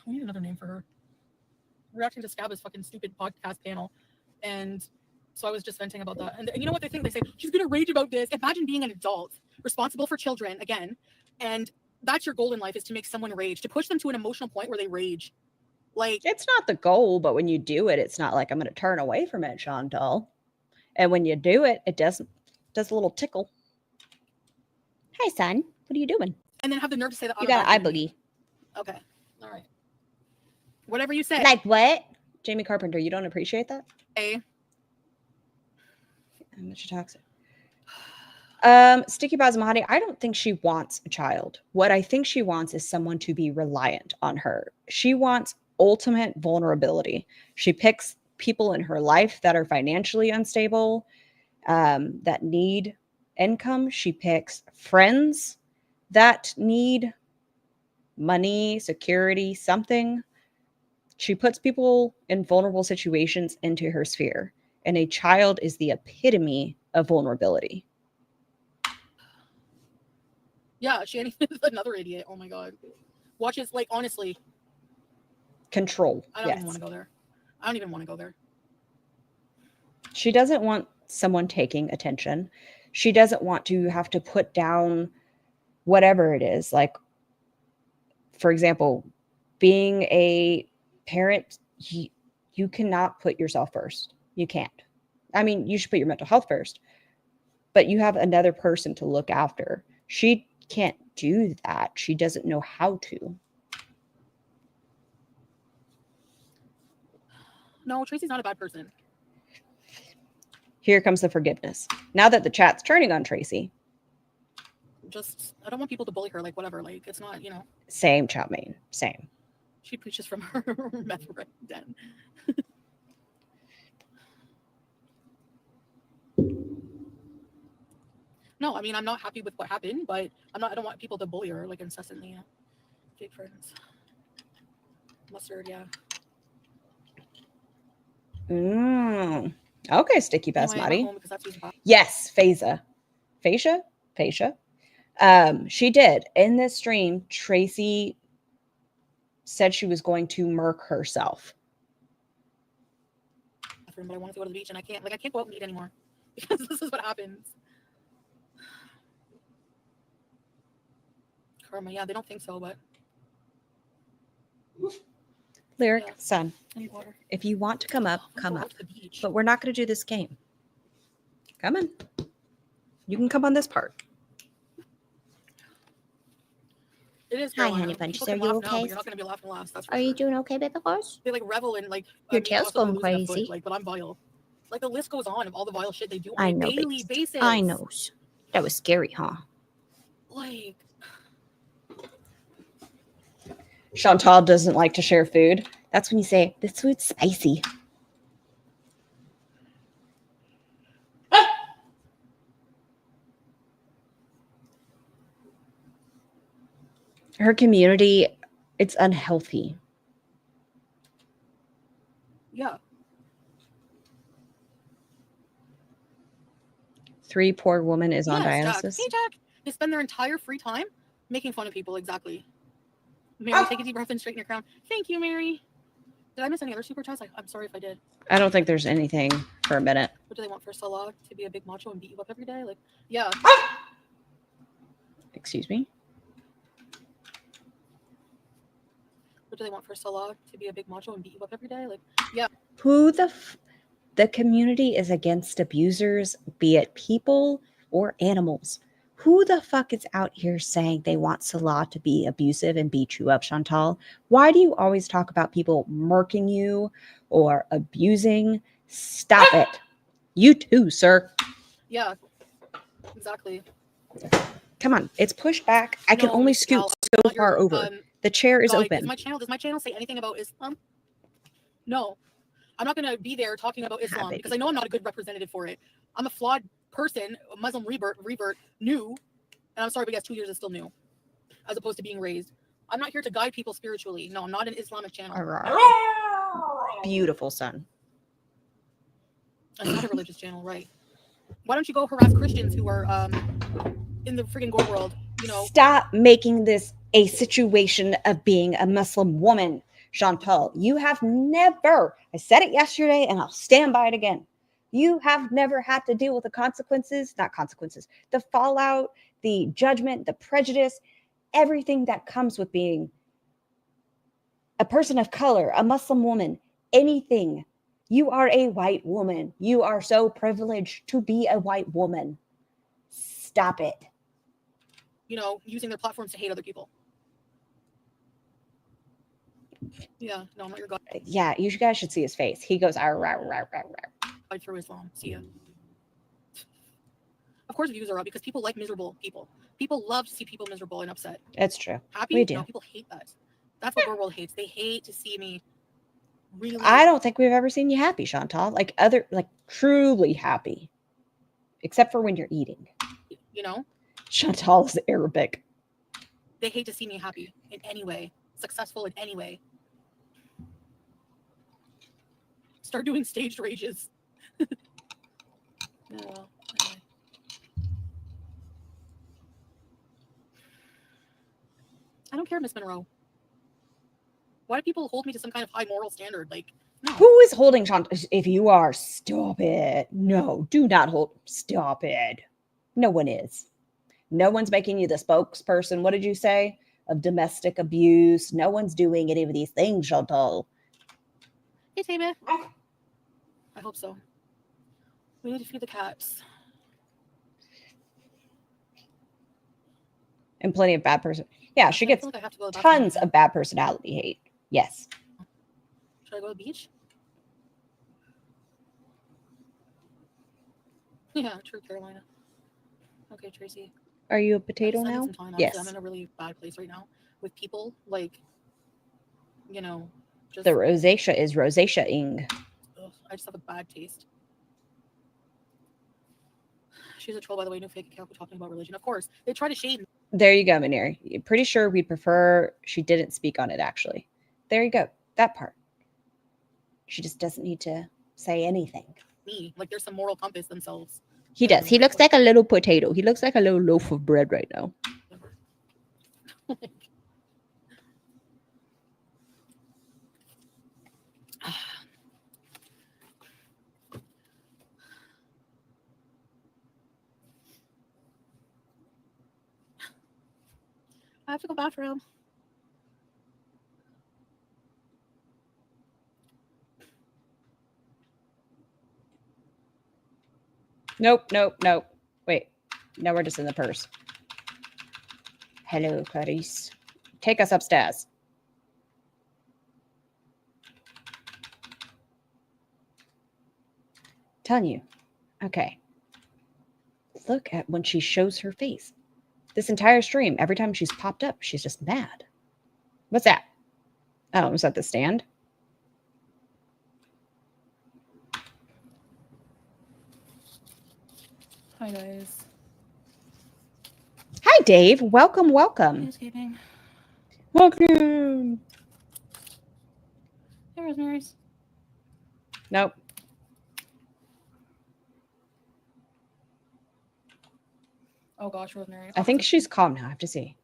We need another name for her. Reacting to Scabba's fucking stupid podcast panel. And so I was just venting about that. And you know what they think? They say, she's going to rage about this. Imagine being an adult, responsible for children, again. And that's your goal in life, is to make someone rage, to push them to an emotional point where they rage. Like, it's not the goal, but when you do it, it's not like I'm going to turn away from it, Chantal. And when you do it, it does a little tickle. Hi, son. What are you doing? And then have the nerve to say that. You got an eye boogie. Okay. All right. Whatever you say. Like what? Jamie Carpenter, you don't appreciate that? Hey. I'm much toxic. Sticky Basmati, I don't think she wants a child. What I think she wants is someone to be reliant on her. She wants ultimate vulnerability. She picks people in her life that are financially unstable, that need income. She picks friends that need money, security, something. She puts people in vulnerable situations into her sphere, and a child is the epitome of vulnerability. Yeah, Shani is another idiot. Oh my god. Watches, like, honestly. Control. I don't even want to go there. I don't even want to go there. She doesn't want someone taking attention. She doesn't want to have to put down whatever it is. Like, for example, being a parent, you cannot put yourself first. You can't. I mean, you should put your mental health first, but you have another person to look after. She can't do that. She doesn't know how to. No, Tracy's not a bad person. Here comes the forgiveness. Now that the chat's turning on Tracy. I don't want people to bully her, like, whatever. Like, it's not, Same, chow mein. Same. She preaches from her meth den. No, I mean, I'm not happy with what happened, but I don't want people to bully her like incessantly. Yeah. Fake friends. Mustard, yeah. Okay, Sticky Basmati. Anyway, yes, Phasia. She did. In this stream, Tracy said she was going to murk herself. But I want to go to the beach and I can't go out and eat anymore because this is what happens. Karma, yeah, they don't think so, but Lyric, yeah. son, if you want to come up, come up. But we're not going to do this game. Come on. You can come on this part. It is. Hi, honey bunches. Are you okay? Now, but you're not going to be laughing last. That's Are you doing okay, baby horse? They like revel in like your tail's going crazy. Foot, like, but I'm vile. Like the list goes on of all the vile shit they do on I a know, daily basis. I know. That was scary, huh? Like Chantal doesn't like to share food. That's when you say, this food's spicy. Her community, it's unhealthy. Yeah. 3 poor woman is on dialysis. Jack. Hey, Jack. They spend their entire free time making fun of people. Exactly. Mary, take a deep breath and straighten your crown. Thank you, Mary. Did I miss any other super chats? I'm sorry if I did. I don't think there's anything for a minute. What do they want for Salah? To be a big macho and beat you up every day? Like, yeah. Excuse me? What do they want for Salah? To be a big macho and beat you up every day? Like, yeah. Who the community is against abusers, be it people or animals. Who the fuck is out here saying they want Salah to be abusive and beat you up, Chantal? Why do you always talk about people murking you or abusing? Stop it. You too, sir. Yeah, exactly. Come on, it's pushed back. I can only scoot so far over. The chair is open. Does my channel say anything about Islam? No. I'm not going to be there talking about Islam because I know I'm not a good representative for it. I'm a flawed person, a Muslim revert, new, and I'm sorry, but yes, 2 years is still new, as opposed to being raised. I'm not here to guide people spiritually. No, I'm not an Islamic channel. Beautiful son. It's not a religious channel, right? Why don't you go harass Christians who are in the freaking gore world? You know. Stop making this a situation of being a Muslim woman, Chantal. You have never. I said it yesterday, and I'll stand by it again. You have never had to deal with the the fallout, the judgment, the prejudice, everything that comes with being a person of color, a Muslim woman, anything. You are a white woman. You are so privileged to be a white woman. Stop it. You know, using their platforms to hate other people. Yeah, no, I'm not your god. Yeah, you guys should see his face. He goes, "Arr, rah, rah, rah, rah." Through Islam. See ya. Of course, views are up because people like miserable people. People love to see people miserable and upset. That's true. Happy? We do. No, people hate that. That's what our world hates. They hate to see me really. I don't think we've ever seen you happy, Chantal. Like truly happy, except for when you're eating. You know, Chantal is Arabic. They hate to see me happy in any way, successful in any way. Start doing staged rages. Yeah, well, anyway. I don't care, Miss Monroe. Why do people hold me to some kind of high moral standard? Like, no. Who is holding Chantal? If you are, stop it. No, do not hold. Stop it. No one is. No one's making you the spokesperson. What did you say? Of domestic abuse. No one's doing any of these things, Chantal. Hey, Tame. I hope so. We need to feed the cats. And plenty of bad person. Yeah, she gets tons of bad personality hate. Yes. Should I go to the beach? Yeah, true, Carolina. Okay, Tracy. Are you a potato now? Yes. I'm in a really bad place right now with people like, you know, just the rosacea is rosacea-ing. I just have a bad taste. She's a troll, by the way. No fake account talking about religion. Of course, they try to shade. There you go, Manir. Pretty sure we'd prefer she didn't speak on it, actually. There you go. That part. She just doesn't need to say anything. Me, like there's some moral compass themselves. He does. He looks like a little potato. He looks like a little loaf of bread right now. I have to go bathroom. Nope. Wait. Now we're just in the purse. Hello, Clarice. Take us upstairs. Telling you. Okay. Look at when she shows her face. This entire stream, every time she's popped up, she's just mad. What's that? Oh, was that the stand? Hi, guys. Hi, Dave. Welcome. Escaping. Welcome. Hey, Rosemary's. Nope. Oh gosh, Rosemary. I think she's calm now. I have to see.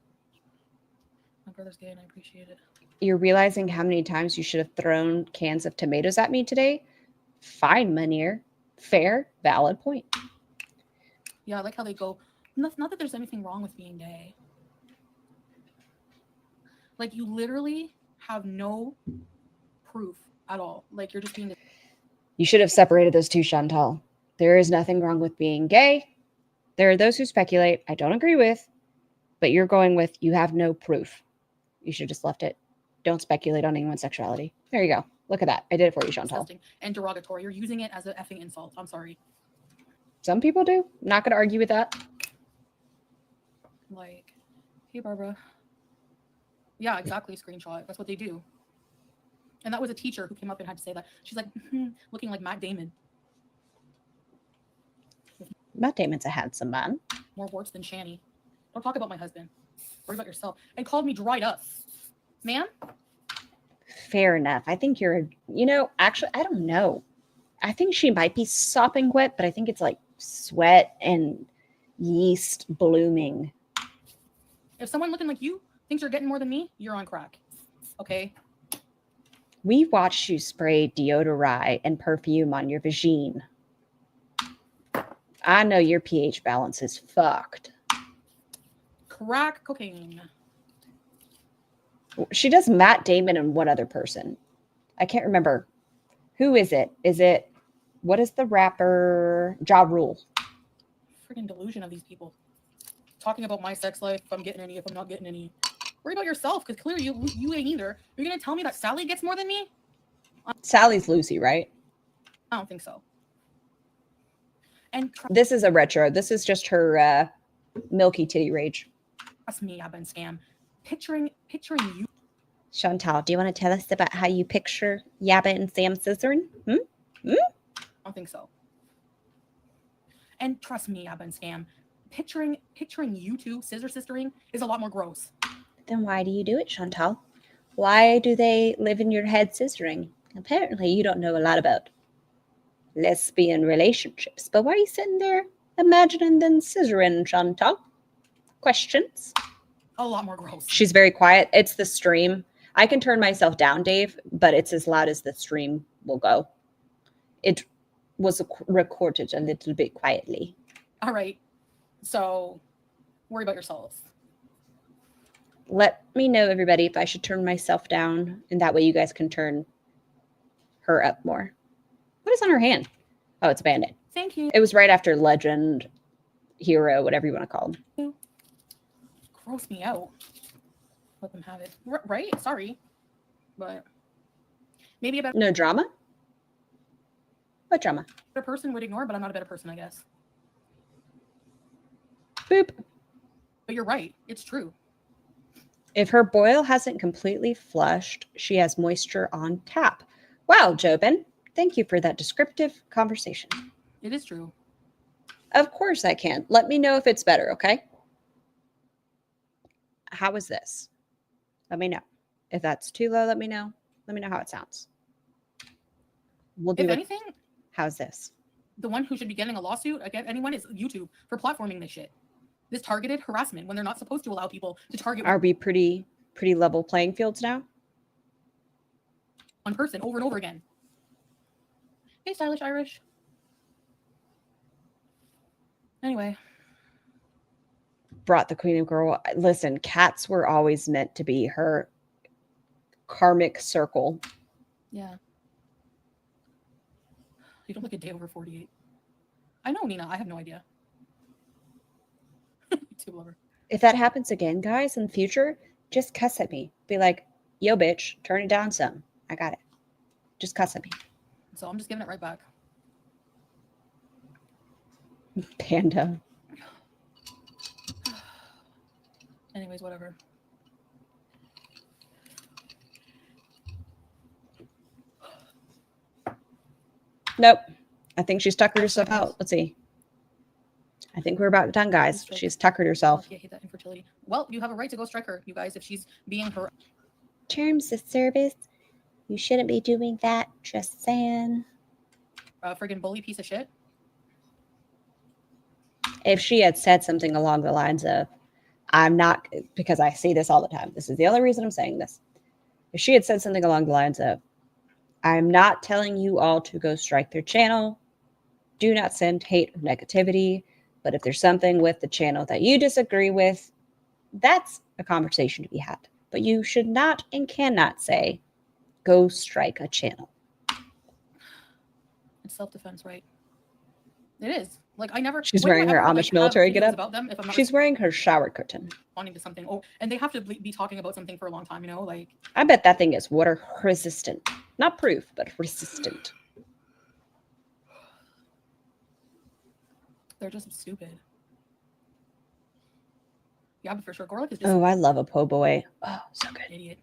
My brother's gay and I appreciate it. You're realizing how many times you should have thrown cans of tomatoes at me today? Fine, Munir. Fair, valid point. Yeah, I like how they go, not that there's anything wrong with being gay. Like, you literally have no proof at all. Like, you're just being... You should have separated those two, Chantal. There is nothing wrong with being gay. There are those who speculate, I don't agree with, but you're going with, you have no proof. You should have just left it. Don't speculate on anyone's sexuality. There you go. Look at that. I did it for you, Chantal. Disgusting and derogatory. You're using it as an effing insult. I'm sorry. Some people do. Not going to argue with that. Like, hey, Barbara. Yeah, exactly. Screenshot. That's what they do. And that was a teacher who came up and had to say that. She's like, looking like Matt Damon. Matt Damon's a handsome man. More warts than Shani. Don't talk about my husband. Worry about yourself. And called me dried up. Man? Fair enough. I think you're, actually, I don't know. I think she might be sopping wet, but I think it's like sweat and yeast blooming. If someone looking like you thinks you're getting more than me, you're on crack. Okay? We watched you spray deodorant and perfume on your vagine. I know your pH balance is fucked. Crack cocaine. She does Matt Damon and one other person. I can't remember. Who is it? What is the rapper? Ja Rule. Freaking delusion of these people. Talking about my sex life, if I'm getting any, if I'm not getting any. Worry about yourself, because clearly you ain't either. You're going to tell me that Sally gets more than me? Sally's Lucy, right? I don't think so. And this is a retro. This is just her Milky titty rage. That's me. I've been scammed. Picturing you. Chantal, do you want to tell us about how you picture Yabba and Sam scissoring? I don't think so. And trust me, I've been scammed. Picturing you two sistering is a lot more gross. Then why do you do it, Chantal? Why do they live in your head scissoring? Apparently, you don't know a lot about lesbian relationships. But why are you sitting there imagining them scissoring, Chantal? Questions? A lot more gross. She's very quiet. It's the stream. I can turn myself down, Dave, but it's as loud as the stream will go. It was recorded a little bit quietly. All right. So, worry about yourselves. Let me know, everybody, if I should turn myself down, and that way you guys can turn her up more. What is on her hand? Oh, it's a Band-Aid. Thank you. It was right after Legend, Hero, whatever you want to call them. Gross me out. Let them have it. Right? Sorry. But maybe a better... No drama? What drama? A person would ignore, but I'm not a better person, I guess. Boop. But you're right. It's true. If her boil hasn't completely flushed, she has moisture on tap. Wow, Jobin. Thank you for that descriptive conversation. It is true. Of course I can. Let me know if it's better, okay? How is this? Let me know. If that's too low, let me know. Let me know how it sounds. We'll do If it. anything, how's this? The one who should be getting a lawsuit against anyone is YouTube for platforming this shit. This targeted harassment when they're not supposed to allow people to target. Are we pretty level playing fields now? One person over and over again. Hey, stylish Irish. Anyway. Brought the queen of girl. Listen, cats were always meant to be her karmic circle. Yeah. You don't look a day over 48. I know, Nina. I have no idea. YouTube lover. If that happens again, guys, in the future, just cuss at me. Be like, yo, bitch, turn it down some. I got it. Just cuss at me. So I'm just giving it right back. Panda. Anyways, whatever. Nope. I think she's tuckered herself out. Let's see. I think we're about done, guys. She's tuckered herself. I hate that infertility. Well, you have a right to go strike her, you guys, if she's being her. Terms of service. You shouldn't be doing that. Just saying. Friggin' bully piece of shit. If she had said something along the lines of, I'm not, because I see this all the time. This is the only reason I'm saying this. If she had said something along the lines of, I'm not telling you all to go strike their channel. Do not send hate or negativity. But if there's something with the channel that you disagree with, that's a conversation to be had. But you should not and cannot say, go strike a channel. It's self-defense, right? It is. Like, I never. She's wearing her Amish military getup. She's wearing her shower curtain. Wanting to something. Oh, and they have to be talking about something for a long time, you know? Like, I bet that thing is water resistant. Not proof, but resistant. they're just stupid. Yeah, but for sure, Gorlick is just. Oh, I love a po' boy. Oh, so good. Idiot.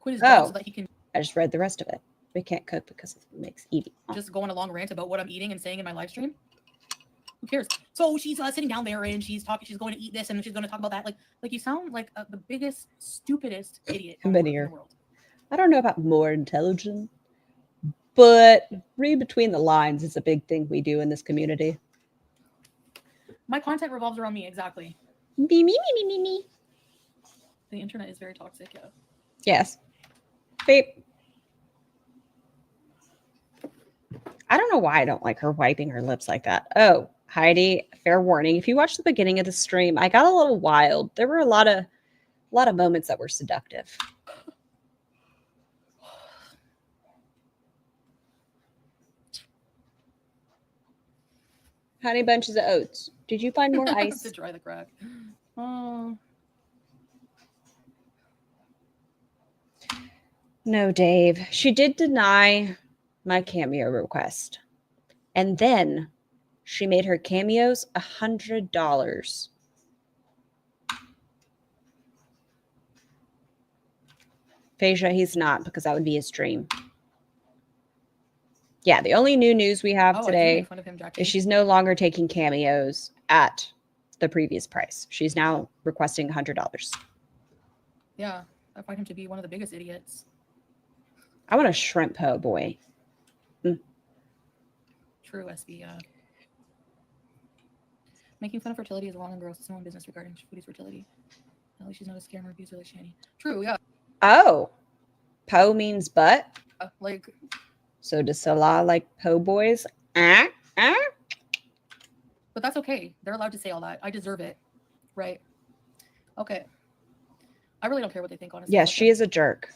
Quit his job so that he can. I just read the rest of it. We can't cook because it makes eating. Just going a long rant about what I'm eating and saying in my live stream. Who cares? So she's sitting down there and she's talking. She's going to eat this and she's going to talk about that. Like you sound like the biggest, stupidest idiot in the world. I don't know about more intelligent, but read between the lines is a big thing we do in this community. My content revolves around me, exactly. Me. The internet is very toxic, yeah. Yes. Beep. I don't know why I don't like her wiping her lips like that. Oh, Heidi, fair warning. If you watch the beginning of the stream, I got a little wild. There were a lot of moments that were seductive. Honey bunches of oats. Did you find more ice? To dry the crack. No, Dave. She did deny my cameo request. And then she made her cameos $100. Phasia, he's not, because that would be his dream. Yeah, the only new news we have today is she's no longer taking cameos at the previous price. She's now requesting $100. Yeah, I find him to be one of the biggest idiots. I want a shrimp po' boy. True, SB. Making fun of fertility is wrong and gross. It's no one business regarding Foodie's fertility. At least she's not a scammer or abuser like Shani. True, yeah. Oh, po means butt. Like. So does Salah like po' boys? But that's okay. They're allowed to say all that. I deserve it, right? Okay. I really don't care what they think, honestly. Yes, she is a jerk.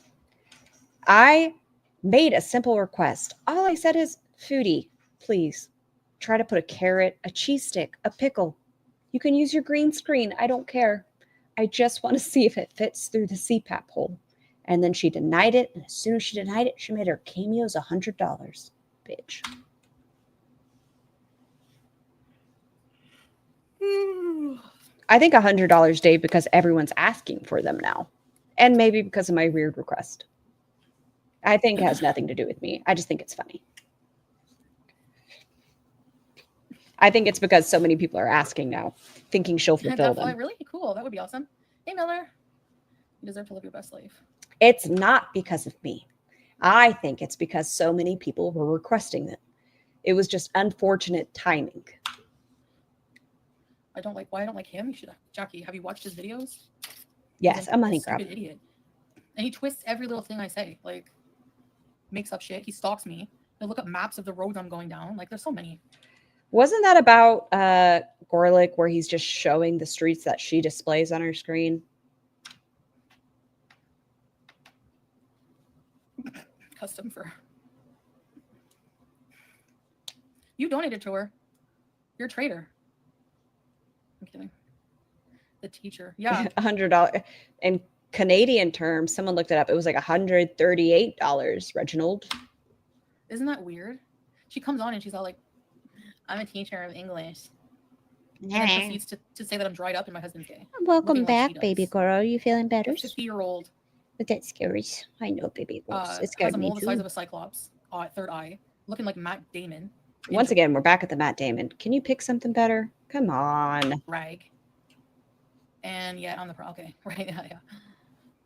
I made a simple request. All I said is, Foodie, please try to put a carrot, a cheese stick, a pickle. You can use your green screen. I don't care. I just want to see if it fits through the CPAP hole. And then she denied it. And as soon as she denied it, she made her cameos $100. Bitch. I think $100, Dave, because everyone's asking for them now. And maybe because of my weird request. I think it has nothing to do with me. I just think it's funny. I think it's because so many people are asking now, thinking she'll fulfill them. Really cool. That would be awesome. Hey, Miller. You deserve to live your best life. It's not because of me. I think it's because so many people were requesting it. It was just unfortunate timing. Why I don't like him? You should, Jackie, have you watched his videos? Yes, a money grab. Stupid idiot. And he twists every little thing I say. Like, makes up shit. He stalks me. He'll look up maps of the roads I'm going down. Like, there's so many. Wasn't that about Gorlick where he's just showing the streets that she displays on her screen? Custom for. You donated to her. You're a traitor. I'm kidding. The teacher. Yeah. $100. In Canadian terms, someone looked it up. It was like $138, Reginald. Isn't that weird? She comes on and she's all like, I'm a teacher of English. And then proceeds to say that I'm dried up and my husband's gay. Welcome back, baby girl. Are you feeling better? 50-year-old. But that scares. I know, baby girl. It scared has a me mole the too. size of a cyclops. Third eye. Looking like Matt Damon. Once again, we're back at the Matt Damon. Can you pick something better? Come on. Rag. And yeah, on the okay, right? Yeah.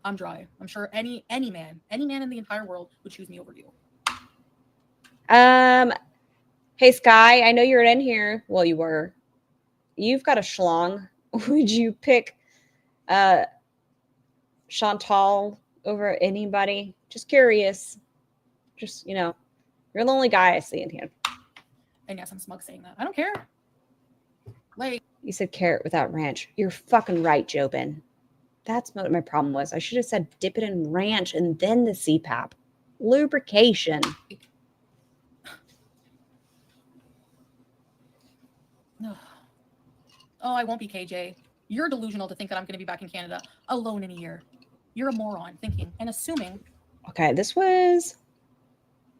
I'm dry. I'm sure any man in the entire world would choose me over you. Hey Sky, I know you're in here. Well, you were. You've got a schlong. Would you pick Chantal over anybody? Just curious. Just, you're the only guy I see in here. And yes, I'm smug saying that. I don't care. Like, you said carrot without ranch. You're fucking right, Jobin. That's what my problem was. I should have said dip it in ranch and then the CPAP. Lubrication. Oh, I won't be KJ. You're delusional to think that I'm going to be back in Canada alone in a year. You're a moron thinking and assuming. Okay, this was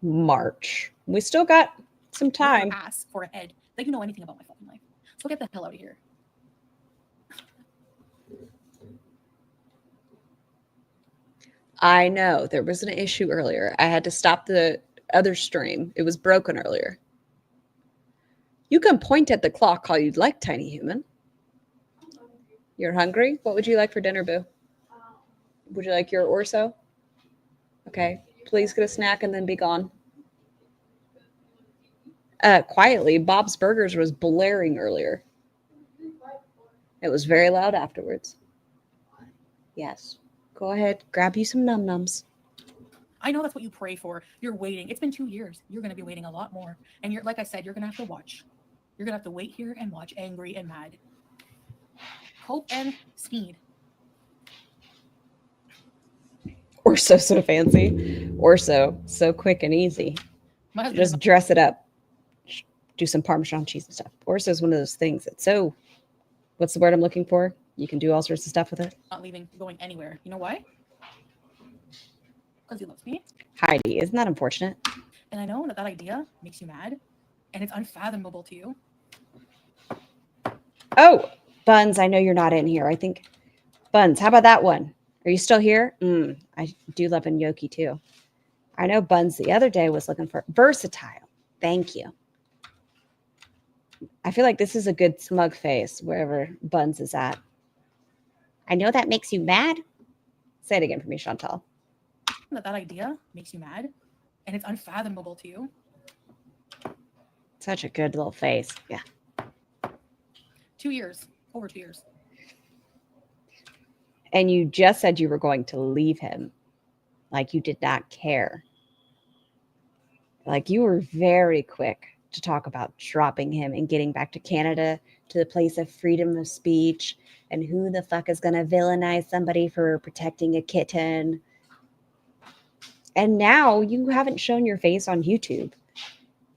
March. We still got some time. Ask for a head that you know anything about my fucking life. So get the hell out of here. I know there was an issue earlier. I had to stop the other stream. It was broken earlier. You can point at the clock all you'd like, tiny human. You're hungry? What would you like for dinner, boo? Would you like your orso? Okay, please get a snack and then be gone. Quietly, Bob's Burgers was blaring earlier. It was very loud afterwards. Yes. Go ahead, grab you some num-nums. I know that's what you pray for. You're waiting. It's been 2 years. You're going to be waiting a lot more. And you're, like I said, you're going to have to watch. You're going to have to wait here and watch angry and mad. Hope and Sneed. Orso so fancy. Orso so quick and easy. Just dress it up. Do some Parmesan cheese and stuff. Orso is one of those things that's so, what's the word I'm looking for? You can do all sorts of stuff with it. Not leaving, going anywhere. You know why? Because he loves me. Heidi, isn't that unfortunate? And I know that idea makes you mad. And it's unfathomable to you. Oh, Buns, I know you're not in here. I think, Buns, how about that one? Are you still here? I do love a gnocchi too. I know Buns the other day was looking for versatile. Thank you. I feel like this is a good smug face wherever Buns is at. I know that makes you mad. Say it again for me, Chantal. That idea makes you mad. And it's unfathomable to you. Such a good little face. Yeah. 2 years. Over 2 years. And you just said you were going to leave him. Like you did not care. Like you were very quick to talk about dropping him and getting back to Canada, to the place of freedom of speech. And who the fuck is going to villainize somebody for protecting a kitten? And now you haven't shown your face on YouTube.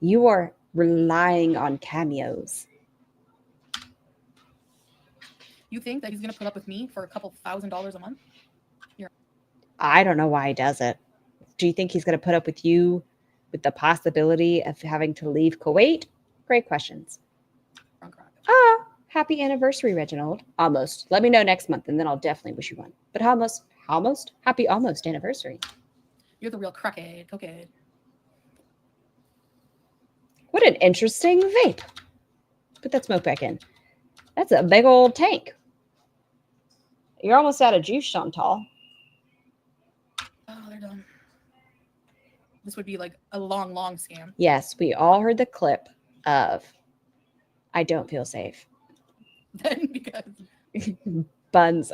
You are relying on cameos. You think that he's going to put up with me for a couple $1,000s a month? I don't know why he does it. Do you think he's going to put up with you with the possibility of having to leave Kuwait? Great questions. Happy anniversary, Reginald. Almost. Let me know next month, and then I'll definitely wish you one. But almost. Happy almost anniversary. You're the real crackhead. Okay. What an interesting vape. Put that smoke back in. That's a big old tank. You're almost out of juice, Chantal. Oh, they're done. This would be like a long, long scam. Yes, we all heard the clip of I don't feel safe. Then because Buns.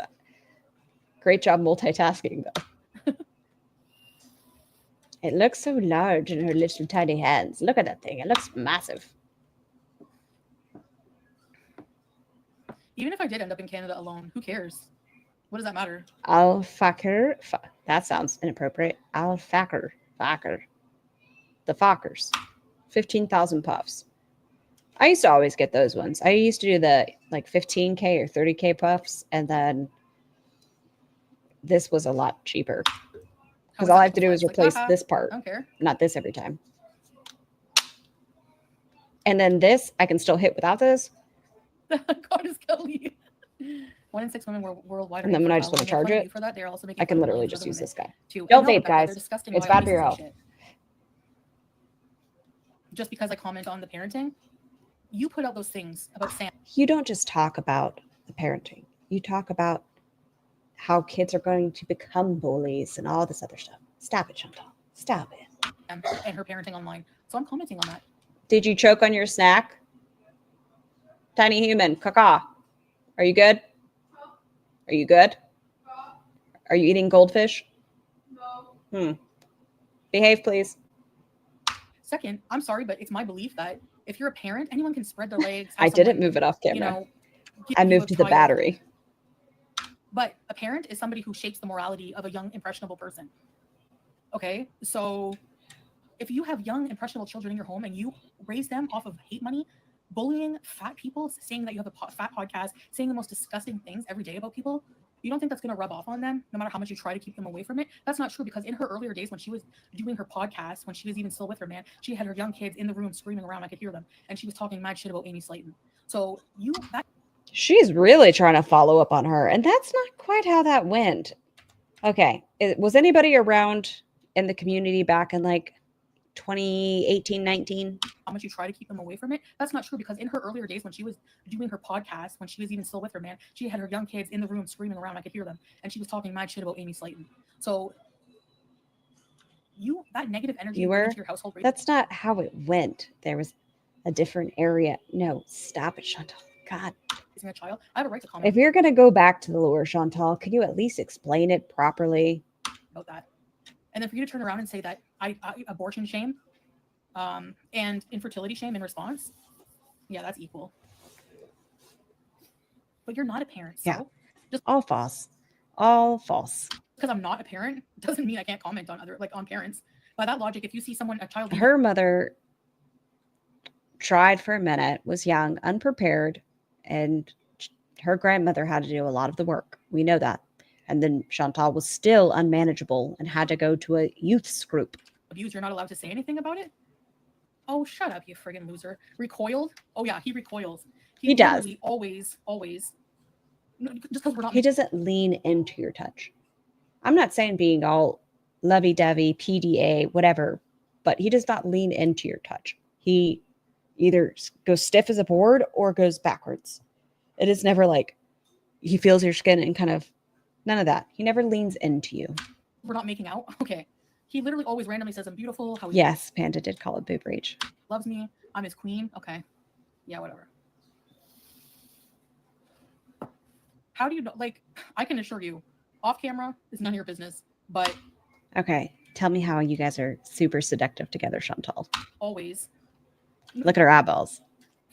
Great job multitasking, though. It looks so large in her little tiny hands. Look at that thing. It looks massive. even if I did end up in Canada alone, who cares? What does that matter? I'll fuck her. That sounds inappropriate. I'll fuck her. Fuck her. The fuckers. 15,000 puffs. I used to always get those ones. I used to do the like 15K or 30K puffs. And then this was a lot cheaper. Because all I have to do is replace this part. I don't care. Not this every time. And then this, I can still hit without this. Goddess Kelly. 1 in 6 women worldwide. And then when I just want to charge it, for that, they're also making I can literally just use this guy. Too. Don't vape, guys. It's bad for your health. Just because I comment on the parenting, you put out those things about Sam. You don't just talk about the parenting. You talk about how kids are going to become bullies and all this other stuff. Stop it, Chantal. Stop it. And her parenting online. So I'm commenting on that. Did you choke on your snack? Tiny human, caca. Are you good? Are you good? Are you eating goldfish? No. Behave, please. Second, I'm sorry, but it's my belief that if you're a parent, anyone can spread their legs. I didn't move it off camera. I moved to the battery. But a parent is somebody who shapes the morality of a young, impressionable person. Okay? So if you have young, impressionable children in your home and you raise them off of hate money, bullying fat people, saying that you have a fat podcast, saying the most disgusting things every day about people, you don't think that's going to rub off on them no matter how much you try to keep them away from it? That's not true, because in her earlier days when she was doing her podcast, when she was even still with her man, she had her young kids in the room screaming around. I could hear them. And she was talking mad shit about Amy Slayton. So she's really trying to follow up on her. And that's not quite how that went. Okay. Was anybody around in the community back in like 2018, 19? How much you try to keep them away from it? That's not true, because in her earlier days when she was doing her podcast, when she was even still with her man, she had her young kids in the room screaming around. I could hear them. And she was talking mad shit about Amy Slayton. So that negative energy into your household. That's not how it went. There was a different area. No, stop it, Chantal. God. A child, I have a right to comment. If you're going to go back to the lure, Chantal, can you at least explain it properly? About that. And then for you to turn around and say that I abortion shame and infertility shame in response, yeah, that's equal. But you're not a parent. So yeah. Just all false. All false. Because I'm not a parent doesn't mean I can't comment on on parents. By that logic, if you see a child. Her mother tried for a minute, was young, unprepared, and her grandmother had to do a lot of the work. We know that. And then Chantal was still unmanageable and had to go to a youth's group. Abused, you're not allowed to say anything about it? Oh, shut up, you friggin' loser. Recoiled? Oh, yeah, he recoils. He does. Always. No, just because we're not. He doesn't lean into your touch. I'm not saying being all lovey-dovey, PDA, whatever, but he does not lean into your touch. He either goes stiff as a board or goes backwards. It is never like he feels your skin and kind of none of that. He never leans into you. We're not making out? Okay. He literally always randomly says I'm beautiful. Yes, Panda did call it boob reach. Loves me. I'm his queen. Okay. Yeah, whatever. How do you know? Like, I can assure you, off camera is none of your business, but. Okay. Tell me how you guys are super seductive together, Chantal. Always. Look at her eyeballs.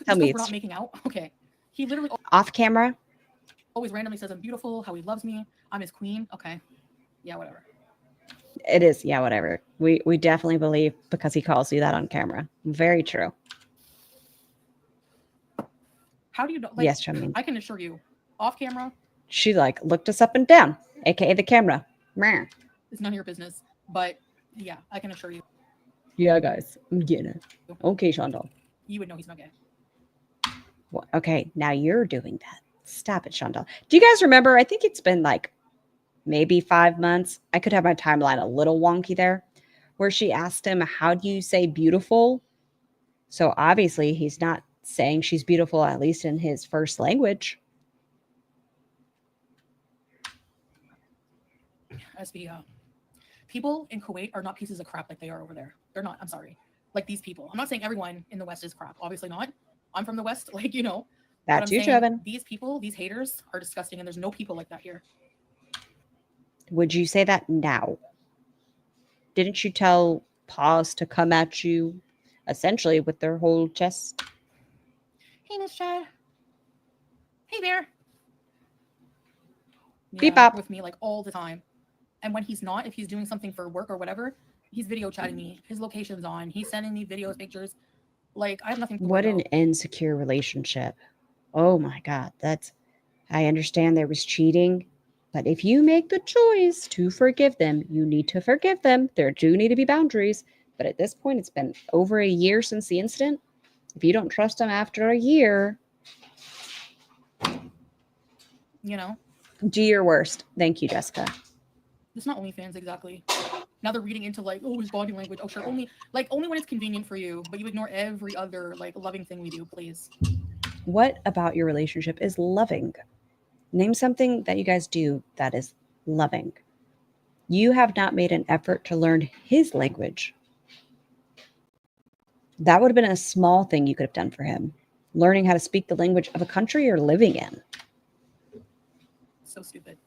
Tell me we're not making out? Okay. He literally. Off camera? Always randomly says I'm beautiful, how he loves me. I'm his queen. Okay. Yeah, whatever. It is. Yeah, whatever. We definitely believe because he calls you that on camera. Very true. How do you know? Like, yes, Charmaine. I can assure you, off camera. She looked us up and down, aka the camera. It's none of your business, but yeah, I can assure you. Yeah, guys, I'm getting it. Okay, Chantal. You would know he's not gay. Well, okay, now you're doing that. Stop it, Chantal. Do you guys remember? I think it's been like maybe 5 months. I could have my timeline a little wonky there, where she asked him, how do you say beautiful? So obviously he's not saying she's beautiful, at least in his first language. People in Kuwait are not pieces of crap like they are over there. They're not. I'm sorry. Like these people. I'm not saying everyone in the West is crap. Obviously not. I'm from the West. Like, you know. That's you, Jevin. These people, these haters are disgusting, and there's no people like that here. Would you say that now? Didn't you tell Paws to come at you essentially with their whole chest? Hey, Miss Chad. Hey there. Beep up with me like all the time. And when he's not, if he's doing something for work or whatever, he's video chatting me. His location's on. He's sending me videos, pictures. Like, I have nothing to What an insecure relationship. Oh my God. I understand there was cheating, but if you make the choice to forgive them, you need to forgive them. There do need to be boundaries. But at this point, it's been over a year since the incident. If you don't trust them after a year, you know, do your worst. Thank you, Jessica. It's not OnlyFans exactly. Now they're reading into like, oh, his body language. Oh, sure, only when it's convenient for you, but you ignore every other like loving thing we do, please. What about your relationship is loving? Name something that you guys do that is loving. You have not made an effort to learn his language. That would have been a small thing you could have done for him. Learning how to speak the language of a country you're living in. So stupid.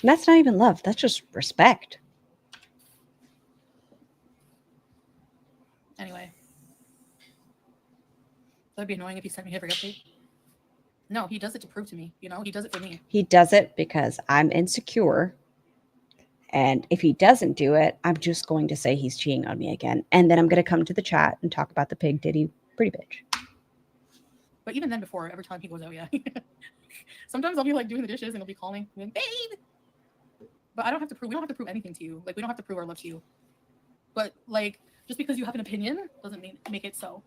And that's not even love. That's just respect. Anyway. That'd be annoying if he sent me every update. No, he does it to prove to me. You know, he does it for me. He does it because I'm insecure. And if he doesn't do it, I'm just going to say he's cheating on me again. And then I'm going to come to the chat and talk about the pig diddy pretty bitch. But even then before, every time he goes out, yeah. Sometimes I'll be like doing the dishes and he'll be calling me, babe. But we don't have to prove anything to you. Like, we don't have to prove our love to you. But like, just because you have an opinion doesn't make it so.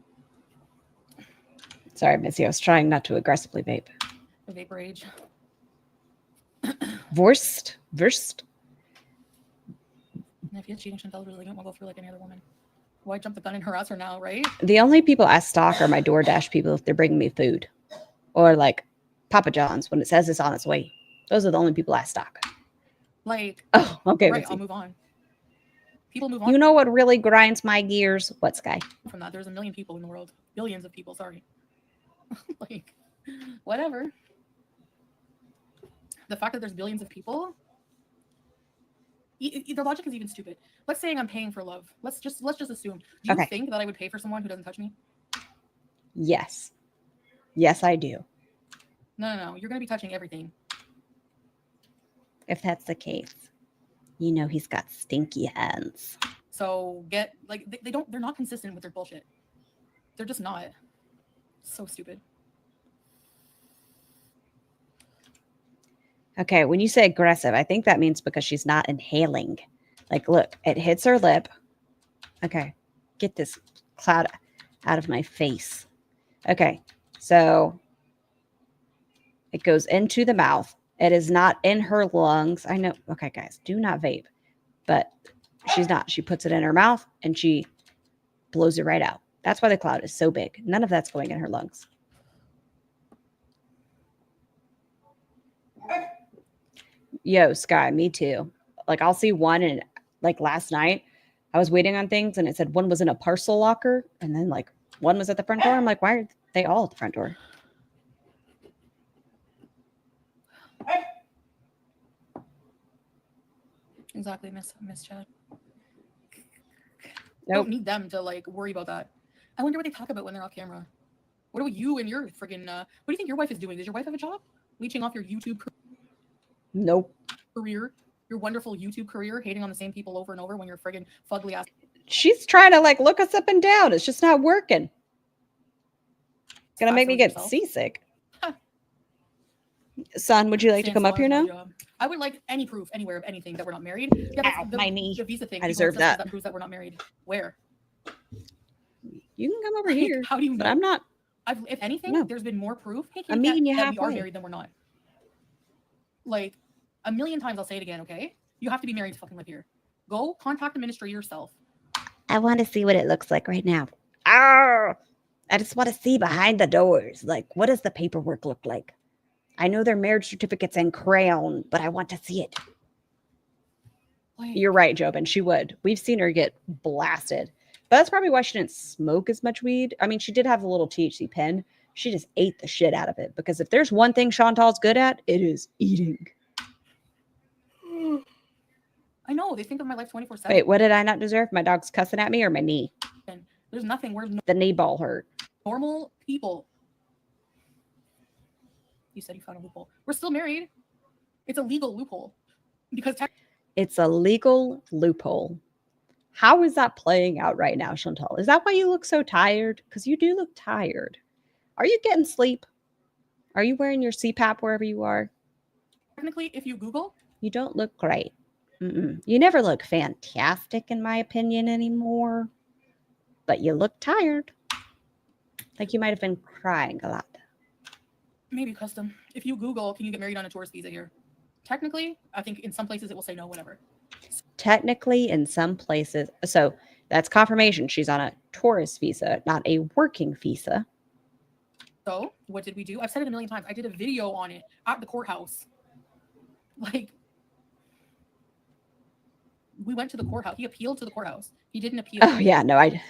Sorry, Missy. I was trying not to aggressively vape. The vapor age. Vorst. And if he is cheating, Chantel really won't go through like any other woman. Why jump the gun and harass her now, right? The only people I stalk are my DoorDash people if they're bringing me food. Or like Papa John's when it says it's on its way. Those are the only people I stalk. Like, oh, okay. Right, I'll move on. People move on. You know what really grinds my gears? What, Sky? From that, there's a million people in the world. Billions of people, sorry. Like, whatever. The fact that there's billions of people, the logic is even stupid. Let's say I'm paying for love. Let's just assume. Do you think that I would pay for someone who doesn't touch me? Yes. Yes, I do. No. You're going to be touching everything. If that's the case, you know he's got stinky hands. So they're not consistent with their bullshit. They're just not. So stupid. Okay, when you say aggressive, I think that means because she's not inhaling. Like, look, it hits her lip. Okay, get this cloud out of my face. Okay, so it goes into the mouth. It is not in her lungs. I know. Okay, guys, do not vape. But she's not. She puts it in her mouth and she blows it right out. That's why the cloud is so big. None of that's going in her lungs. Yo, Sky, me too. Like, I'll see one, and like last night, I was waiting on things and it said one was in a parcel locker, and then like one was at the front door. I'm like, why are they all at the front door? Exactly, Miss Chad. Nope. I don't need them to like worry about that. I wonder what they talk about when they're off camera. What do you and your friggin' what do you think your wife is doing? Does your wife have a job? Leeching off your YouTube Nope. career? Your wonderful YouTube career, hating on the same people over and over when you're friggin' fugly ass. She's trying to like look us up and down. It's just not working. It's gonna make me get seasick. Huh. Son, would you like to come up here now? I would like any proof anywhere of anything that we're not married. Yeah, my knee. The visa thing. I deserve that. That proves that we're not married. Where? You can come over here. How do you know? But I'm not. If anything, there's been more proof. Hey, I'm meeting you halfway. We are married than we're not. Like, a million times I'll say it again, okay? You have to be married to fucking live here. Go contact the ministry yourself. I want to see what it looks like right now. Ah, I just want to see behind the doors. Like, what does the paperwork look like? I know their marriage certificate's in crayon, but I want to see it. You're right, Jobin. She would. We've seen her get blasted. But that's probably why she didn't smoke as much weed. I mean, she did have a little THC pen. She just ate the shit out of it. Because if there's one thing Chantal's good at, it is eating. I know. They think of my life 24/7. Wait, what did I not deserve? My dog's cussing at me or my knee? There's nothing. We're The knee ball hurt. normal people. You said you found a loophole. We're still married. It's a legal loophole. Because it's a legal loophole. How is that playing out right now, Chantal? Is that why you look so tired? Because you do look tired. Are you getting sleep? Are you wearing your CPAP wherever you are? Technically, if you Google, you don't look great. You never look fantastic, in my opinion, anymore. But you look tired. Like you might have been crying a lot. Maybe custom. If you Google, can you get married on a tourist visa here? Technically, I think in some places it will say no, whatever. Technically, in some places. So that's confirmation. She's on a tourist visa, not a working visa. So what did we do? I've said it a million times. I did a video on it at the courthouse. Like, we went to the courthouse. He appealed to the courthouse. He didn't appeal. Oh, yeah. No, I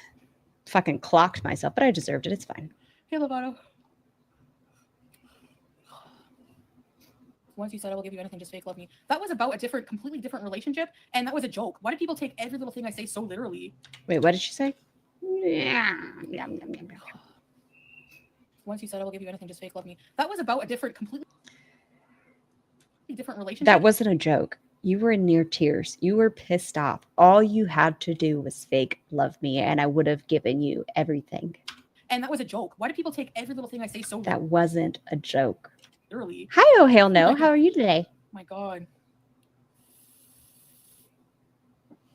fucking clocked myself, but I deserved it. It's fine. Hey, Lovato. Once you said I will give you anything, just fake love me. That was about a completely different relationship, and that was a joke. Why do people take every little thing I say so literally? Wait, what did she say? Once you said I will give you anything, just fake love me. That was about a completely different relationship. That wasn't a joke. You were in near tears. You were pissed off. All you had to do was fake love me, and I would have given you everything. And that was a joke. Why do people take every little thing I say so literally? That wasn't a joke. Literally. Hi, oh hell no. How are you today? My God.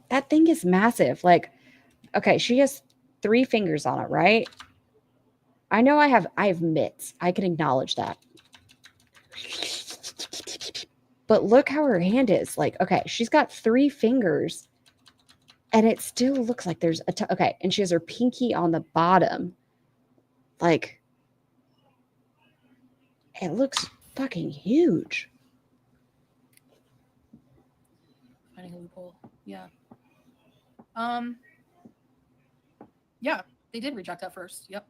That thing is massive. Like, okay, she has 3 fingers on it, right? I know I have mitts. I can acknowledge that. But look how her hand is. Like, okay, she's got 3 fingers and it still looks like there's okay. And she has her pinky on the bottom. Like, it looks fucking huge. Finding a loophole. Yeah. Yeah, they did reject that first. Yep.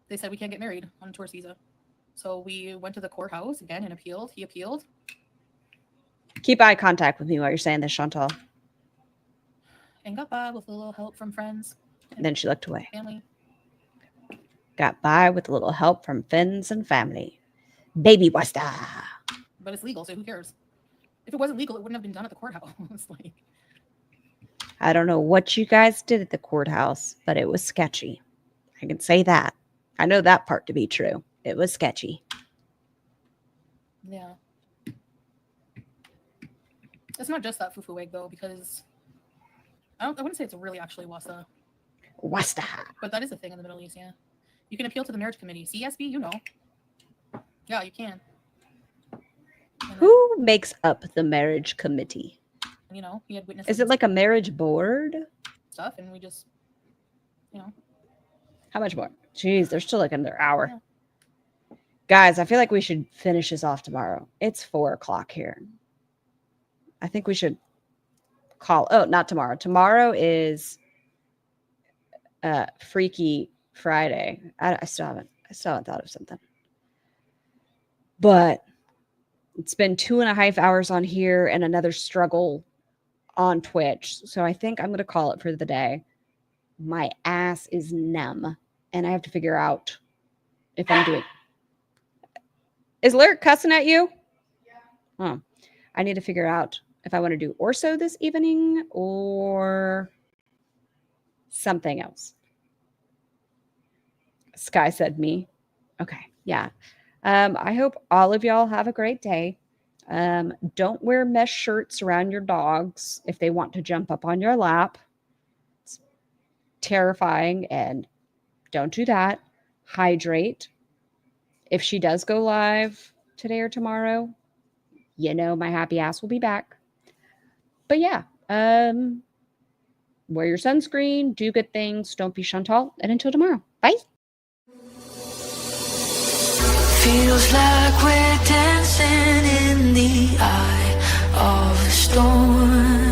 They said we can't get married on a tourist visa. So we went to the courthouse again and appealed. He appealed. Keep eye contact with me while you're saying this, Chantal. And got by with a little help from friends. And then she looked away. Family. Got by with a little help from friends and family. Baby wasta. But it's legal, so who cares? If it wasn't legal, it wouldn't have been done at the courthouse. Like, I don't know what you guys did at the courthouse, but it was sketchy. I can say that. I know that part to be true. It was sketchy. Yeah. It's not just that fufu egg, though, because I wouldn't say it's really actually wasta. Wasta. But that is a thing in the Middle East, yeah. You can appeal to the marriage committee. CSB, you know. Yeah, you can. Who makes up the marriage committee? You know, he had witnesses. Is it like a marriage board? Stuff, and we just, you know. How much more? Jeez, they're still like another hour. Yeah. Guys, I feel like we should finish this off tomorrow. It's 4:00 here. I think we should call. Oh, not tomorrow. Tomorrow is Freaky Friday. I still haven't thought of something. But it's been 2.5 hours on here and another struggle on Twitch. So I think I'm going to call it for the day. My ass is numb and I have to figure out if I'm doing. Is Lyric cussing at you? Yeah. Oh, I need to figure out if I want to do orso this evening or something else. Sky said me. Okay. Yeah. I hope all of y'all have a great day. Don't wear mesh shirts around your dogs if they want to jump up on your lap. It's terrifying, and don't do that. Hydrate. If she does go live today or tomorrow, you know my happy ass will be back. But yeah, wear your sunscreen, do good things, don't be Chantal, and until tomorrow, bye. Feels like we're dancing in the eye of a storm.